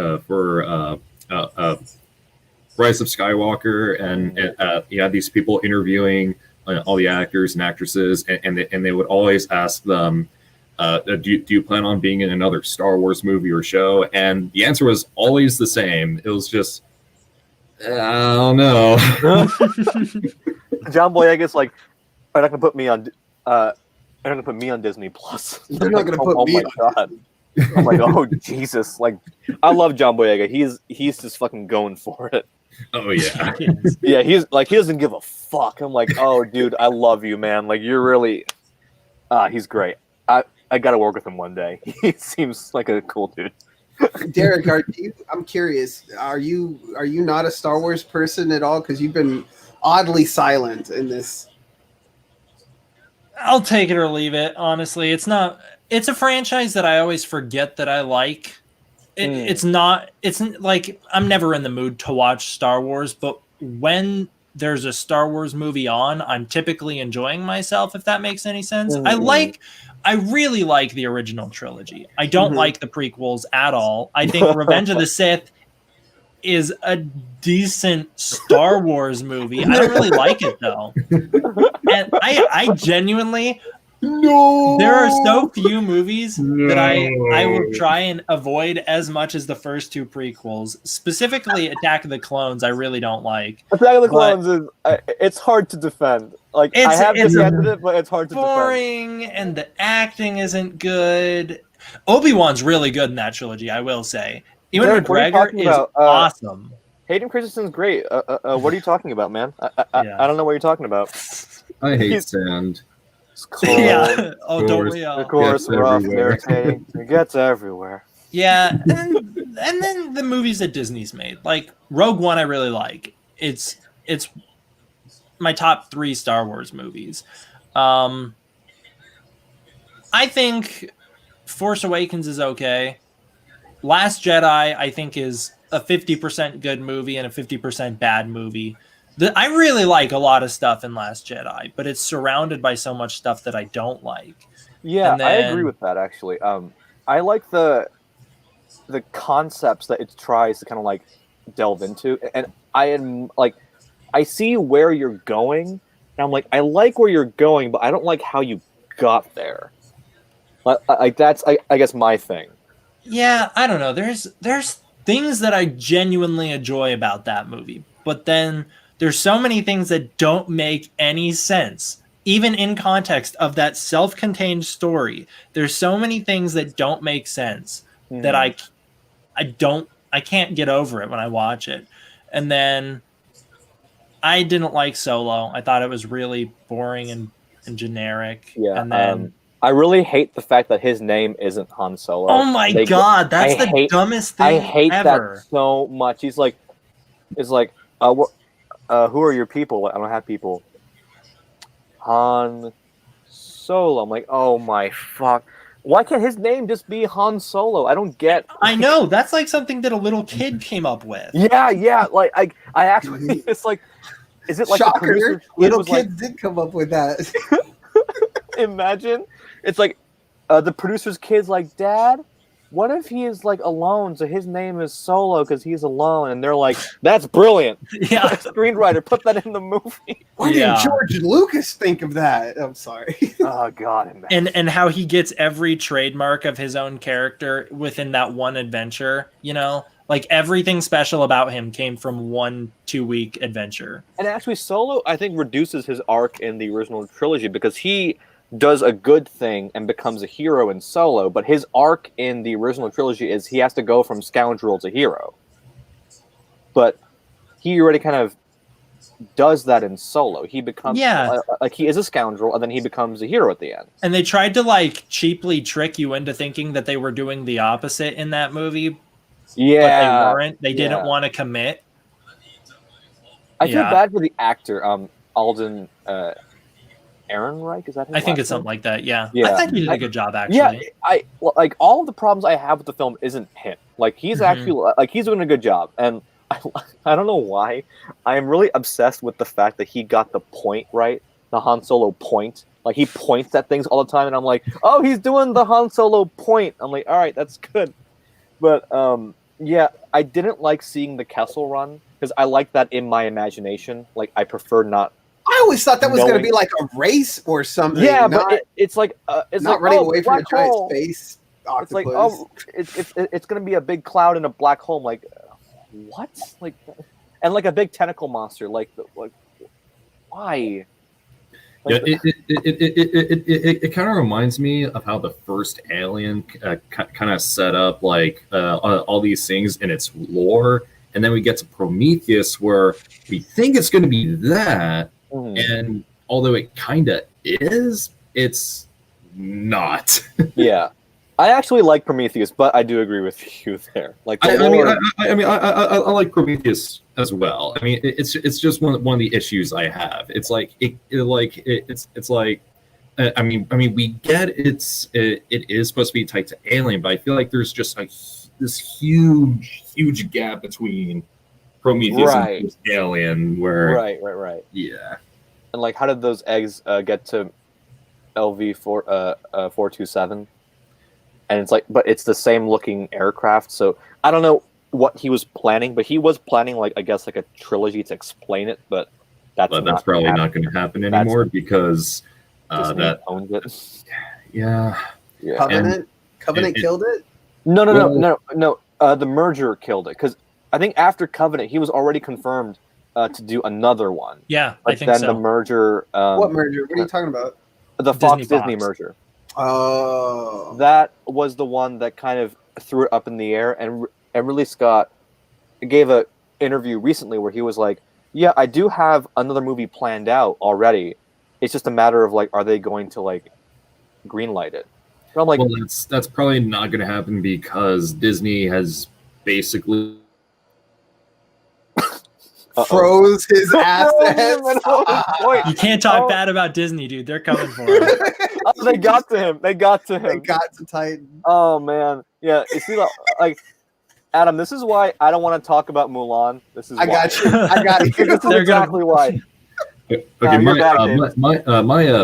Rise of Skywalker, and you had these people interviewing all the actors and actresses, and they would always ask them, do you plan on being in another Star Wars movie or show? And the answer was always the same. It was just, I don't know. John Boyega's like, they're not gonna put me on. They're not gonna put me on Disney Plus. They're not gonna put me. Oh my god! I'm like, oh Jesus! Like, I love John Boyega. He's just fucking going for it. Oh yeah, yeah. He's like, he doesn't give a fuck. I'm like, oh dude, I love you, man. Like, you're really, he's great. I gotta work with him one day. He seems like a cool dude. Derek, I'm curious. Are you not a Star Wars person at all? Because you've been oddly silent in this. I'll take it or leave it. Honestly, it's a franchise that I always forget that I like. It's like I'm never in the mood to watch Star Wars, but when there's a Star Wars movie on, I'm typically enjoying myself, if that makes any sense. I really like the original trilogy. I don't like the prequels at all. I think Revenge of the Sith is a decent Star Wars movie. I don't really like it though. And I genuinely, there are so few movies that I would try and avoid as much as the first two prequels. Specifically Attack of the Clones, I really don't like. Attack of the Clones is it's hard to defend. Like, I have defended it, but it's hard to defend. Boring, and the acting isn't good. Obi-Wan's really good in that trilogy, I will say. Ewan McGregor is awesome. Hayden Christensen's great. What are you talking about, man? I don't know what you're talking about. I hate sand. It's cold. Yeah. Oh, don't we all? Of course, rough, irritating. It gets everywhere. Yeah, and then the movies that Disney's made, like Rogue One, I really like. It's my top 3 Star Wars movies. I think Force Awakens is okay. Last Jedi, I think, is a 50% good movie and a 50% bad movie. I really like a lot of stuff in Last Jedi, but it's surrounded by so much stuff that I don't like. Yeah, I agree with that, actually. I like the concepts that it tries to kind of like delve into, and I am like, I see where you're going, and I'm like, I like where you're going, but I don't like how you got there. Like that's, I guess, my thing. Yeah, I don't know. There's things that I genuinely enjoy about that movie, but then there's so many things that don't make any sense, even in context of that self-contained story. There's so many things that don't make sense that I can't get over it when I watch it. And then I didn't like Solo. I thought it was really boring and generic. Yeah. And then I really hate the fact that his name isn't Han Solo. oh my god, that's the dumbest thing I hate ever. that so much. He's like, it's like, who are your people? I don't have people. Han Solo. I'm like, oh my fuck. Why can't his name just be Han Solo? I don't get. I know that's like something that a little kid came up with. Yeah. Like I actually, it's like, is it like Shocker, the producer little was kids did come up with that. Imagine it's like the producer's kid's like, Dad, what if he is like alone, so his name is Solo because he's alone, and they're like, that's brilliant. Yeah, Screenwriter, put that in the movie. Why didn't George Lucas think of that? I'm sorry. Oh god, man. and how he gets every trademark of his own character within that one adventure, you know, like everything special about him came from 1 2-week adventure. And actually, Solo, I think, reduces his arc in the original trilogy because he does a good thing and becomes a hero in Solo, but his arc in the original trilogy is he has to go from scoundrel to hero. But he already kind of does that in Solo. He becomes like he is a scoundrel, and then he becomes a hero at the end. And they tried to like cheaply trick you into thinking that they were doing the opposite in that movie. Yeah, but they weren't. They didn't want to commit. I feel bad for the actor, Alden Ehrenreich. Is that his I think last it's something name? like that. Yeah. Yeah. I think he did a good job actually. Yeah, like all of the problems I have with the film isn't him. Like he's actually like he's doing a good job, and I don't know why I am really obsessed with the fact that he got the point right, the Han Solo point. Like he points at things all the time, and I'm like, oh, he's doing the Han Solo point. I'm like, all right, that's good. But yeah, I didn't like seeing the Kessel Run because I like that in my imagination. Like I prefer not. I always thought that was going to be like a race or something. Yeah, but it's like it's not like, running away from a giant hole. space octopus. It's like, oh, it's going to be a big cloud in a black hole. I'm like, what? Like, and like a big tentacle monster. Like why? Like, yeah, it kind of reminds me of how the first Alien kind of set up like all these things in its lore, and then we get to Prometheus where we think it's going to be that, and although it kind of is, it's not. Yeah. I actually like Prometheus, but I do agree with you there. Like, I like Prometheus as well. I mean, it's just one of the issues I have. It's like it's like I mean we get it is supposed to be tied to Alien, but I feel like there's just this huge gap between Prometheus and Alien, where right. Yeah. And like, how did those eggs get to LV-427? And it's like, but it's the same looking aircraft. So I don't know what he was planning, but he was planning like, I guess, like a trilogy to explain it. But that's probably not going to happen anymore because that owns it. Yeah. Covenant killed it. No. The merger killed it because I think after Covenant he was already confirmed to do another one. Yeah, but I think then so. the merger. What merger? What are you talking about? The Fox-Disney merger. Oh, that was the one that kind of threw it up in the air, and Ridley Scott gave an interview recently where he was like, "Yeah, I do have another movie planned out already. It's just a matter of like, are they going to like greenlight it?" And I'm like, well, that's probably not going to happen because Disney has basically froze his assets. You can't talk bad about Disney, dude. They're coming for him. They got to him. They got to Titan. Oh man, yeah. You see, like, Adam, this is why I don't want to talk about Mulan. This is I got you. This is exactly why. Okay,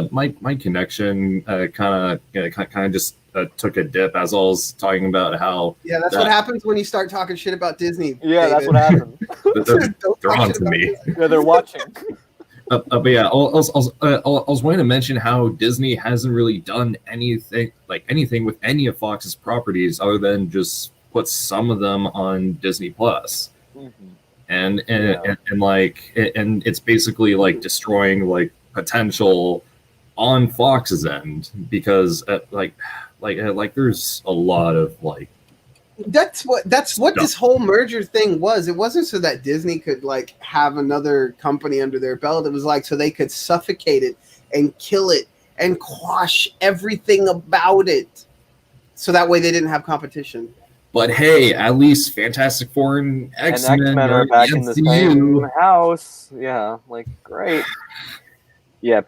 my connection kind of just took a dip as I was talking about how that's what happens when you start talking shit about Disney. Yeah, David. That's what happens. They're on to me. Yeah, they're watching. But yeah, I was wanting to mention how Disney hasn't really done anything with any of Fox's properties other than just put some of them on Disney Plus. And it's basically like destroying like potential on Fox's end because like there's a lot of like That's what this whole merger thing was. It wasn't so that Disney could like have another company under their belt. It was like so they could suffocate it and kill it and quash everything about it. So that way they didn't have competition. But hey, at least Fantastic Four and X-Men are back in the same house. Yeah, like great. Yeah,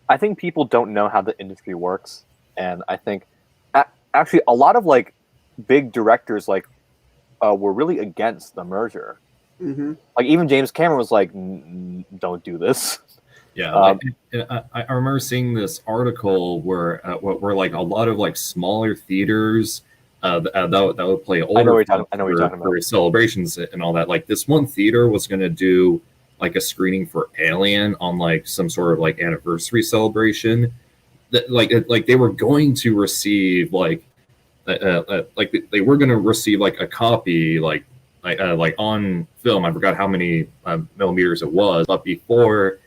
I think people don't know how the industry works, and I think actually a lot of like big directors like were really against the merger. Mm-hmm. Like even James Cameron was like, "Don't do this." Yeah, I remember seeing this article where like a lot of like smaller theaters that would play older I know what you're talking for celebrations and all that. Like this one theater was going to do like a screening for Alien on like some sort of like anniversary celebration. That like they were going to receive like they were going to receive like a copy like on film. I forgot how many millimeters it was, but before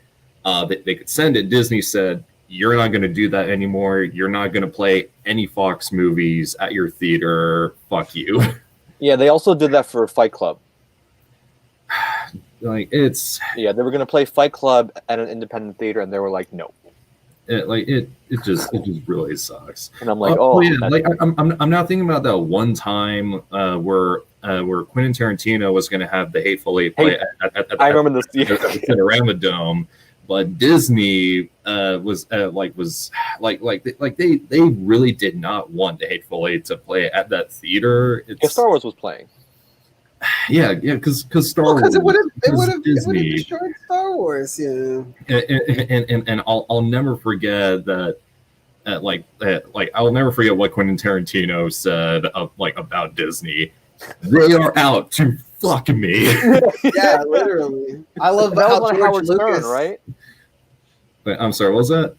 they could send it, Disney said, "You're not going to do that anymore. You're not going to play any Fox movies at your theater. Fuck you." Yeah, they also did that for Fight Club. Like it's they were going to play Fight Club at an independent theater, and they were like, "No." It just really sucks. And I'm like, yeah, like I'm not thinking about that one time where Quentin Tarantino was going to have the Hateful Eight play at I remember this the Cinerama Dome. But Disney was they really did not want the Hateful Eight to play at that theater. Star Wars was playing. Yeah, because Star Wars. Because it would have Disney. destroyed Star Wars. Yeah. And I'll never forget that. I'll never forget what Quentin Tarantino said about Disney. They are out to fuck me. Yeah, literally. I love that how was on George Howard Lucas, Stern, right? I'm sorry, what was that?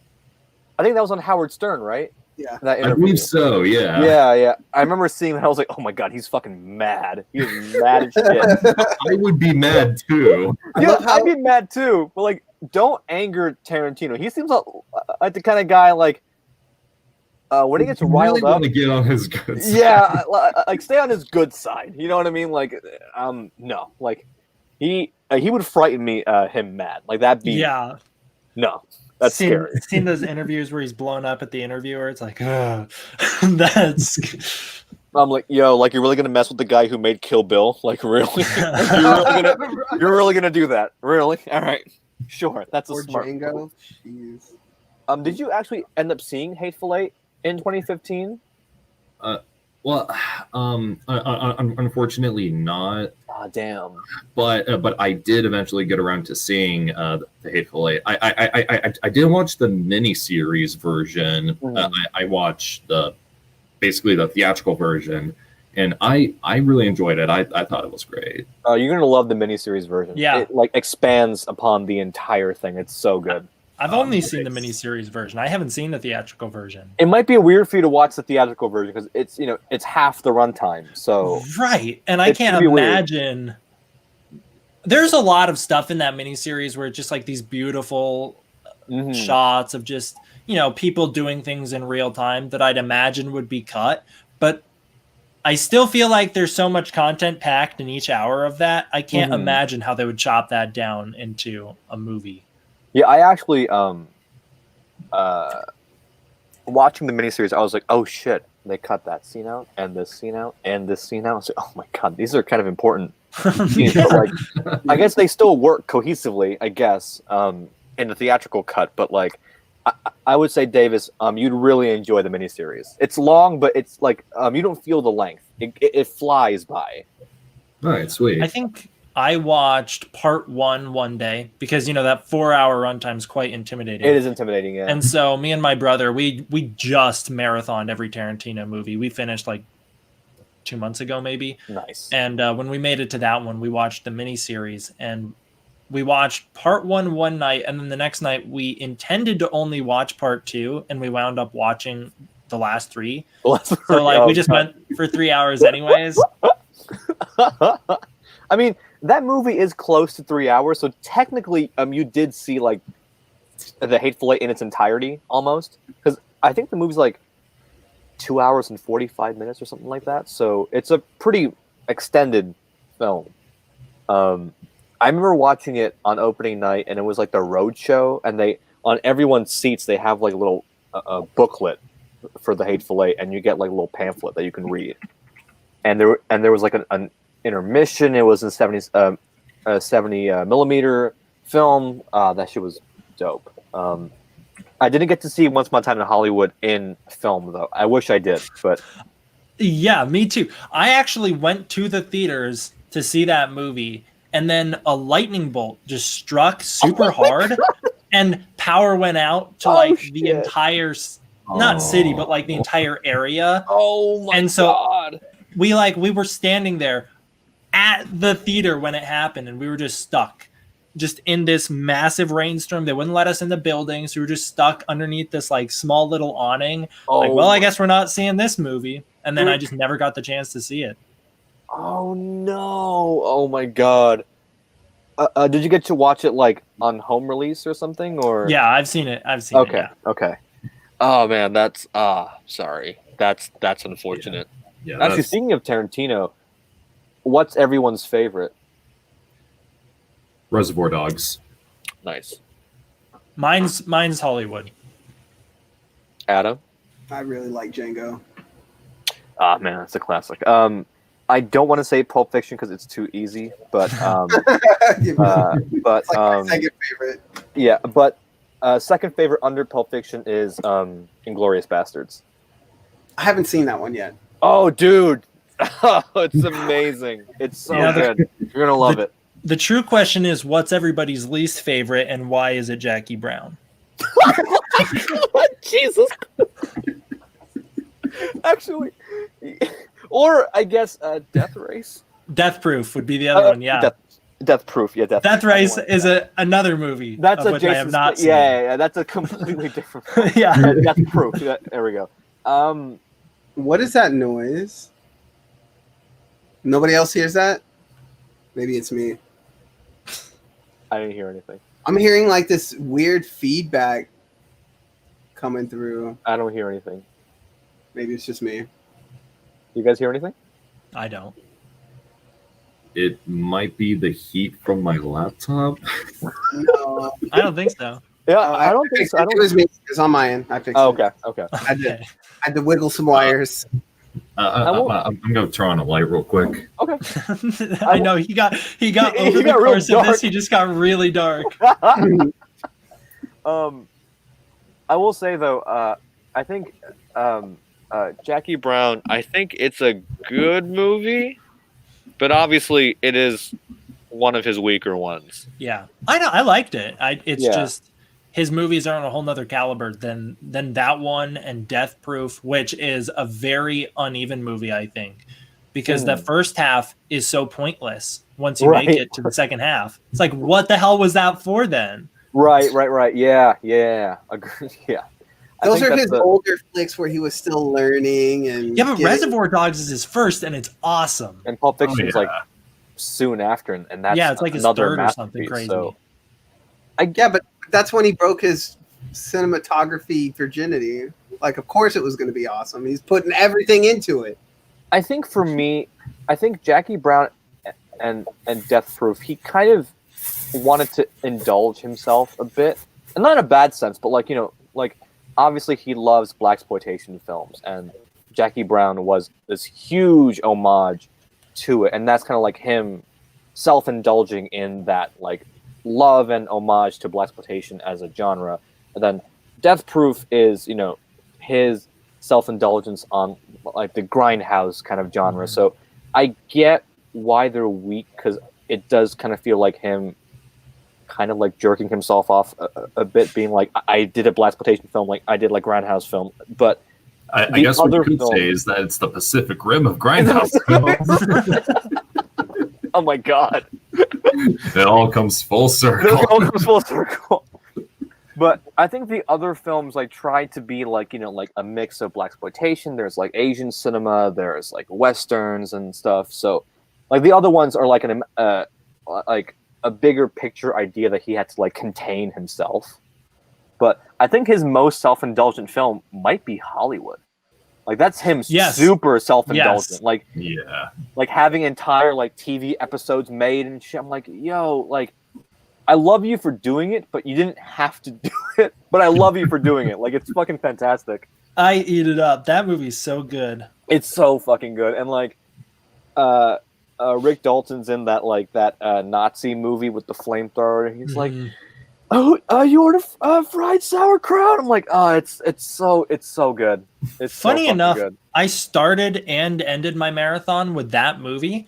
I think that was on Howard Stern, right? Yeah, that I believe so. Yeah. Yeah. I remember seeing that. I was like, "Oh my god, he's fucking mad. He's mad as shit." I would be mad too. I'd be mad too. But like, don't anger Tarantino. He seems like the kind of guy like when he gets riled up, to get on his good side. Yeah, like stay on his good side. You know what I mean? Like, no, like he would frighten me. Him mad like that. No. That's scary. Seen those interviews where he's blown up at the interviewer? It's like, that's. I'm like, yo, like you're really gonna mess with the guy who made Kill Bill? Like, really? you're really gonna do that? Really? All right, sure. That's a smart. Django. Jeez. Did you actually end up seeing Hateful Eight in 2015? Well, unfortunately not. Ah, damn. But I did eventually get around to seeing the Hateful Eight. I didn't watch the miniseries version. I watched basically the theatrical version, and I really enjoyed it. I thought it was great. Oh, you're gonna love the miniseries version. Yeah, it like expands upon the entire thing. It's so good. I've only seen the miniseries version. I haven't seen the theatrical version. It might be weird for you to watch the theatrical version because it's half the runtime. So right, and I can't imagine. Weird. There's a lot of stuff in that miniseries where it's just like these beautiful shots of just people doing things in real time that I'd imagine would be cut, but I still feel like there's so much content packed in each hour of that. I can't imagine how they would chop that down into a movie. Yeah, I actually watching the miniseries, I was like, oh shit, they cut that scene out and this scene out and this scene out. I was like, oh my god, these are kind of important scenes. Like, I guess they still work cohesively, I guess, in the theatrical cut, but like I would say, Davis, you'd really enjoy the miniseries. It's long, but it's like you don't feel the length. It flies by. All right, sweet. I think I watched part one day because that 4-hour runtime is quite intimidating. It is intimidating, yeah. And so me and my brother, we just marathoned every Tarantino movie. We finished like 2 months ago, maybe. Nice. And when we made it to that one, we watched the miniseries, and we watched part one night, and then the next night we intended to only watch part 2, and we wound up watching the last 3. So like we just went for 3 hours anyways. I mean, that movie is close to 3 hours, so technically, you did see like the Hateful Eight in its entirety almost, because I think the movie's like 2 hours and 45 minutes or something like that. So it's a pretty extended film. I remember watching it on opening night, and it was like the road show, and they on everyone's seats they have like a little booklet for the Hateful Eight, and you get like a little pamphlet that you can read. And there was like an intermission. It was in 70 millimeter film. That shit was dope. I didn't get to see Once Upon a Time in Hollywood in film though. I wish I did, but Yeah, me too. I actually went to the theaters to see that movie, and then a lightning bolt just struck super hard, and power went out to like the entire, not city, but like the entire area. Oh my God. We were standing there at the theater when it happened, and we were just stuck. Just in this massive rainstorm. They wouldn't let us in the building, so we were just stuck underneath this like small little awning. I guess we're not seeing this movie. And then I just never got the chance to see it. Oh no! Oh my God! Did you get to watch it like on home release or something? Or yeah, I've seen it. Okay, yeah. okay. Oh man, that's sorry. That's unfortunate. Yeah. Actually, speaking of Tarantino, what's everyone's favorite? Reservoir Dogs. Nice. Mine's Hollywood. Adam? I really like Django. Ah man, that's a classic. I don't want to say Pulp Fiction because it's too easy, but It's like my second favorite. yeah, but second favorite under Pulp Fiction is Inglourious Bastards. I haven't seen that one yet. Oh, dude, it's amazing. It's so good. You're gonna love it. The true question is, what's everybody's least favorite, and why is it Jackie Brown? Jesus. Actually, or I guess Death Race. Death Proof would be the other one. Yeah, Death Proof. Yeah, Death Race is another movie. That's of which I have not seen. Yeah, that's a completely different. Yeah, Death Proof. Yeah, there we go. What is that noise? Nobody else hears that? Maybe it's me. I didn't hear anything. I'm hearing like this weird feedback coming through. I don't hear anything. Maybe it's just me. You guys hear anything? I don't. It might be the heat from my laptop. No, I don't think so. Yeah, I don't think so. I It don't. was me. It's on my end. I fixed Oh, it. okay. I did. I had to wiggle some wires. I'm gonna turn on a light real quick. Okay. I know he got He over got the real course of dark. this. He just got really dark. I will say though, I think Jackie Brown. I think it's a good movie, but obviously it is one of his weaker ones. Yeah, I know. I liked it. It's Yeah. just his movies are on a whole nother caliber than that one and Death Proof, which is a very uneven movie, I think, because the first half is so pointless. Once you make it to the second half, it's like, what the hell was that for then? Right. Yeah. Agreed. Yeah. Those are his older flicks where he was still learning and Yeah, but Reservoir Dogs is his first, and it's awesome. And Pulp Fiction is like soon after, and that's it's like his another third or something masterpiece, crazy. So. Yeah, but that's when he broke his cinematography virginity. Like, of course it was going to be awesome. He's putting everything into it. I think for me, Jackie Brown and Death Proof, he kind of wanted to indulge himself a bit, and not in a bad sense, but like obviously he loves blaxploitation films, and Jackie Brown was this huge homage to it, and that's kind of like him self-indulging in that like love and homage to blaxploitation as a genre. And then Death Proof is his self-indulgence on like the grindhouse kind of genre. So I get why they're weak, because it does kind of feel like him kind of like jerking himself off a bit, being like, I did a blaxploitation film, like I did like grindhouse film, but I guess what you could say is that it's the Pacific Rim of grindhouse films. Oh my God. It all comes full circle. It all comes full circle. But I think the other films like try to be like, like a mix of blaxploitation. There's like Asian cinema, there's like westerns and stuff. So like the other ones are like like a bigger picture idea that he had to like contain himself. But I think his most self-indulgent film might be Hollywood. Like that's him Yes. super self-indulgent. Yes. Like having entire like TV episodes made and shit. I'm like, yo, like I love you for doing it, but you didn't have to do it. But I love you for doing it. Like it's fucking fantastic. I eat it up. That movie's so good. It's so fucking good. And like Rick Dalton's in that Nazi movie with the flamethrower, and he's like, "Oh, you ordered fried sauerkraut." I'm like, "Oh, it's so good." It's funny so enough. good. I started and ended my marathon with that movie,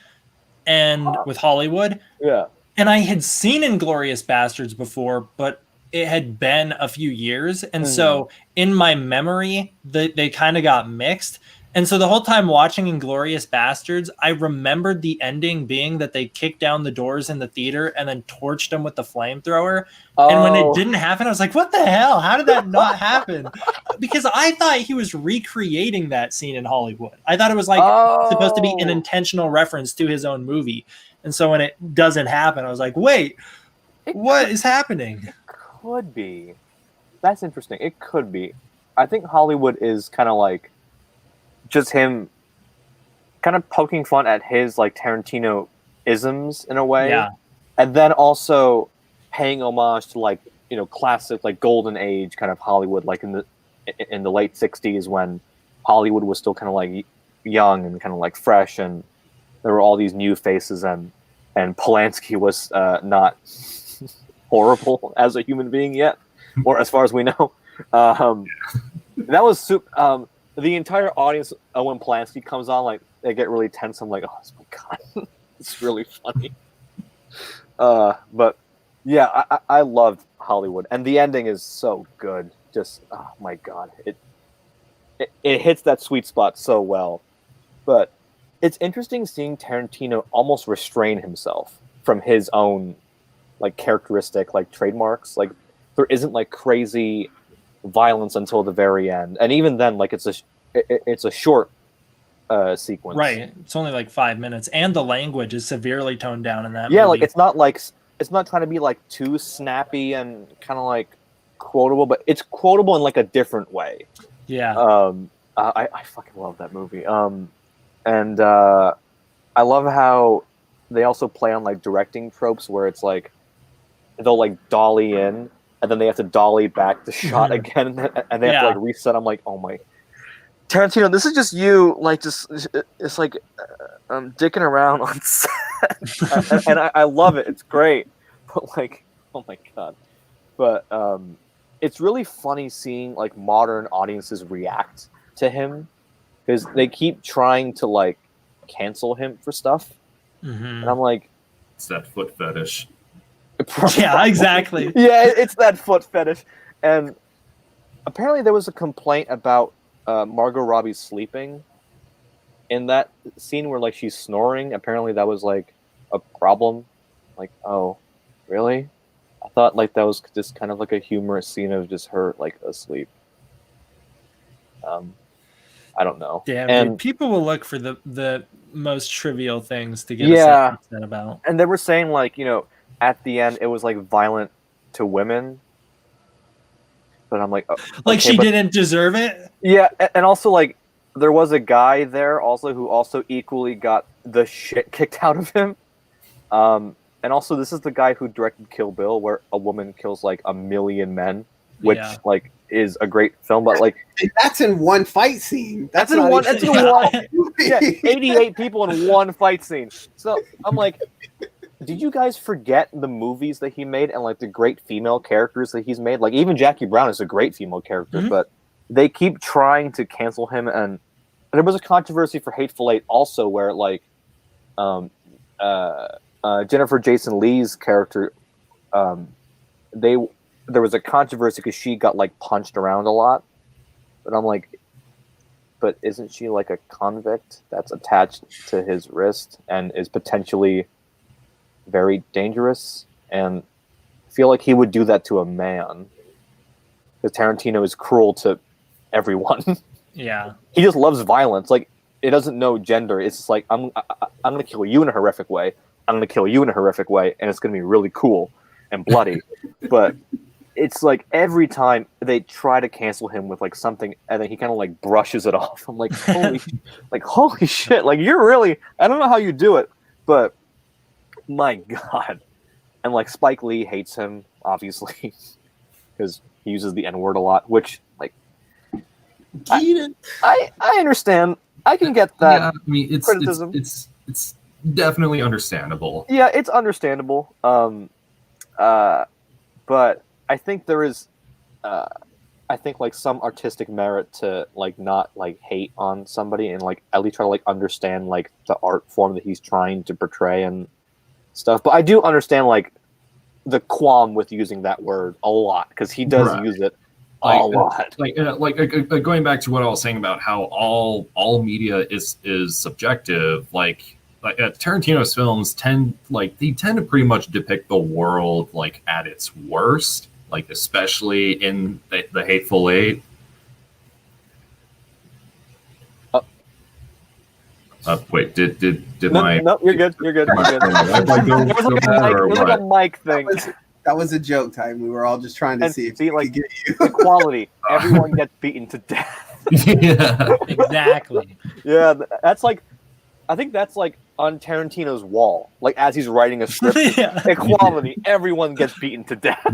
and with Hollywood. Yeah, and I had seen Inglourious Bastards before, but it had been a few years, and so in my memory, they kind of got mixed. And so the whole time watching Inglourious Bastards, I remembered the ending being that they kicked down the doors in the theater and then torched him with the flamethrower. Oh. And when it didn't happen, I was like, what the hell? How did that not happen? Because I thought he was recreating that scene in Hollywood. I thought it was like supposed to be an intentional reference to his own movie. And so when it doesn't happen, I was like, wait, what is happening? It could be. That's interesting. It could be. I think Hollywood is kind of like just him kind of poking fun at his like Tarantino isms in a way. Yeah. And then also paying homage to like, you know, classic like golden age kind of Hollywood, like in the late 60s when Hollywood was still kind of like young and kind of like fresh, and there were all these new faces, and Polanski was not horrible as a human being yet, or as far as we know. That was super. The entire audience, when Polanski comes on, like they get really tense. I'm like, oh my god, it's really funny. But yeah, I loved Hollywood, and the ending is so good. Just oh my god, it hits that sweet spot so well. But it's interesting seeing Tarantino almost restrain himself from his own like characteristic, like trademarks. Like there isn't like crazy violence until the very end, and even then, like it's a short sequence. Right, it's only like 5 minutes, and the language is severely toned down in that yeah, movie. like it's not trying to be like too snappy and kind of like quotable, but it's quotable in like a different way. Yeah. I fucking love that movie. And I love how they also play on like directing tropes where it's like they'll like dolly in and then they have to dolly back the shot again, and they have to like reset. I'm like, oh my Tarantino, this is just you like just it's like dicking around on set. and I love it. It's great. But like, oh my god. But it's really funny seeing like modern audiences react to him, because they keep trying to like cancel him for stuff. And I'm like, it's that foot fetish. Yeah, exactly. Yeah, it's that foot fetish. And apparently there was a complaint about Margot Robbie sleeping in that scene where like she's snoring. Apparently that was like a problem. Like, oh, really? I thought like that was just kind of like a humorous scene of just her like asleep. I don't know. Damn, and dude, people will look for the most trivial things to get upset about. And they were saying like, you know, at the end it was like violent to women. But I'm like, like she didn't deserve it. Yeah, and also like there was a guy there also who also equally got the shit kicked out of him. And also this is the guy who directed Kill Bill, where a woman kills like 1 million men, which like is a great film, but like that's in one fight scene. That's in one. That's in one. Yeah, 88 people in one fight scene. So I'm like, did you guys forget the movies that he made and like the great female characters that he's made? Like even Jackie Brown is a great female character, but they keep trying to cancel him. And there was a controversy for Hateful Eight also, where like Jennifer Jason Leigh's character, there was a controversy because she got like punched around a lot. But I'm like, but isn't she like a convict that's attached to his wrist and is potentially very dangerous? And I feel like he would do that to a man, because Tarantino is cruel to everyone. Yeah, he just loves violence. Like it doesn't know gender. It's just like I'm gonna kill you in a horrific way. I'm gonna kill you in a horrific way, and it's gonna be really cool and bloody. But it's like every time they try to cancel him with like something, and then he kind of like brushes it off. I'm like, holy shit! Like you're really, I don't know how you do it, but my god. And like Spike Lee hates him, obviously, because he uses the N-word a lot, which like I understand. I can get that. Yeah, I mean, criticism. It's definitely understandable. Yeah, it's understandable. But I think there is, I think like some artistic merit to like not like hate on somebody and like at least try to like understand like the art form that he's trying to portray and stuff. But I do understand like the qualm with using that word a lot because he does use it a lot. Going back to what I was saying about how all media is subjective. Like Tarantino's films tend to pretty much depict the world like at its worst, like especially in the Hateful Eight. Wait, did my no, you're good. You're good. You're good. There was like a mic thing. That was a joke time. We were all just trying to see if we like could get you. equality. Everyone gets beaten to death. Yeah, Exactly. Yeah, that's like, I think that's like on Tarantino's wall. Like as he's writing a script, Yeah. equality. Everyone gets beaten to death,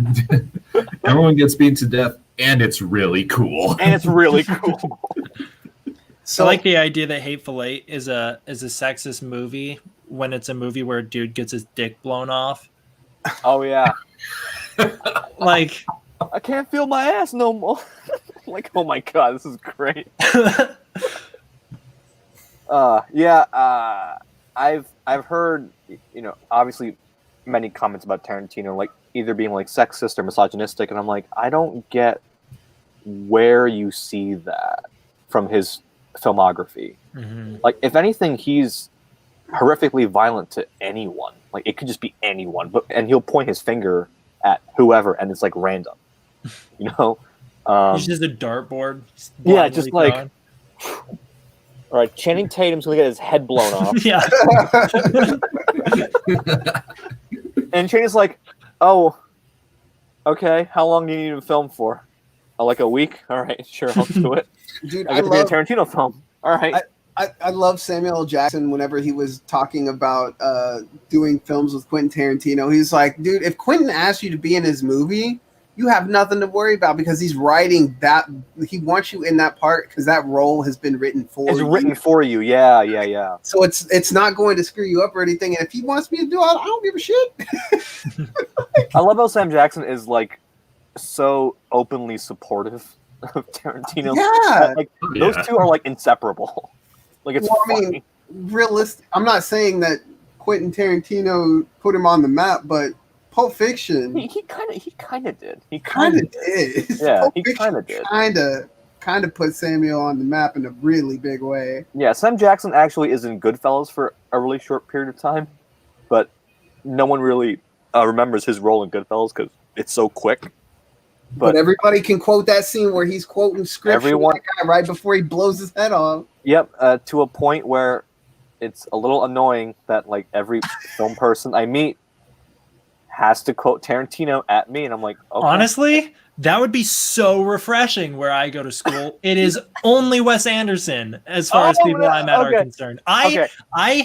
everyone gets beaten to death, and it's really cool. and it's really cool. So I like the idea that Hateful Eight is a sexist movie when it's a movie where a dude gets his dick blown off. Oh yeah, Like, I can't feel my ass no more. Like, oh my god, this is great. I've heard, you know, obviously many comments about Tarantino, like either being like sexist or misogynistic, and I'm like, I don't get where you see that from his filmography. Like, if anything, he's horrifically violent to anyone. Like, it could just be anyone, and he'll point his finger at whoever, and it's like random, you know. he's just a dartborard. Yeah, just like, all right, Channing Tatum's gonna get his head blown off. Yeah. And Channing's like, oh, okay, how long do you need to film for? Oh, like a week? All right, sure, I'll do it. Dude, I get to be a Tarantino film. All right. I love Samuel L. Jackson whenever he was talking about doing films with Quentin Tarantino. He's like, dude, if Quentin asked you to be in his movie, you have nothing to worry about because he's writing that. He wants you in that part because that role has been written for you. It's written for you. Yeah, yeah, yeah. So it's not going to screw you up or anything. And if he wants me to do it, I don't give a shit. I love how Sam Jackson is like so openly supportive of Tarantino. Yeah. Like those two are like inseparable. Like it's Well, I funny. mean, realistic. I'm not saying that Quentin Tarantino put him on the map, but Pulp Fiction, he kind of did. He kind kind of did. Yeah, Pulp he Fiction kinda did. Kind of put Samuel on the map in a really big way. Yeah, Sam Jackson actually is in Goodfellas for a really short period of time, but no one really remembers his role in Goodfellas because it's so quick. But everybody can quote that scene where he's quoting scripture Everyone- that guy right before he blows his head off. Yep, to a point where it's a little annoying that like every film person I meet has to quote Tarantino at me, and I'm like, okay. Honestly, that would be so refreshing where I go to school. It is only Wes Anderson as far as people I met are concerned. I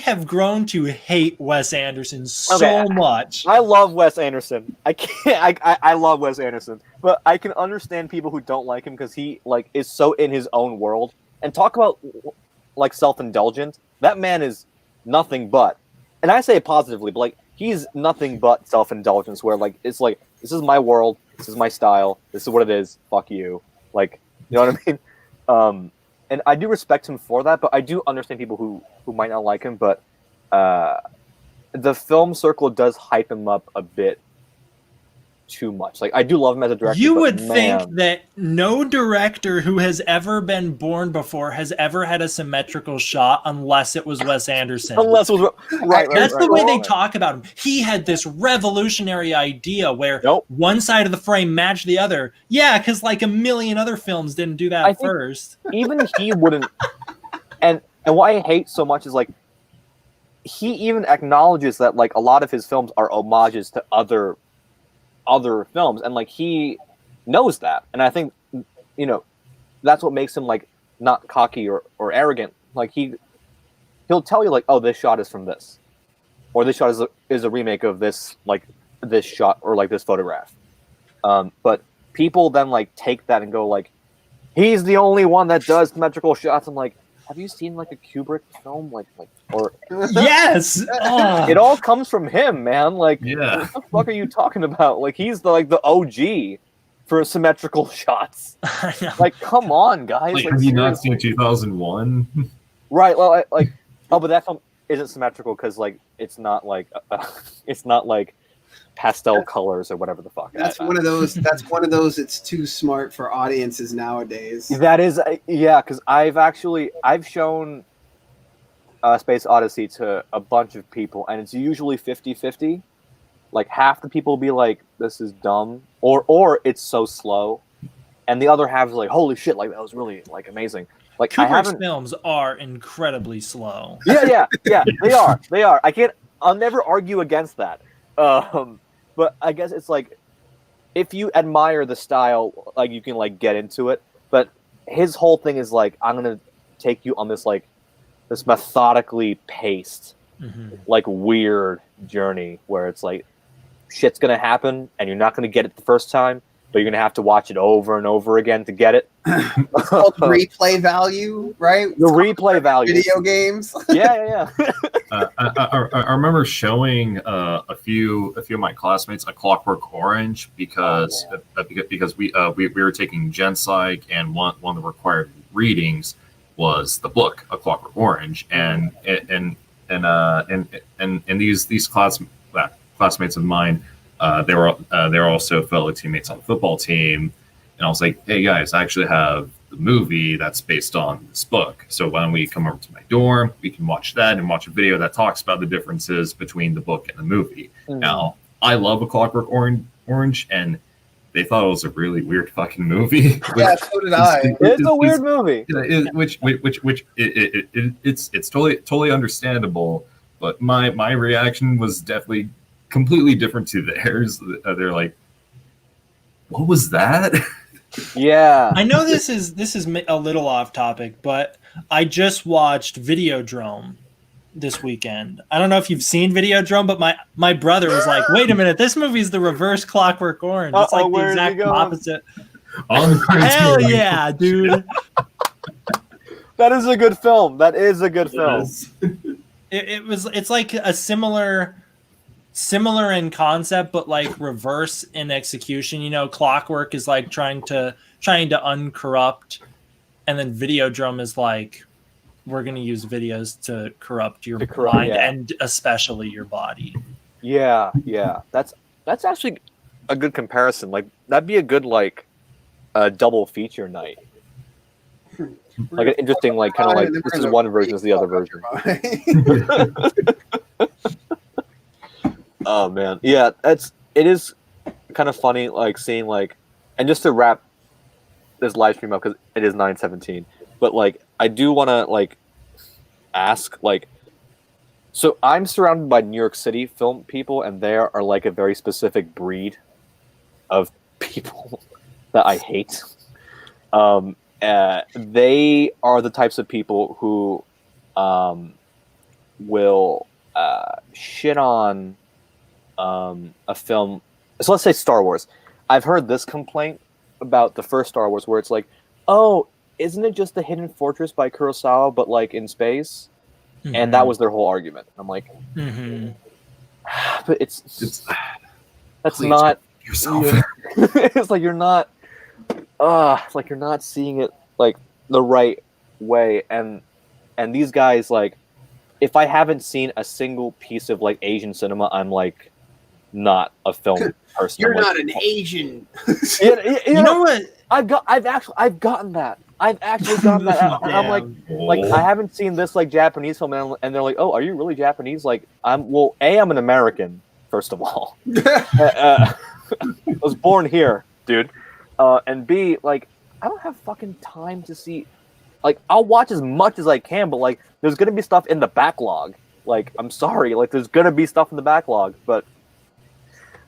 have grown to hate Wes Anderson so much. I love Wes Anderson. I love Wes Anderson, but I can understand people who don't like him because he like is so in his own world. And talk about like self-indulgent. That man is nothing but, and I say it positively, but like he's nothing but self-indulgence. Where like it's like, this is my world, this is my style, this is what it is. Fuck you. Like, you know what I mean? And I do respect him for that, but I do understand people who might not like him. But the film circle does hype him up a bit too much. Like, I do love him as a director. You but would man, think that no director who has ever been born before has ever had a symmetrical shot unless it was Wes Anderson. unless it was right. That's the way they right. talk about him. He had this revolutionary idea where Nope. one side of the frame matched the other. Yeah, because like a million other films didn't do that I think- first. Even he wouldn't. And what I hate so much is like he even acknowledges that like a lot of his films are homages to other other films, and like he knows that, and I think that's what makes him like not cocky or arrogant. Like he'll tell you like, oh, this shot is from this, or this shot is a remake of this, like this shot or like this photograph. But people then like take that and go like, he's the only one that does symmetrical shots. I'm like, have you seen like a Kubrick film, like or Yes, it all comes from him, man. Like, Yeah. what the fuck are you talking about? Like, he's the OG for symmetrical shots. I know. Like, come on, guys. Like, Like, have you not seriously. seen 2001? Right. Well, but that film isn't symmetrical because like it's not like pastel colors or whatever the fuck. That's one of those. That's one of those. It's too smart for audiences nowadays. That is, yeah, because I've shown Space Odyssey to a bunch of people, and it's usually 50-50. Like half the people will be like, "This is dumb," or it's so slow, and the other half is like, "Holy shit! Like that was really like amazing." Like Kubrick's films are incredibly slow. Yeah, they are. I'll never argue against that. But I guess it's like, if you admire the style, like you can like get into it. But his whole thing is like, I'm gonna take you on this like this methodically paced, like weird journey where it's like shit's gonna happen and you're not gonna get it the first time, but you're gonna have to watch it over and over again to get it. It's called replay value, right? The replay value. Video games. Yeah. I remember showing a few of my classmates A Clockwork Orange because we were taking Gen Psych, and one of the required readings was the book A Clockwork Orange, and these classmates of mine, they were also fellow teammates on the football team, and I was like, hey guys, I actually have the movie that's based on this book, so why don't we come over to my dorm, we can watch that and watch a video that talks about the differences between the book and the movie. Now, I love A Clockwork Orange, and they thought it was a really weird fucking movie. Yeah, so did I. It's a weird movie. It's totally understandable, but my reaction was definitely completely different to theirs. They're like, what was that? Yeah. I know this is a little off topic, but I just watched Videodrome this weekend. I don't know if you've seen Videodrome, but my brother was like, wait a minute, this movie's the reverse Clockwork Orange. It's like the exact opposite. Hell yeah, dude. That is a good film. That is a good film. It's like a similar in concept, but like reverse in execution. You know, Clockwork is like trying to uncorrupt, and then Videodrome is like, we're going to use videos to corrupt your mind and especially your body. Yeah. That's actually a good comparison. Like that'd be a good like double feature night. Like an interesting like kind of like this is one version is the other version. Oh man, yeah, it is kind of funny like seeing like, and just to wrap this live stream up because it is 9:17, but like I do want to like ask like, so I'm surrounded by New York City film people, and they are like a very specific breed of people that I hate. They are the types of people who will shit on a film. So let's say Star Wars. I've heard this complaint about the first Star Wars where it's like, oh, isn't it just the Hidden Fortress by Kurosawa but like in space? And that was their whole argument. I'm like, but it's that's not yourself. it's like you're not it's like you're not seeing it like the right way. And these guys, like, if I haven't seen a single piece of like Asian cinema, I'm like not a film person. You're I'm not like, an Asian. You know what? I've gotten that. I've actually gotten that. And I'm like I haven't seen this like Japanese film, and they're like, oh, are you really Japanese? Like, I'm an American, first of all. I was born here, dude. And B, like, I don't have fucking time to see. Like, I'll watch as much as I can, but like, there's gonna be stuff in the backlog. Like, I'm sorry, like, there's gonna be stuff in the backlog, but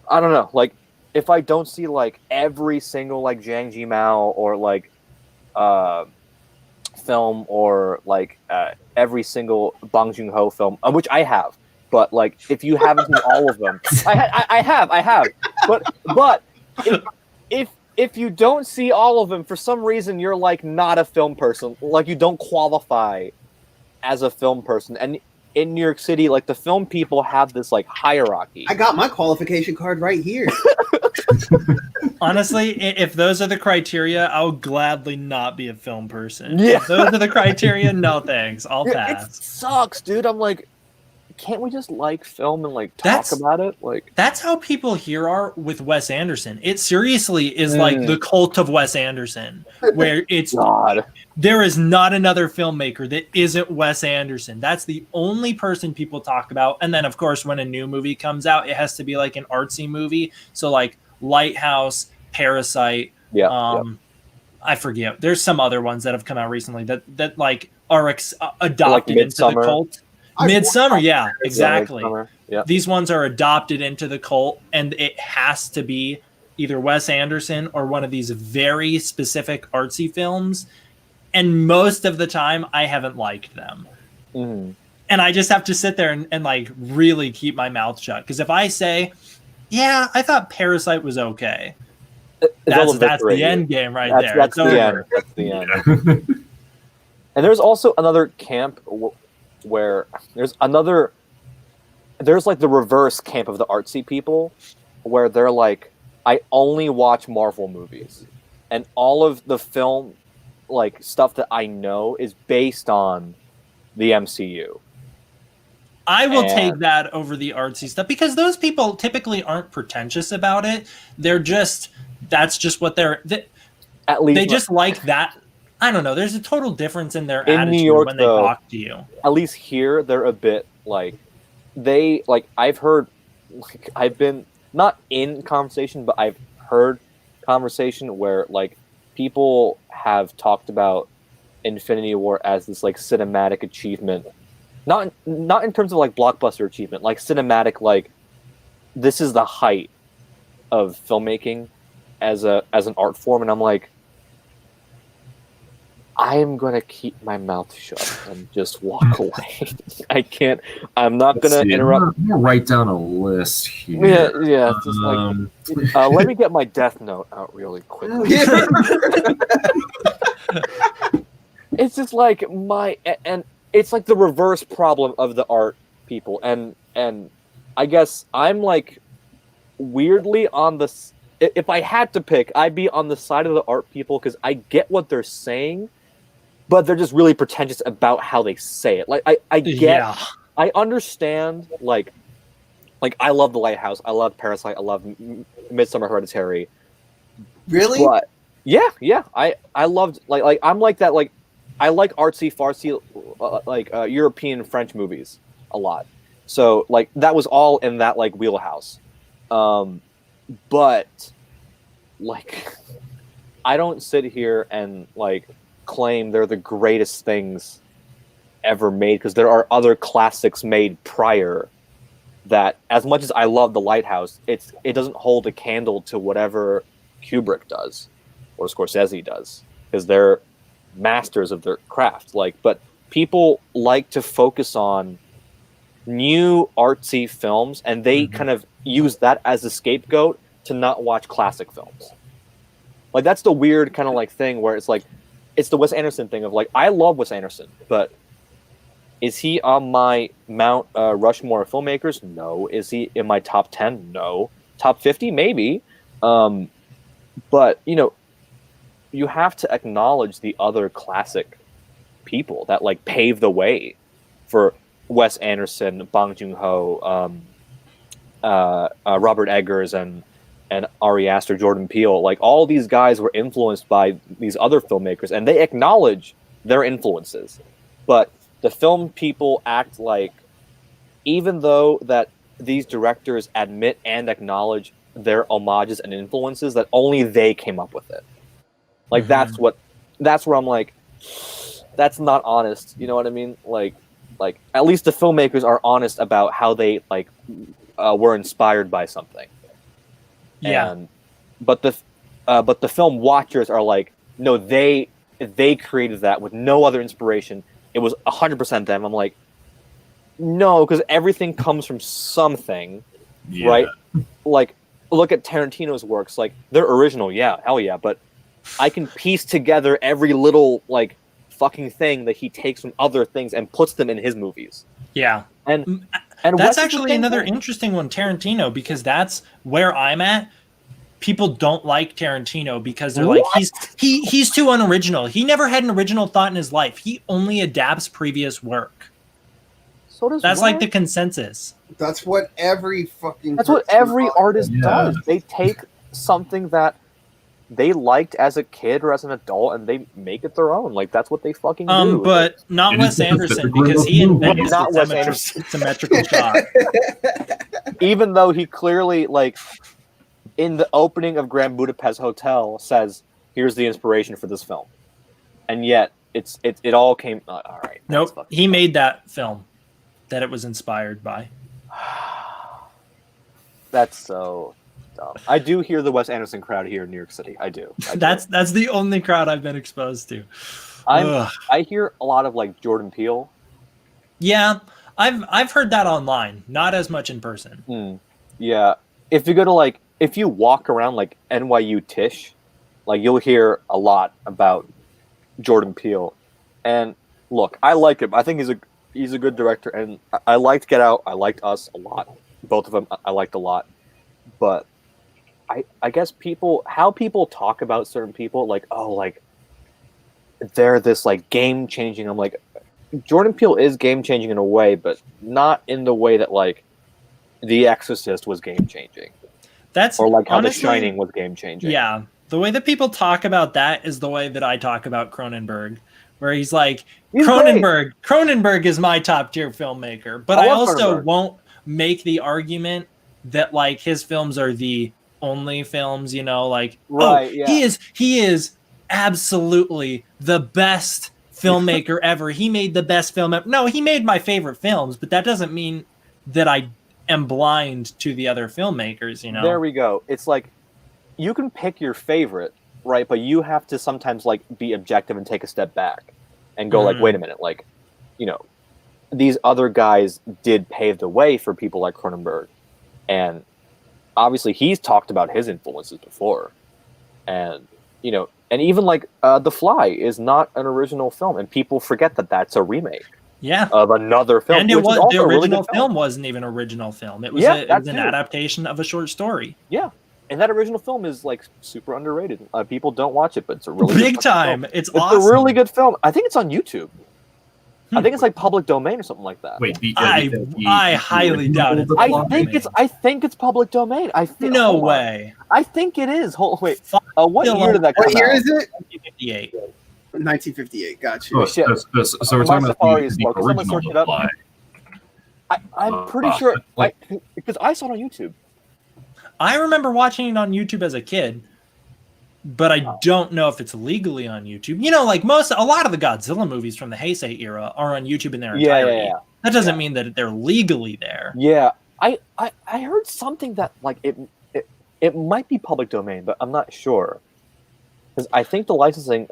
I don't know. Like, if I don't see like every single like Zhang Yimou or like film or like every single Bong Joon-ho film, which I have, but like if you haven't seen all of them, I have, but if you don't see all of them, for some reason you're like not a film person, like you don't qualify as a film person. And in New York City, like the film people have this like hierarchy. I got my qualification card right here. Honestly, if those are the criteria, I'll gladly not be a film person. Yeah. If those are the criteria, no thanks. I'll pass. It sucks, dude. I'm like, can't we just like film and like talk about it? Like that's how people here are with Wes Anderson. It seriously is like the cult of Wes Anderson, where it's there is not another filmmaker that isn't Wes Anderson. That's the only person people talk about. And then of course when a new movie comes out, it has to be like an artsy movie. So like Lighthouse, Parasite, I forget. There's some other ones that have come out recently that like are adopted into the cult. Midsummer, yeah, exactly. Yeah. These ones are adopted into the cult, and it has to be either Wes Anderson or one of these very specific artsy films. And most of the time, I haven't liked them. Mm-hmm. And I just have to sit there and like really keep my mouth shut. Because if I say, yeah, I thought Parasite was okay, that's the end game right there. That's the end. That's the end. And there's also another camp where there's like the reverse camp of the artsy people where they're like, I only watch Marvel movies and all of the film like stuff that I know is based on the MCU. I will take that over the artsy stuff because those people typically aren't pretentious about it. They're just, that's just what at least they just like that. I don't know. There's a total difference in their attitude New York, when they talk to you. At least here, they're a bit like I've heard, like I've been not in conversation, but I've heard conversation where like people have talked about Infinity War as this like cinematic achievement, not in terms of like blockbuster achievement, like cinematic, like this is the height of filmmaking as an art form, and I'm like, I am going to keep my mouth shut and just walk away. I can't. I'm not going to interrupt. I'm gonna write down a list here. Yeah. Just like, let me get my death note out really quickly. It's just like and it's like the reverse problem of the art people, and I guess I'm like weirdly on the. If I had to pick, I'd be on the side of the art people because I get what they're saying. But they're just really pretentious about how they say it. Like I get, I understand. Like I love The Lighthouse. I love Parasite. I love Midsummer Hereditary. Really? But yeah. I loved like I'm like that. Like I like artsy farsi European French movies a lot. So like that was all in that like wheelhouse. But like I don't sit here and like claim they're the greatest things ever made because there are other classics made prior that, as much as I love The Lighthouse, it doesn't hold a candle to whatever Kubrick does or Scorsese does because they're masters of their craft. Like, but people like to focus on new artsy films and they kind of use that as a scapegoat to not watch classic films. Like that's the weird kind of like thing where it's like it's the Wes Anderson thing of like, I love Wes Anderson, but is he on my Mount Rushmore of filmmakers? No. Is he in my top 10? No. Top 50? Maybe. But, you know, you have to acknowledge the other classic people that like paved the way for Wes Anderson, Bong Joon-ho, Robert Eggers, and Ari Aster, Jordan Peele. Like all these guys were influenced by these other filmmakers, and they acknowledge their influences. But the film people act like, even though that these directors admit and acknowledge their homages and influences, that only they came up with it. Like that's where I'm like, that's not honest. You know what I mean? Like at least the filmmakers are honest about how they like were inspired by something. Yeah. And, but the film watchers are like, no, they created that with no other inspiration. It was 100% them. I'm like, no, because everything comes from something, right? Like, look at Tarantino's works. Like, they're original, yeah, hell yeah, but I can piece together every little, like, fucking thing that he takes from other things and puts them in his movies. Yeah. And that's actually another interesting one, Tarantino, because that's where I'm at. People don't like Tarantino because they're like, he's too unoriginal. He never had an original thought in his life. He only adapts previous work. So does That's like the consensus. That's what every artist does. They take something that they liked as a kid or as an adult and they make it their own. Like, that's what they fucking do. But not Wes Anderson, because he invented the symmetrical shot. Even though he clearly, like, in the opening of Grand Budapest Hotel says, here's the inspiration for this film. And yet it all came all right. Nope. He made that film that it was inspired by. That's so dumb. I do hear the Wes Anderson crowd here in New York City. I do. That's the only crowd I've been exposed to. I hear a lot of like Jordan Peele. Yeah, I've heard that online, not as much in person. Yeah, if you go to if you walk around like NYU Tisch, like you'll hear a lot about Jordan Peele. And look, I like him. I think he's a good director, and I liked Get Out. I liked Us a lot. Both of them I liked a lot. But I guess how people talk about certain people, like, oh, like they're this like game changing. I'm like, Jordan Peele is game changing in a way, but not in the way that like The Exorcist was game changing. Or like how honestly, The Shining was game changing. Yeah. The way that people talk about that is the way that I talk about Cronenberg, where he's like, Cronenberg is my top tier filmmaker. But I also won't make the argument that like his films are the only films, you know, like, he is absolutely the best filmmaker ever. He made the best film ever. No, he made my favorite films, but that doesn't mean that I am blind to the other filmmakers, you know? There we go. It's like, you can pick your favorite, right? But you have to sometimes like be objective and take a step back and go like, wait a minute, like, you know, these other guys did pave the way for people like Cronenberg. And obviously he's talked about his influences before. And, you know, and even like The Fly is not an original film, and people forget that that's a remake. Yeah, of another film. And the original film wasn't even an original film. It was, it was an adaptation of a short story. Yeah, and that original film is like super underrated. People don't watch it, but it's a really big time. Film. It's awesome. A really good film. I think it's on YouTube. I think it's like public domain or something like that. Wait, I highly doubt it. I think it's public domain. No way. I think it is. Wait, what year did that come out? What year is it? 1958. 1958. Gotcha. So we're talking about the original The Fly. I'm pretty sure, because I saw it on YouTube. I remember watching it on YouTube as a kid, but I don't know if it's legally on YouTube. You know, like a lot of the Godzilla movies from the Heisei era are on YouTube in their entirety. Yeah. That doesn't mean that they're legally there. Yeah, I heard something that like it might be public domain, but I'm not sure. Because I think the licensing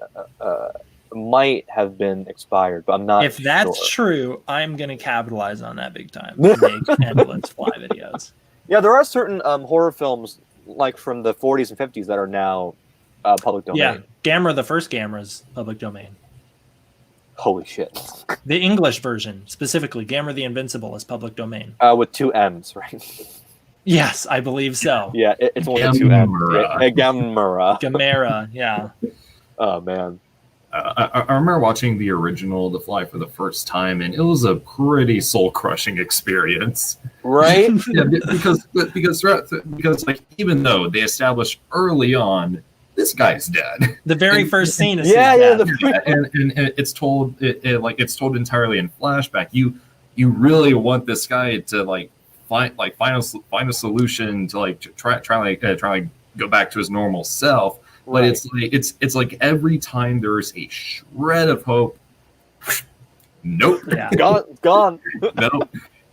might have been expired, but I'm not sure. If that's true, I'm going to capitalize on that big time. Make endless Fly videos. Yeah, there are certain horror films like from the 40s and 50s that are now public domain. Yeah, Gamera, the first Gamera's public domain. Holy shit. The English version, specifically, Gamera the Invincible, is public domain. With 2 M's, right? Yes, I believe so. Yeah, it's only 2 M's. Gamera. Gamera, yeah. Oh, man. I remember watching the original The Fly for the first time, and it was a pretty soul-crushing experience. Right? Yeah, because like, even though they established early on this guy's dead. The very first scene is and it's told it's told entirely in flashback. You really want this guy to find a solution to try go back to his normal self. But it's like every time there's a shred of hope, nope, yeah. gone. Nope.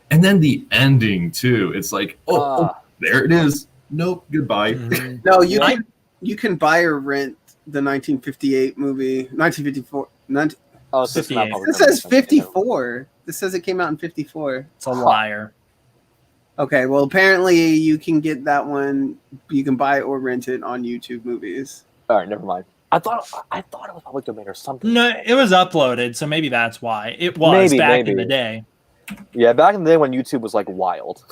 And then the ending too. It's like, oh, there it is. Nope. Goodbye. No, you can buy or rent the 1958 movie, 1954. Oh, so it's not 58. public This says domain. 54. This says it came out in 54. It's a liar. Okay, well, apparently you can get that one. You can buy or rent it on YouTube Movies. All right, never mind. I thought it was public domain or something. No, it was uploaded, so maybe that's why. It was back in the day. Yeah, back in the day when YouTube was like wild.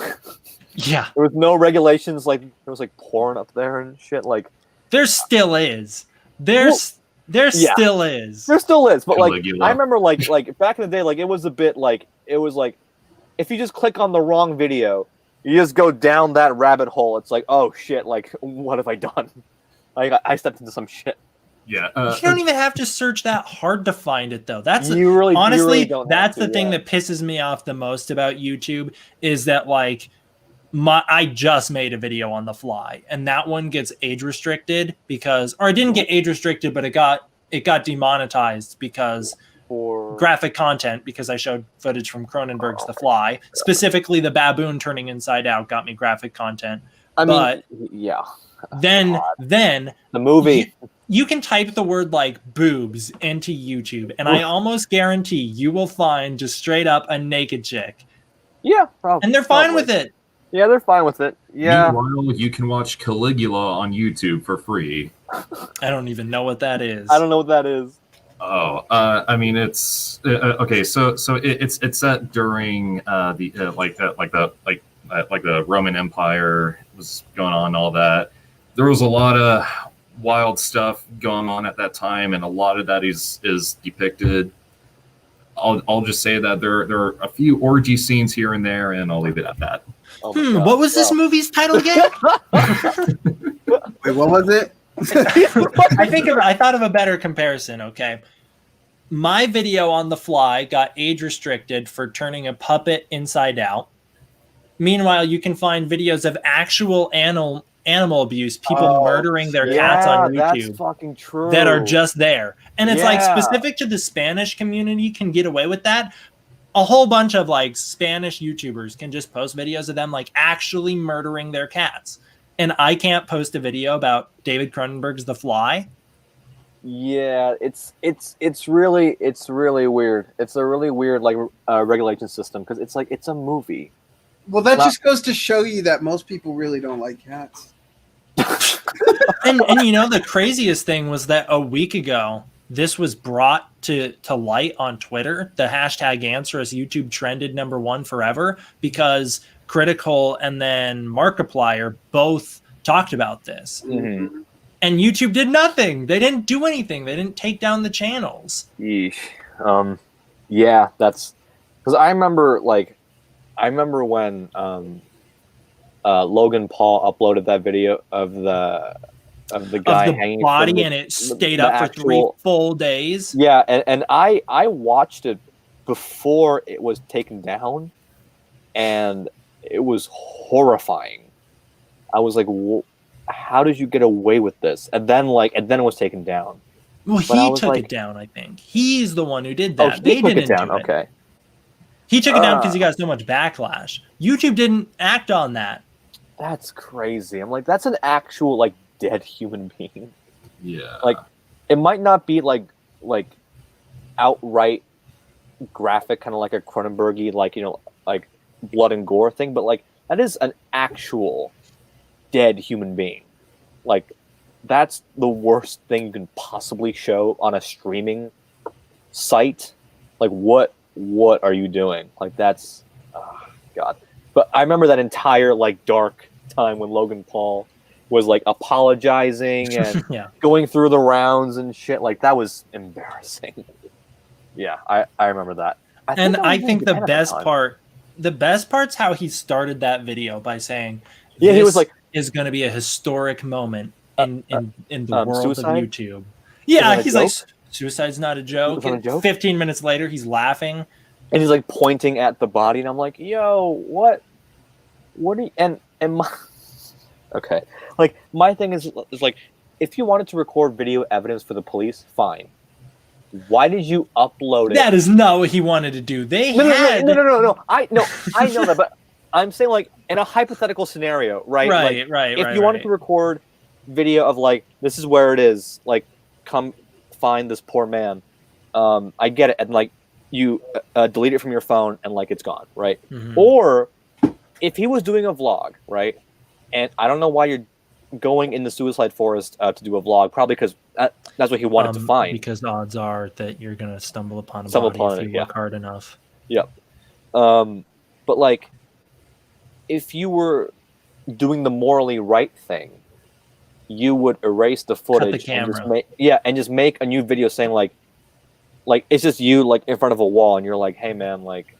Yeah. There was no regulations, like there was like porn up there and shit. Like There still is. There still is. there still is, but like Caligula. I remember like back in the day, like it was a bit like it was like if you just click on the wrong video, you just go down that rabbit hole. It's like, oh shit, like what have I done? Like I stepped into some shit. Yeah. You don't even have to search that hard to find it, though. That's You really honestly, don't that's have to, the thing yeah. that pisses me off the most about YouTube is that like I just made a video on the fly, and that one gets age restricted because, or it didn't get age restricted, but it got demonetized because For graphic content, because I showed footage from Cronenberg's The Fly, specifically the baboon turning inside out got me graphic content. I mean, But yeah, then the movie. you can type the word like boobs into YouTube, and I almost guarantee you will find just straight up a naked chick, Yeah, probably. and they're fine with it. Yeah, they're fine with it. Yeah, Meanwhile, you can watch Caligula on YouTube for free. I don't even know what that is. I don't know what that is. Oh, I mean, it's okay. So it's set during the Roman Empire was going on, and all that. There was a lot of wild stuff going on at that time, and a lot of that is depicted. I'll just say that there are a few orgy scenes here and there, and I'll leave it at that. Oh my God. What was this movie's title again? Wait, what was it? I thought of a better comparison. Okay, my video on the fly got age restricted for turning a puppet inside out. Meanwhile, you can find videos of actual animal abuse, people murdering their cats on That's YouTube fucking true. that are just there. And it's like Yeah. specific to the Spanish community can get away with that. A whole bunch of like Spanish YouTubers can just post videos of them like actually murdering their cats. And I can't post a video about David Cronenberg's The Fly. Yeah, it's really weird. It's a really weird like regulation system because it's like it's a movie. Well, that just goes to show you that most people really don't like cats. And you know, the craziest thing was that a week ago, this was brought to light on Twitter. The hashtag answer as YouTube trended #1 forever because Critical and then Markiplier both talked about this. Mm-hmm. And YouTube did nothing. They didn't do anything. They didn't take down the channels. Yeesh. Yeah, that's because I remember when Logan Paul uploaded that video of the guy Of the hanging body, from the, and it the stayed up for actual, 3 full days. Yeah, and I watched it before it was taken down, and it was horrifying. I was like, how did you get away with this? And then it was taken down. Well, But I he was took like- it down, I think. He's the one who did Oh, that. he They took didn't it down. do it. Okay. He took it down because he got so much backlash. YouTube didn't act on that. That's crazy. I'm like, that's an actual like dead human being. Yeah. Like, it might not be like outright graphic, kind of like a Cronenbergy, like, you know, like blood and gore thing, but like that is an actual dead human being. Like, that's the worst thing you can possibly show on a streaming site. Like, what are you doing? Like, that's God. But I remember that entire like dark time when Logan Paul was like apologizing and Yeah. going through the rounds and shit. Like, that was embarrassing. Yeah, I remember that. I And I was in think the Japan at best part's how he started that video by saying, Yeah, he was "This like, is going to be a historic moment in the world suicide? of YouTube." Yeah, that a he's like, joke? "Suicide's not a joke." Was that a joke? 15 minutes later, he's laughing. and he's like pointing at the body, and I'm like, yo, what are you, and my, okay, like, my thing is like, if you wanted to record video evidence for the police, fine. Why did you upload it? That is not what he wanted to do. They had No. I know that, but I'm saying like in a hypothetical scenario, right? Right, Like, right, if right, you wanted right. to record video of like this is where it is, like come find this poor man. I get it, and like you delete it from your phone and like it's gone, right? Mhm. Or if he was doing a vlog, right? And I don't know why you're going in the suicide forest to do a vlog. Probably because that's what he wanted to find. Because odds are that you're gonna stumble upon a Stumble body upon if it, you yeah. work hard enough. Yep. But like, if you were doing the morally right thing, you would erase the footage and just camera. just make a new video saying like it's just you like in front of a wall and you're like, hey man, like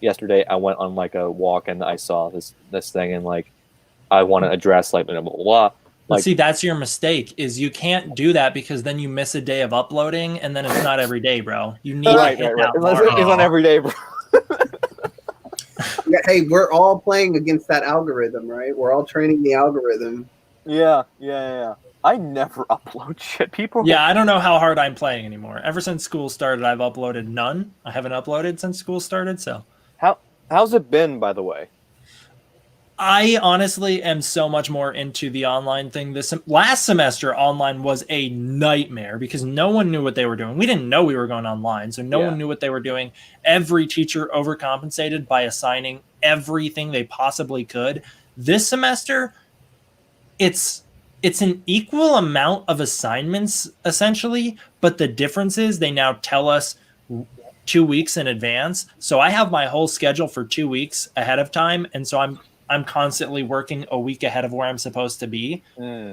yesterday I went on like a walk and I saw this thing and like I want to address like blah blah blah. But Like, see, that's your mistake. Is you can't do that because then you miss a day of uploading, and then it's not every day, bro. You need to hit that bar. It's not every day, bro. Yeah, hey, we're all playing against that algorithm, right? We're all training the algorithm. Yeah. I never upload shit. People. Yeah, I don't know how hard I'm playing anymore. Ever since school started, I've uploaded none. I haven't uploaded since school started, so. How's it been, by the way? I honestly am so much more into the online thing. Last semester, online was a nightmare because no one knew what they were doing. We didn't know we were going online, so no one knew what they were doing. Every teacher overcompensated by assigning everything they possibly could. This semester, it's an equal amount of assignments, essentially, but the difference is they now tell us 2 weeks in advance. So I have my whole schedule for 2 weeks ahead of time, and so I'm constantly working a week ahead of where I'm supposed to be,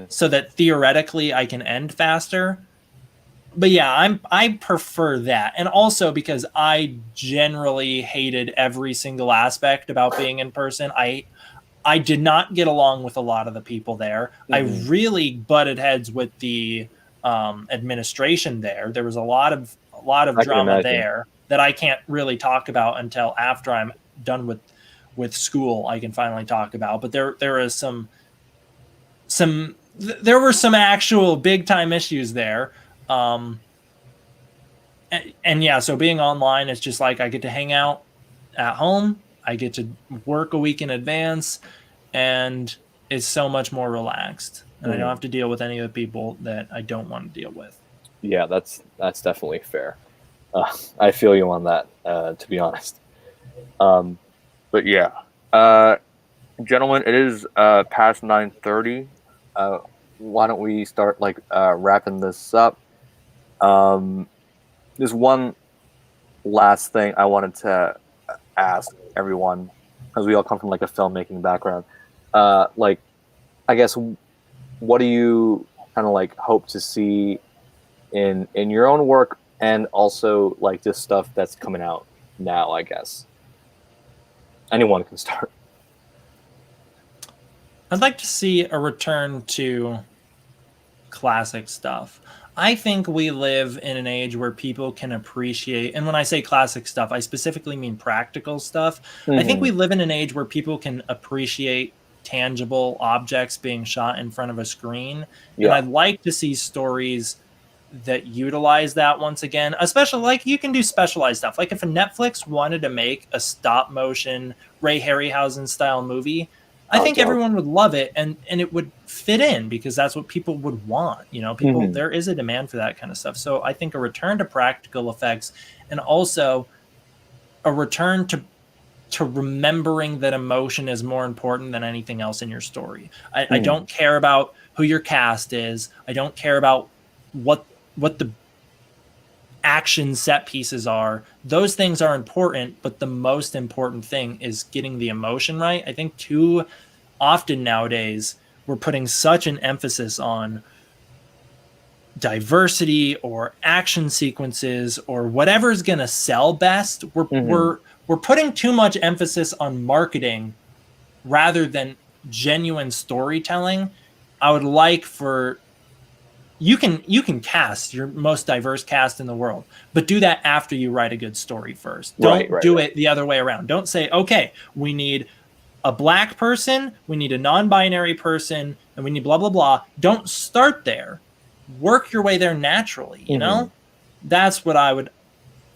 so that theoretically I can end faster. But yeah, I prefer that, and also because I generally hated every single aspect about being in person. I did not get along with a lot of the people there. I really butted heads with the administration there. There was a lot of drama there that I can't really talk about until after I'm done with school. I can finally talk about. But there were some actual big time issues there. And yeah, so being online is just like I get to hang out at home. I get to work a week in advance, and it's so much more relaxed. And I don't have to deal with any of the people that I don't want to deal with. Yeah, that's definitely fair. I feel you on that, to be honest. But yeah, gentlemen, it is past 9:30. Why don't we start like wrapping this up? There's one last thing I wanted to ask everyone, because we all come from like a filmmaking background. Like, I guess, what do you kind of like hope to see in your own work, and also like this stuff that's coming out now? I guess anyone can start. I'd like to see a return to classic stuff. I think we live in an age where people can appreciate, and when I say classic stuff, I specifically mean practical stuff. I think we live in an age where people can appreciate tangible objects being shot in front of a screen. And I'd like to see stories that utilize that once again, especially like you can do specialized stuff. Like if a Netflix wanted to make a stop motion Ray Harryhausen style movie, I think everyone would love it, and it would fit in because that's what people would want. You know, people there is a demand for that kind of stuff. So I think a return to practical effects, and also a return to remembering that emotion is more important than anything else in your story. I don't care about who your cast is. I don't care about what the action set pieces are. Those things are important, but the most important thing is getting the emotion right. I think too often nowadays we're putting such an emphasis on diversity or action sequences or whatever's going to sell best. We're putting too much emphasis on marketing rather than genuine storytelling. I would like for you can cast your most diverse cast in the world, but do that after you write a good story first. Don't do it the other way around. Don't say, okay, we need a black person, we need a non-binary person, and we need blah, blah, blah. Don't start there. Work your way there naturally, you know? That's what I would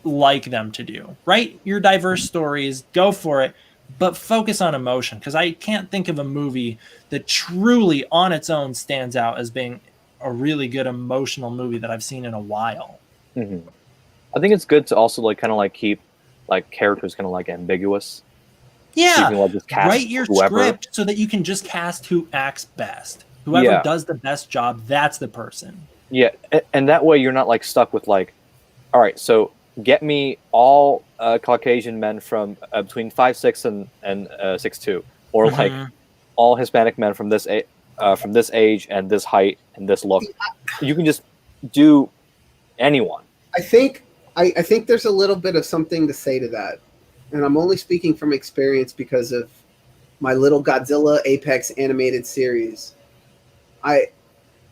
like them to do. Write your diverse stories, go for it, but focus on emotion, because I can't think of a movie that truly on its own stands out as being a really good emotional movie that I've seen in a while. Mm-hmm. I think it's good to also like kind of like keep like characters kind of like ambiguous. Yeah, so you can, like, just cast write your whoever. script so that you can just cast who acts best. Whoever Yeah. does the best job, that's the person. Yeah, and that way you're not like stuck with like, all right, so get me all Caucasian men from between 5'6" and 6'2", or like Mhm. all Hispanic men from this age and this height and this look. You can just do anyone. I think there's a little bit of something to say to that, and I'm only speaking from experience because of my little Godzilla Apex animated series.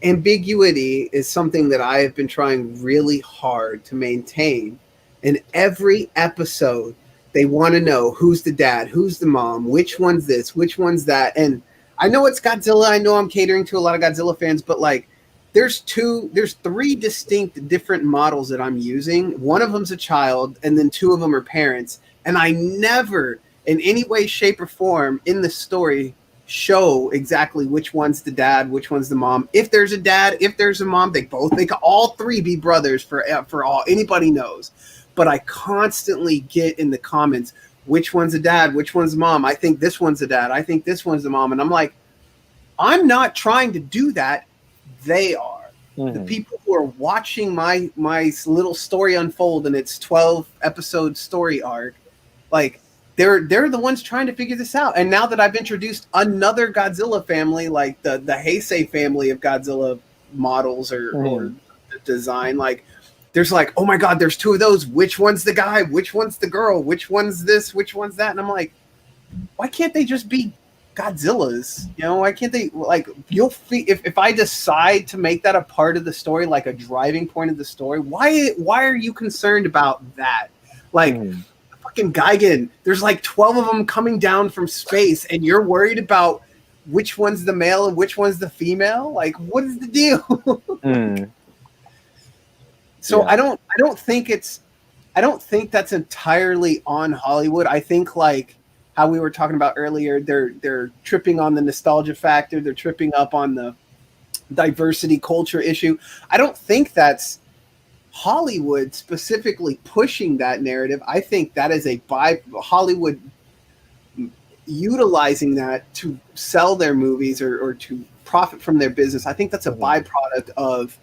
Ambiguity is something that I have been trying really hard to maintain. In every episode, they want to know who's the dad, who's the mom, which one's this, which one's that. And I know it's Godzilla. I know I'm catering to a lot of Godzilla fans, but like there's three distinct different models that I'm using. One of them's a child, and then two of them are parents. And I never, in any way, shape, or form in the story, show exactly which one's the dad, which one's the mom. If there's a dad, if there's a mom, they could all three be brothers for all anybody knows. But I constantly get in the comments, which one's the dad, which one's the mom. I think this one's the dad. I think this one's the mom. And I'm like, I'm not trying to do that. They are. Mm-hmm. The people who are watching my little story unfold in its 12 episode story arc, like they're the ones trying to figure this out. And now that I've introduced another Godzilla family, like the Heisei family of Godzilla models or design, like there's like, oh my God, there's two of those. Which one's the guy? Which one's the girl? Which one's this? Which one's that? And I'm like, why can't they just be Godzillas? You know, why can't they, like, if I decide to make that a part of the story, like a driving point of the story, why are you concerned about that? Like fucking Gigan, there's like 12 of them coming down from space, and you're worried about which one's the male and which one's the female? Like, what is the deal? So yeah. I don't think that's entirely on Hollywood. I think like how we were talking about earlier, they're tripping on the nostalgia factor, they're tripping up on the diversity culture issue. I don't think that's Hollywood specifically pushing that narrative. I think that is Hollywood utilizing that to sell their movies or to profit from their business. I think that's a byproduct of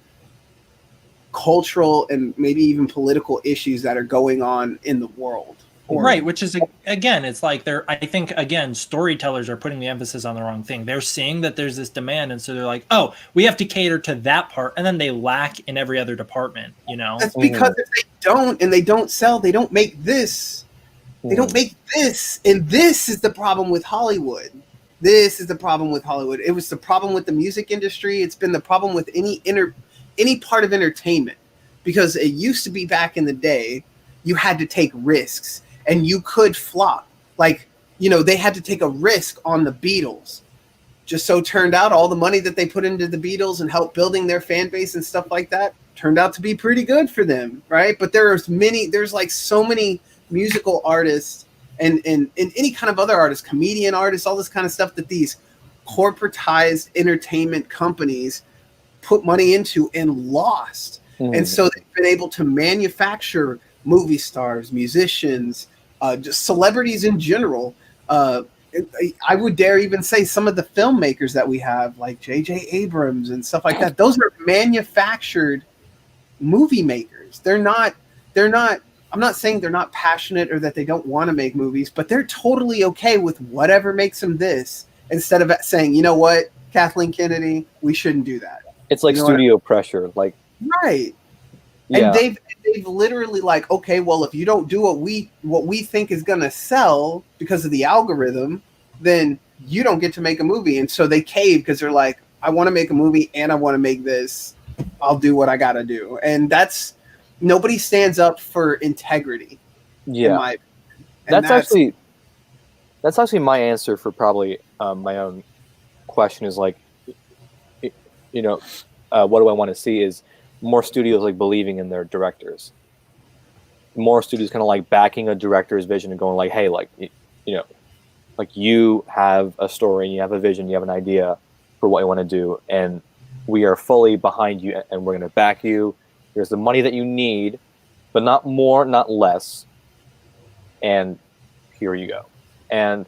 cultural and maybe even political issues that are going on in the world. Right, which is, again, it's like I think, again, storytellers are putting the emphasis on the wrong thing. They're seeing that there's this demand, and so they're like, oh, we have to cater to that part, and then they lack in every other department, you know? That's because if they don't, and they don't sell, they don't make this. They don't make this, and this is the problem with Hollywood. This is the problem with Hollywood. It was the problem with the music industry. It's been the problem with any part of entertainment, because it used to be back in the day, you had to take risks. And you could flop. Like, you know, they had to take a risk on the Beatles. Just so turned out all the money that they put into the Beatles and helped building their fan base and stuff like that turned out to be pretty good for them, right? But there's like so many musical artists and any kind of other artists, comedian artists, all this kind of stuff that these corporatized entertainment companies put money into and lost. And so they've been able to manufacture movie stars, musicians, just celebrities in general. I would dare even say some of the filmmakers that we have, like J.J. Abrams and stuff like that, those are manufactured movie makers. They're not, I'm not saying they're not passionate or that they don't want to make movies, but they're totally okay with whatever makes them this, instead of saying, you know what, Kathleen Kennedy, we shouldn't do that. It's like studio pressure. Like, right. Yeah. And they've literally like, okay, well, if you don't do what we think is going to sell because of the algorithm, then you don't get to make a movie. And so they cave because they're like, I want to make a movie and I want to make this. I'll do what I got to do. And nobody stands up for integrity. Yeah. That's actually my answer for probably my own question is like, you know, what do I want to see is more studios like believing in their directors, more studios kind of like backing a director's vision and going like, hey, like, you know, Like you have a story, you have a vision, you have an idea for what you want to do, and we are fully behind you, and we're going to back you. Here's the money that you need, but not more, not less. And here you go. And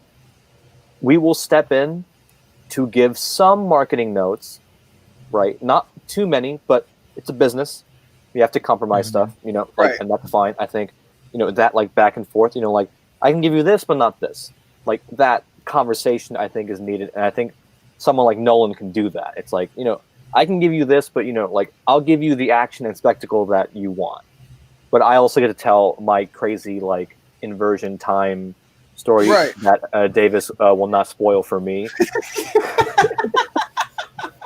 we will step in to give some marketing notes, right? Not too many, but it's a business. You have to compromise stuff, you know, like, Right. and that's fine. I think, you know, that like back and forth, you know, like I can give you this, but not this. Like that conversation, I think, is needed, and I think someone like Nolan can do that. It's like, you know, I can give you this, but you know, like I'll give you the action and spectacle that you want, but I also get to tell my crazy like inversion time story Right. that Davis will not spoil for me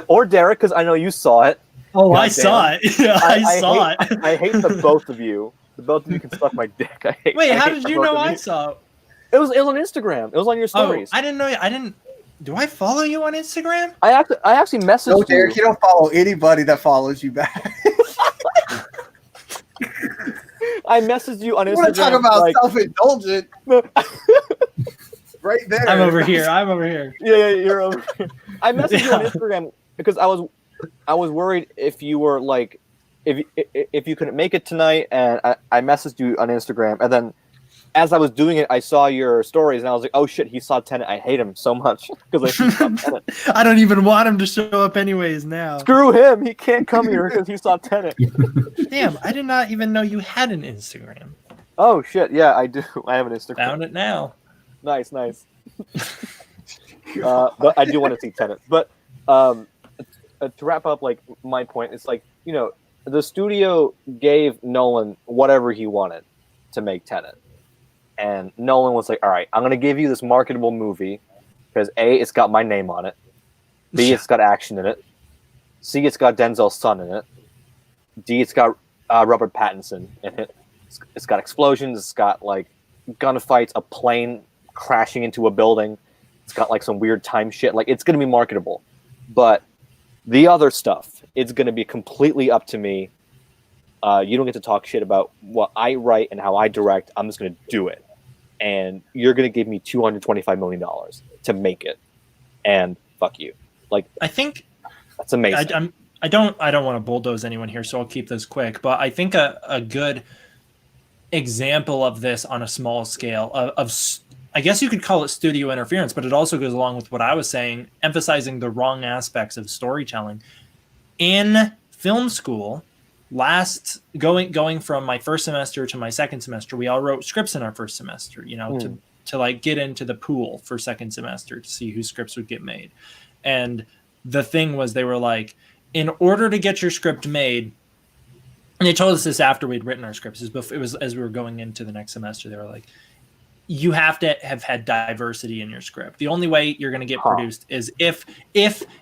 or Derek, because I know you saw it. Oh, God I saw damn. it. Yeah, I saw hate, it. I hate the both of you. The both of you can suck my dick. Wait, I how hate did the you both know of I you. saw it? It was on Instagram. It was on your Oh, stories. I didn't know. I didn't. Do I follow you on Instagram? I actually messaged No, you. Derek, you don't follow anybody that follows you back. I messaged you on You Instagram. want to talk about like, self-indulgent? Right there. I'm over here. I'm over here. yeah, you're over here. I messaged you on Yeah. Instagram because I was worried if you were like if you couldn't make it tonight, and I messaged you on Instagram, and then as I was doing it, I saw your stories, and I was like, oh shit, he saw Tenet. I hate him so much because he saw Tenet. I don't even want him to show up anyways now. Screw him. He can't come here because he saw Tenet. Damn, I did not even know you had an Instagram. Oh shit, yeah, I do. I have an Instagram. Found it now. Nice. But I do want to see Tenet. But to wrap up, like my point, it's like, you know, the studio gave Nolan whatever he wanted to make Tenet, and Nolan was like, "All right, I'm gonna give you this marketable movie because A, it's got my name on it. B, it's got action in it. C, it's got Denzel's son in it. D, it's got Robert Pattinson in it. It's got explosions. It's got like gunfights, a plane crashing into a building. It's got like some weird time shit. Like it's gonna be marketable, but the other stuff, it's gonna be completely up to me. You don't get to talk shit about what I write and how I direct. I'm just gonna do it, and you're gonna give me $225 million to make it, and fuck you. Like I think that's amazing. I don't want to bulldoze anyone here, so I'll keep this quick. But I think a good example of this on a small scale of I guess you could call it studio interference, but it also goes along with what I was saying, emphasizing the wrong aspects of storytelling. In film school, going from my first semester to my second semester, we all wrote scripts in our first semester, you know, to like get into the pool for second semester to see whose scripts would get made. And the thing was, they were like, in order to get your script made, and they told us this after we'd written our scripts, it was as we were going into the next semester, they were like, you have to have had diversity in your script. The only way you're going to get produced is if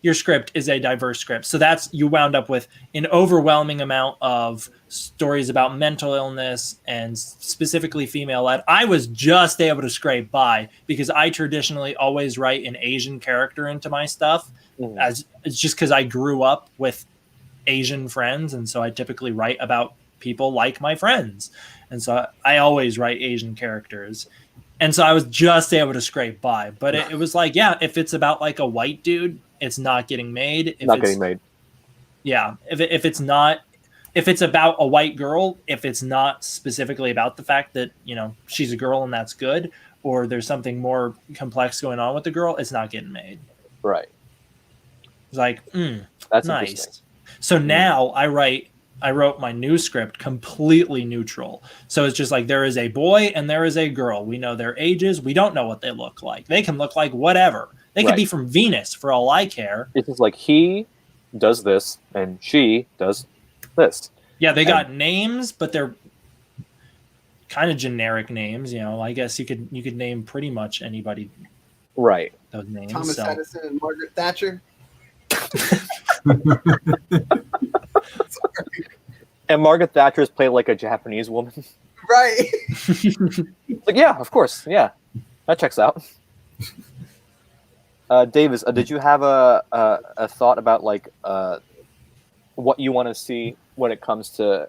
your script is a diverse script. So you wound up with an overwhelming amount of stories about mental illness and specifically female led. I was just able to scrape by because I traditionally always write an Asian character into my stuff. As it's just because I grew up with Asian friends, and so I typically write about people like my friends, and so I always write Asian characters. And so I was just able to scrape by, but it was like, yeah, if it's about like a white dude, it's not getting made. Getting made. Yeah, if it's about a white girl, if it's not specifically about the fact that, you know, she's a girl and that's good, or there's something more complex going on with the girl, it's not getting made. Right. It's like, that's nice. So now I wrote my new script completely neutral. So it's just like, there is a boy and there is a girl. We know their ages. We don't know what they look like. They can look like whatever. They could be from Venus for all I care. It's just like he does this and she does this. Yeah, they got names, but they're kind of generic names. You know, I guess you could name pretty much anybody. Right. Those names. Thomas Edison and Margaret Thatcher. And Margaret Thatcher is played like a Japanese woman. Right. Like, yeah, of course. Yeah. That checks out. Davis, did you have a thought about like what you want to see when it comes to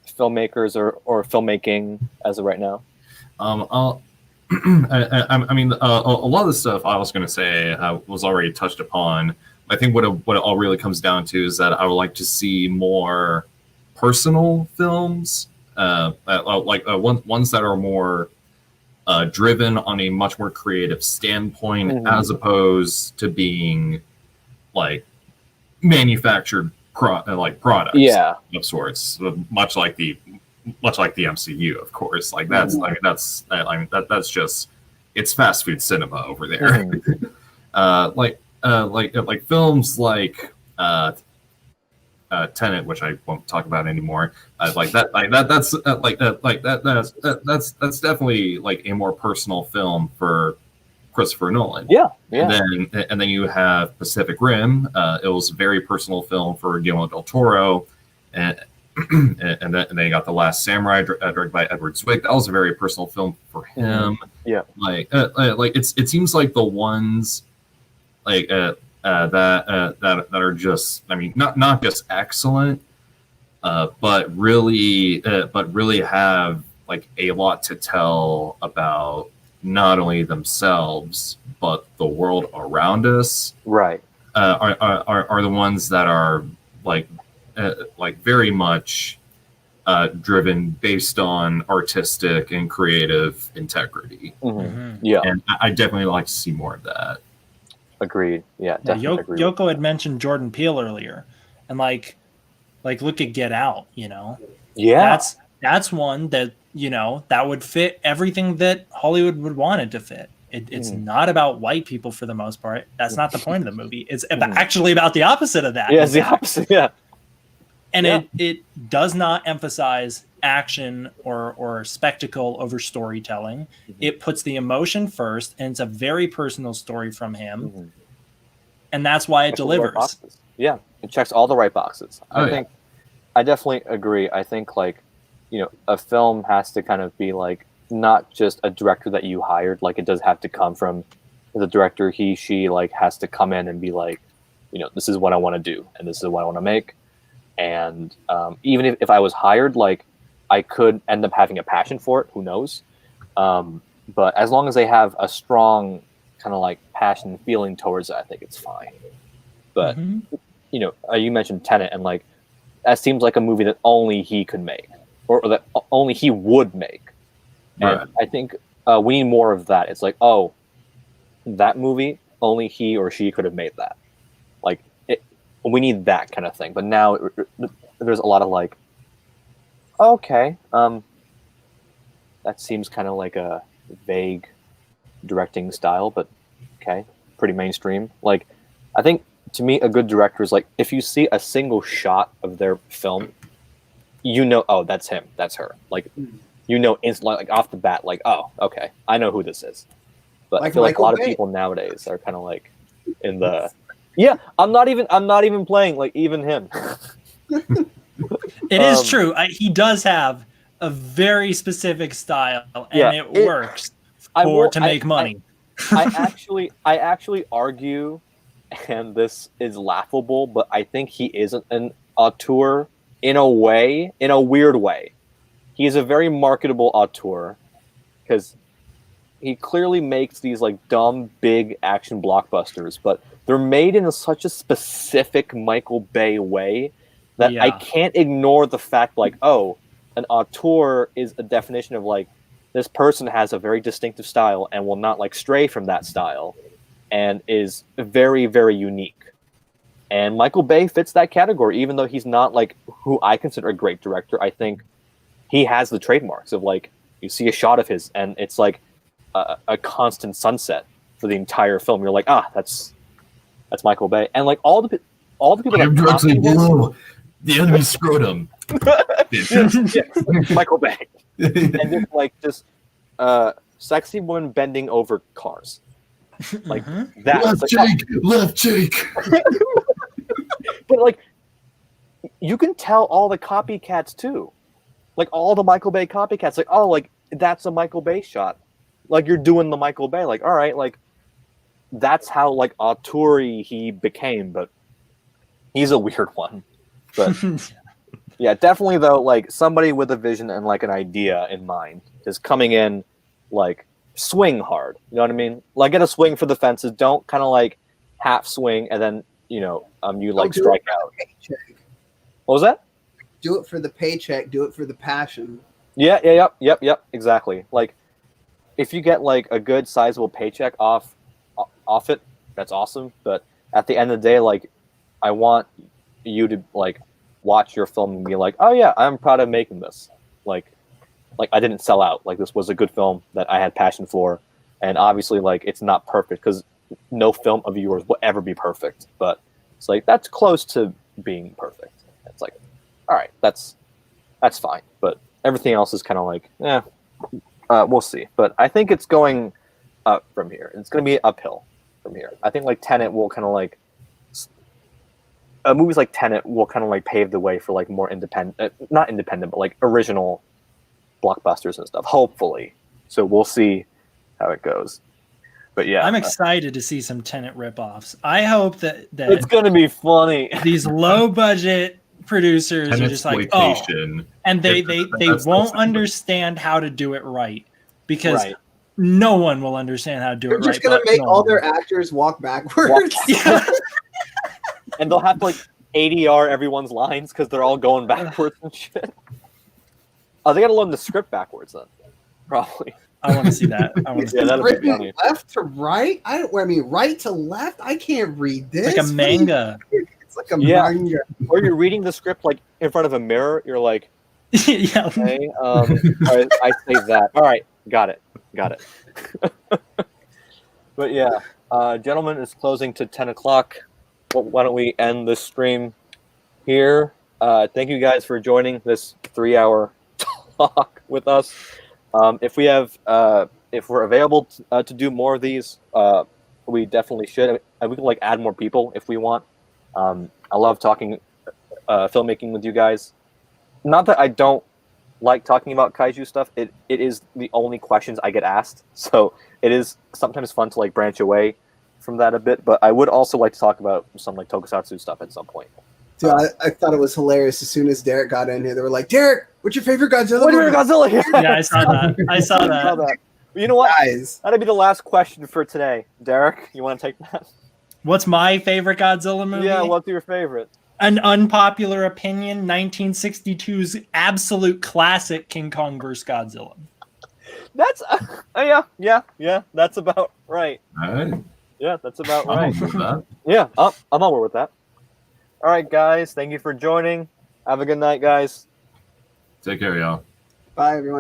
filmmakers or filmmaking as of right now? I mean, a lot of the stuff I was going to say was already touched upon. I think what it all really comes down to is that I would like to see more personal films, ones that are more driven on a much more creative standpoint, as opposed to being like manufactured products, of sorts, much like the MCU, of course. Like that's just, it's fast food cinema over there. Like films like Tenet, which I won't talk about anymore. That's definitely like a more personal film for Christopher Nolan. Yeah. And then you have Pacific Rim. It was a very personal film for Guillermo del Toro, and then you got The Last Samurai, directed by Edward Zwick. That was a very personal film for him. Yeah. It seems like the ones that are just, I mean, not just excellent, but really have like a lot to tell about not only themselves but the world around us. Right. Are the ones that are like very much driven based on artistic and creative integrity. Yeah. And I definitely like to see more of that. Agreed. Yeah, definitely agreed. Yoko had mentioned Jordan Peele earlier, and like look at Get Out. Yeah, that's one that that would fit everything that Hollywood would want it to fit. It's not about white people for the most part. That's not the point of the movie. It's actually about the opposite of that. Yeah, it's the opposite. Yeah, and it does not emphasize action or spectacle over storytelling. It puts the emotion first, and it's a very personal story from him, and that's why it delivers. Yeah, it checks all the right boxes. I definitely agree. I think a film has to kind of be like not just a director that you hired. Like, it does have to come from the director. She has to come in and be like, this is what I want to do, and this is what I want to make. And even if I was hired, I could end up having a passion for it. Who knows? But as long as they have a strong kind of passion and feeling towards it, I think it's fine. But you mentioned Tenet, and that seems like a movie that only he could make, or that only he would make. And Right. I think we need more of that. It's like, oh, that movie, only he or she could have made that. We need that kind of thing. But now there's a lot of okay, that seems kind of like a vague directing style, but okay, pretty mainstream. I think to me, a good director is if you see a single shot of their film, oh, that's him, that's her. Instantly, off the bat, oh, okay, I know who this is. But I feel like a lot of people nowadays are kind of in the, yeah, I'm not even playing even him. It is true. He does have a very specific style, and it works to make money. I actually argue, and this is laughable, but I think he is an auteur in a weird way. He is a very marketable auteur because he clearly makes these dumb, big action blockbusters, but they're made in such a specific Michael Bay way that I can't ignore the fact oh, an auteur is a definition of this person has a very distinctive style and will not stray from that style and is very, very unique. And Michael Bay fits that category, even though he's not who I consider a great director. I think he has the trademarks of you see a shot of his and it's a constant sunset for the entire film. You're that's Michael Bay. And all the people I'm directly below the enemy scrotum. Michael Bay. And just sexy woman bending over cars. That. Left Jake. But you can tell all the copycats too. All the Michael Bay copycats, oh, that's a Michael Bay shot. You're doing the Michael Bay. All right, that's how auteur he became, but he's a weird one. But yeah, definitely though, somebody with a vision and an idea in mind is coming in swing hard. You know what I mean? Like get a swing for the fences. Don't kind of like half swing and then you like do strike it for out. the paycheck. What was that? Do it for the paycheck. Do it for the passion. Yeah, yep, exactly. Like if you get like a good sizable paycheck off it, that's awesome. But at the end of the day, like I want you to like watch your film and be like, oh yeah, I'm proud of making this. Like I didn't sell out. Like this was a good film that I had passion for, and obviously like it's not perfect because no film of yours will ever be perfect. But it's like that's close to being perfect. It's like, all right, that's fine. But everything else is kind of like, we'll see. But I think it's going up from here. It's going to be uphill from here. I think like Tenet will kind of like movies like Tenet will kind of like pave the way for like more independent, not independent, but like original blockbusters and stuff. Hopefully, so we'll see how it goes. But yeah, I'm excited to see some Tenet ripoffs. I hope that it's going to be funny. These low budget producers are just like, oh, and they won't understand how to do it right because no one will understand how to do it right. They're just gonna make all their actors walk backwards. Yeah. And they'll have to like ADR everyone's lines because they're all going backwards and shit. Oh, they gotta learn the script backwards then, probably. I want to see that. That'd be funny. Left to right. I mean, right to left. I can't read this. Like a manga. It's like a manga. Or you're reading the script like in front of a mirror. You're like, yeah. Okay, I saved that. All right, got it. But yeah, gentlemen, it's closing to 10 o'clock. Well, why don't we end this stream here? Thank you guys for joining this 3-hour talk with us. If we're available to do more of these, we definitely should. And we can like add more people if we want. I love talking filmmaking with you guys. Not that I don't like talking about kaiju stuff. It is the only questions I get asked, so it is sometimes fun to like branch away from that a bit. But I would also like to talk about some like tokusatsu stuff at some point. Dude, I thought it was hilarious. As soon as Derek got in here, they were like, "Derek, what's your favorite Godzilla?" Yeah, I saw that. I saw that. You know what? Guys. That'd be the last question for today. Derek, you want to take that? What's my favorite Godzilla movie? Yeah, what's your favorite? An unpopular opinion, 1962's absolute classic King Kong vs. Godzilla. That's yeah. That's about right. All right. Yeah, that's about I'm right. okay with that. Yeah, I'm on board with that. All right, guys. Thank you for joining. Have a good night, guys. Take care, y'all. Bye, everyone.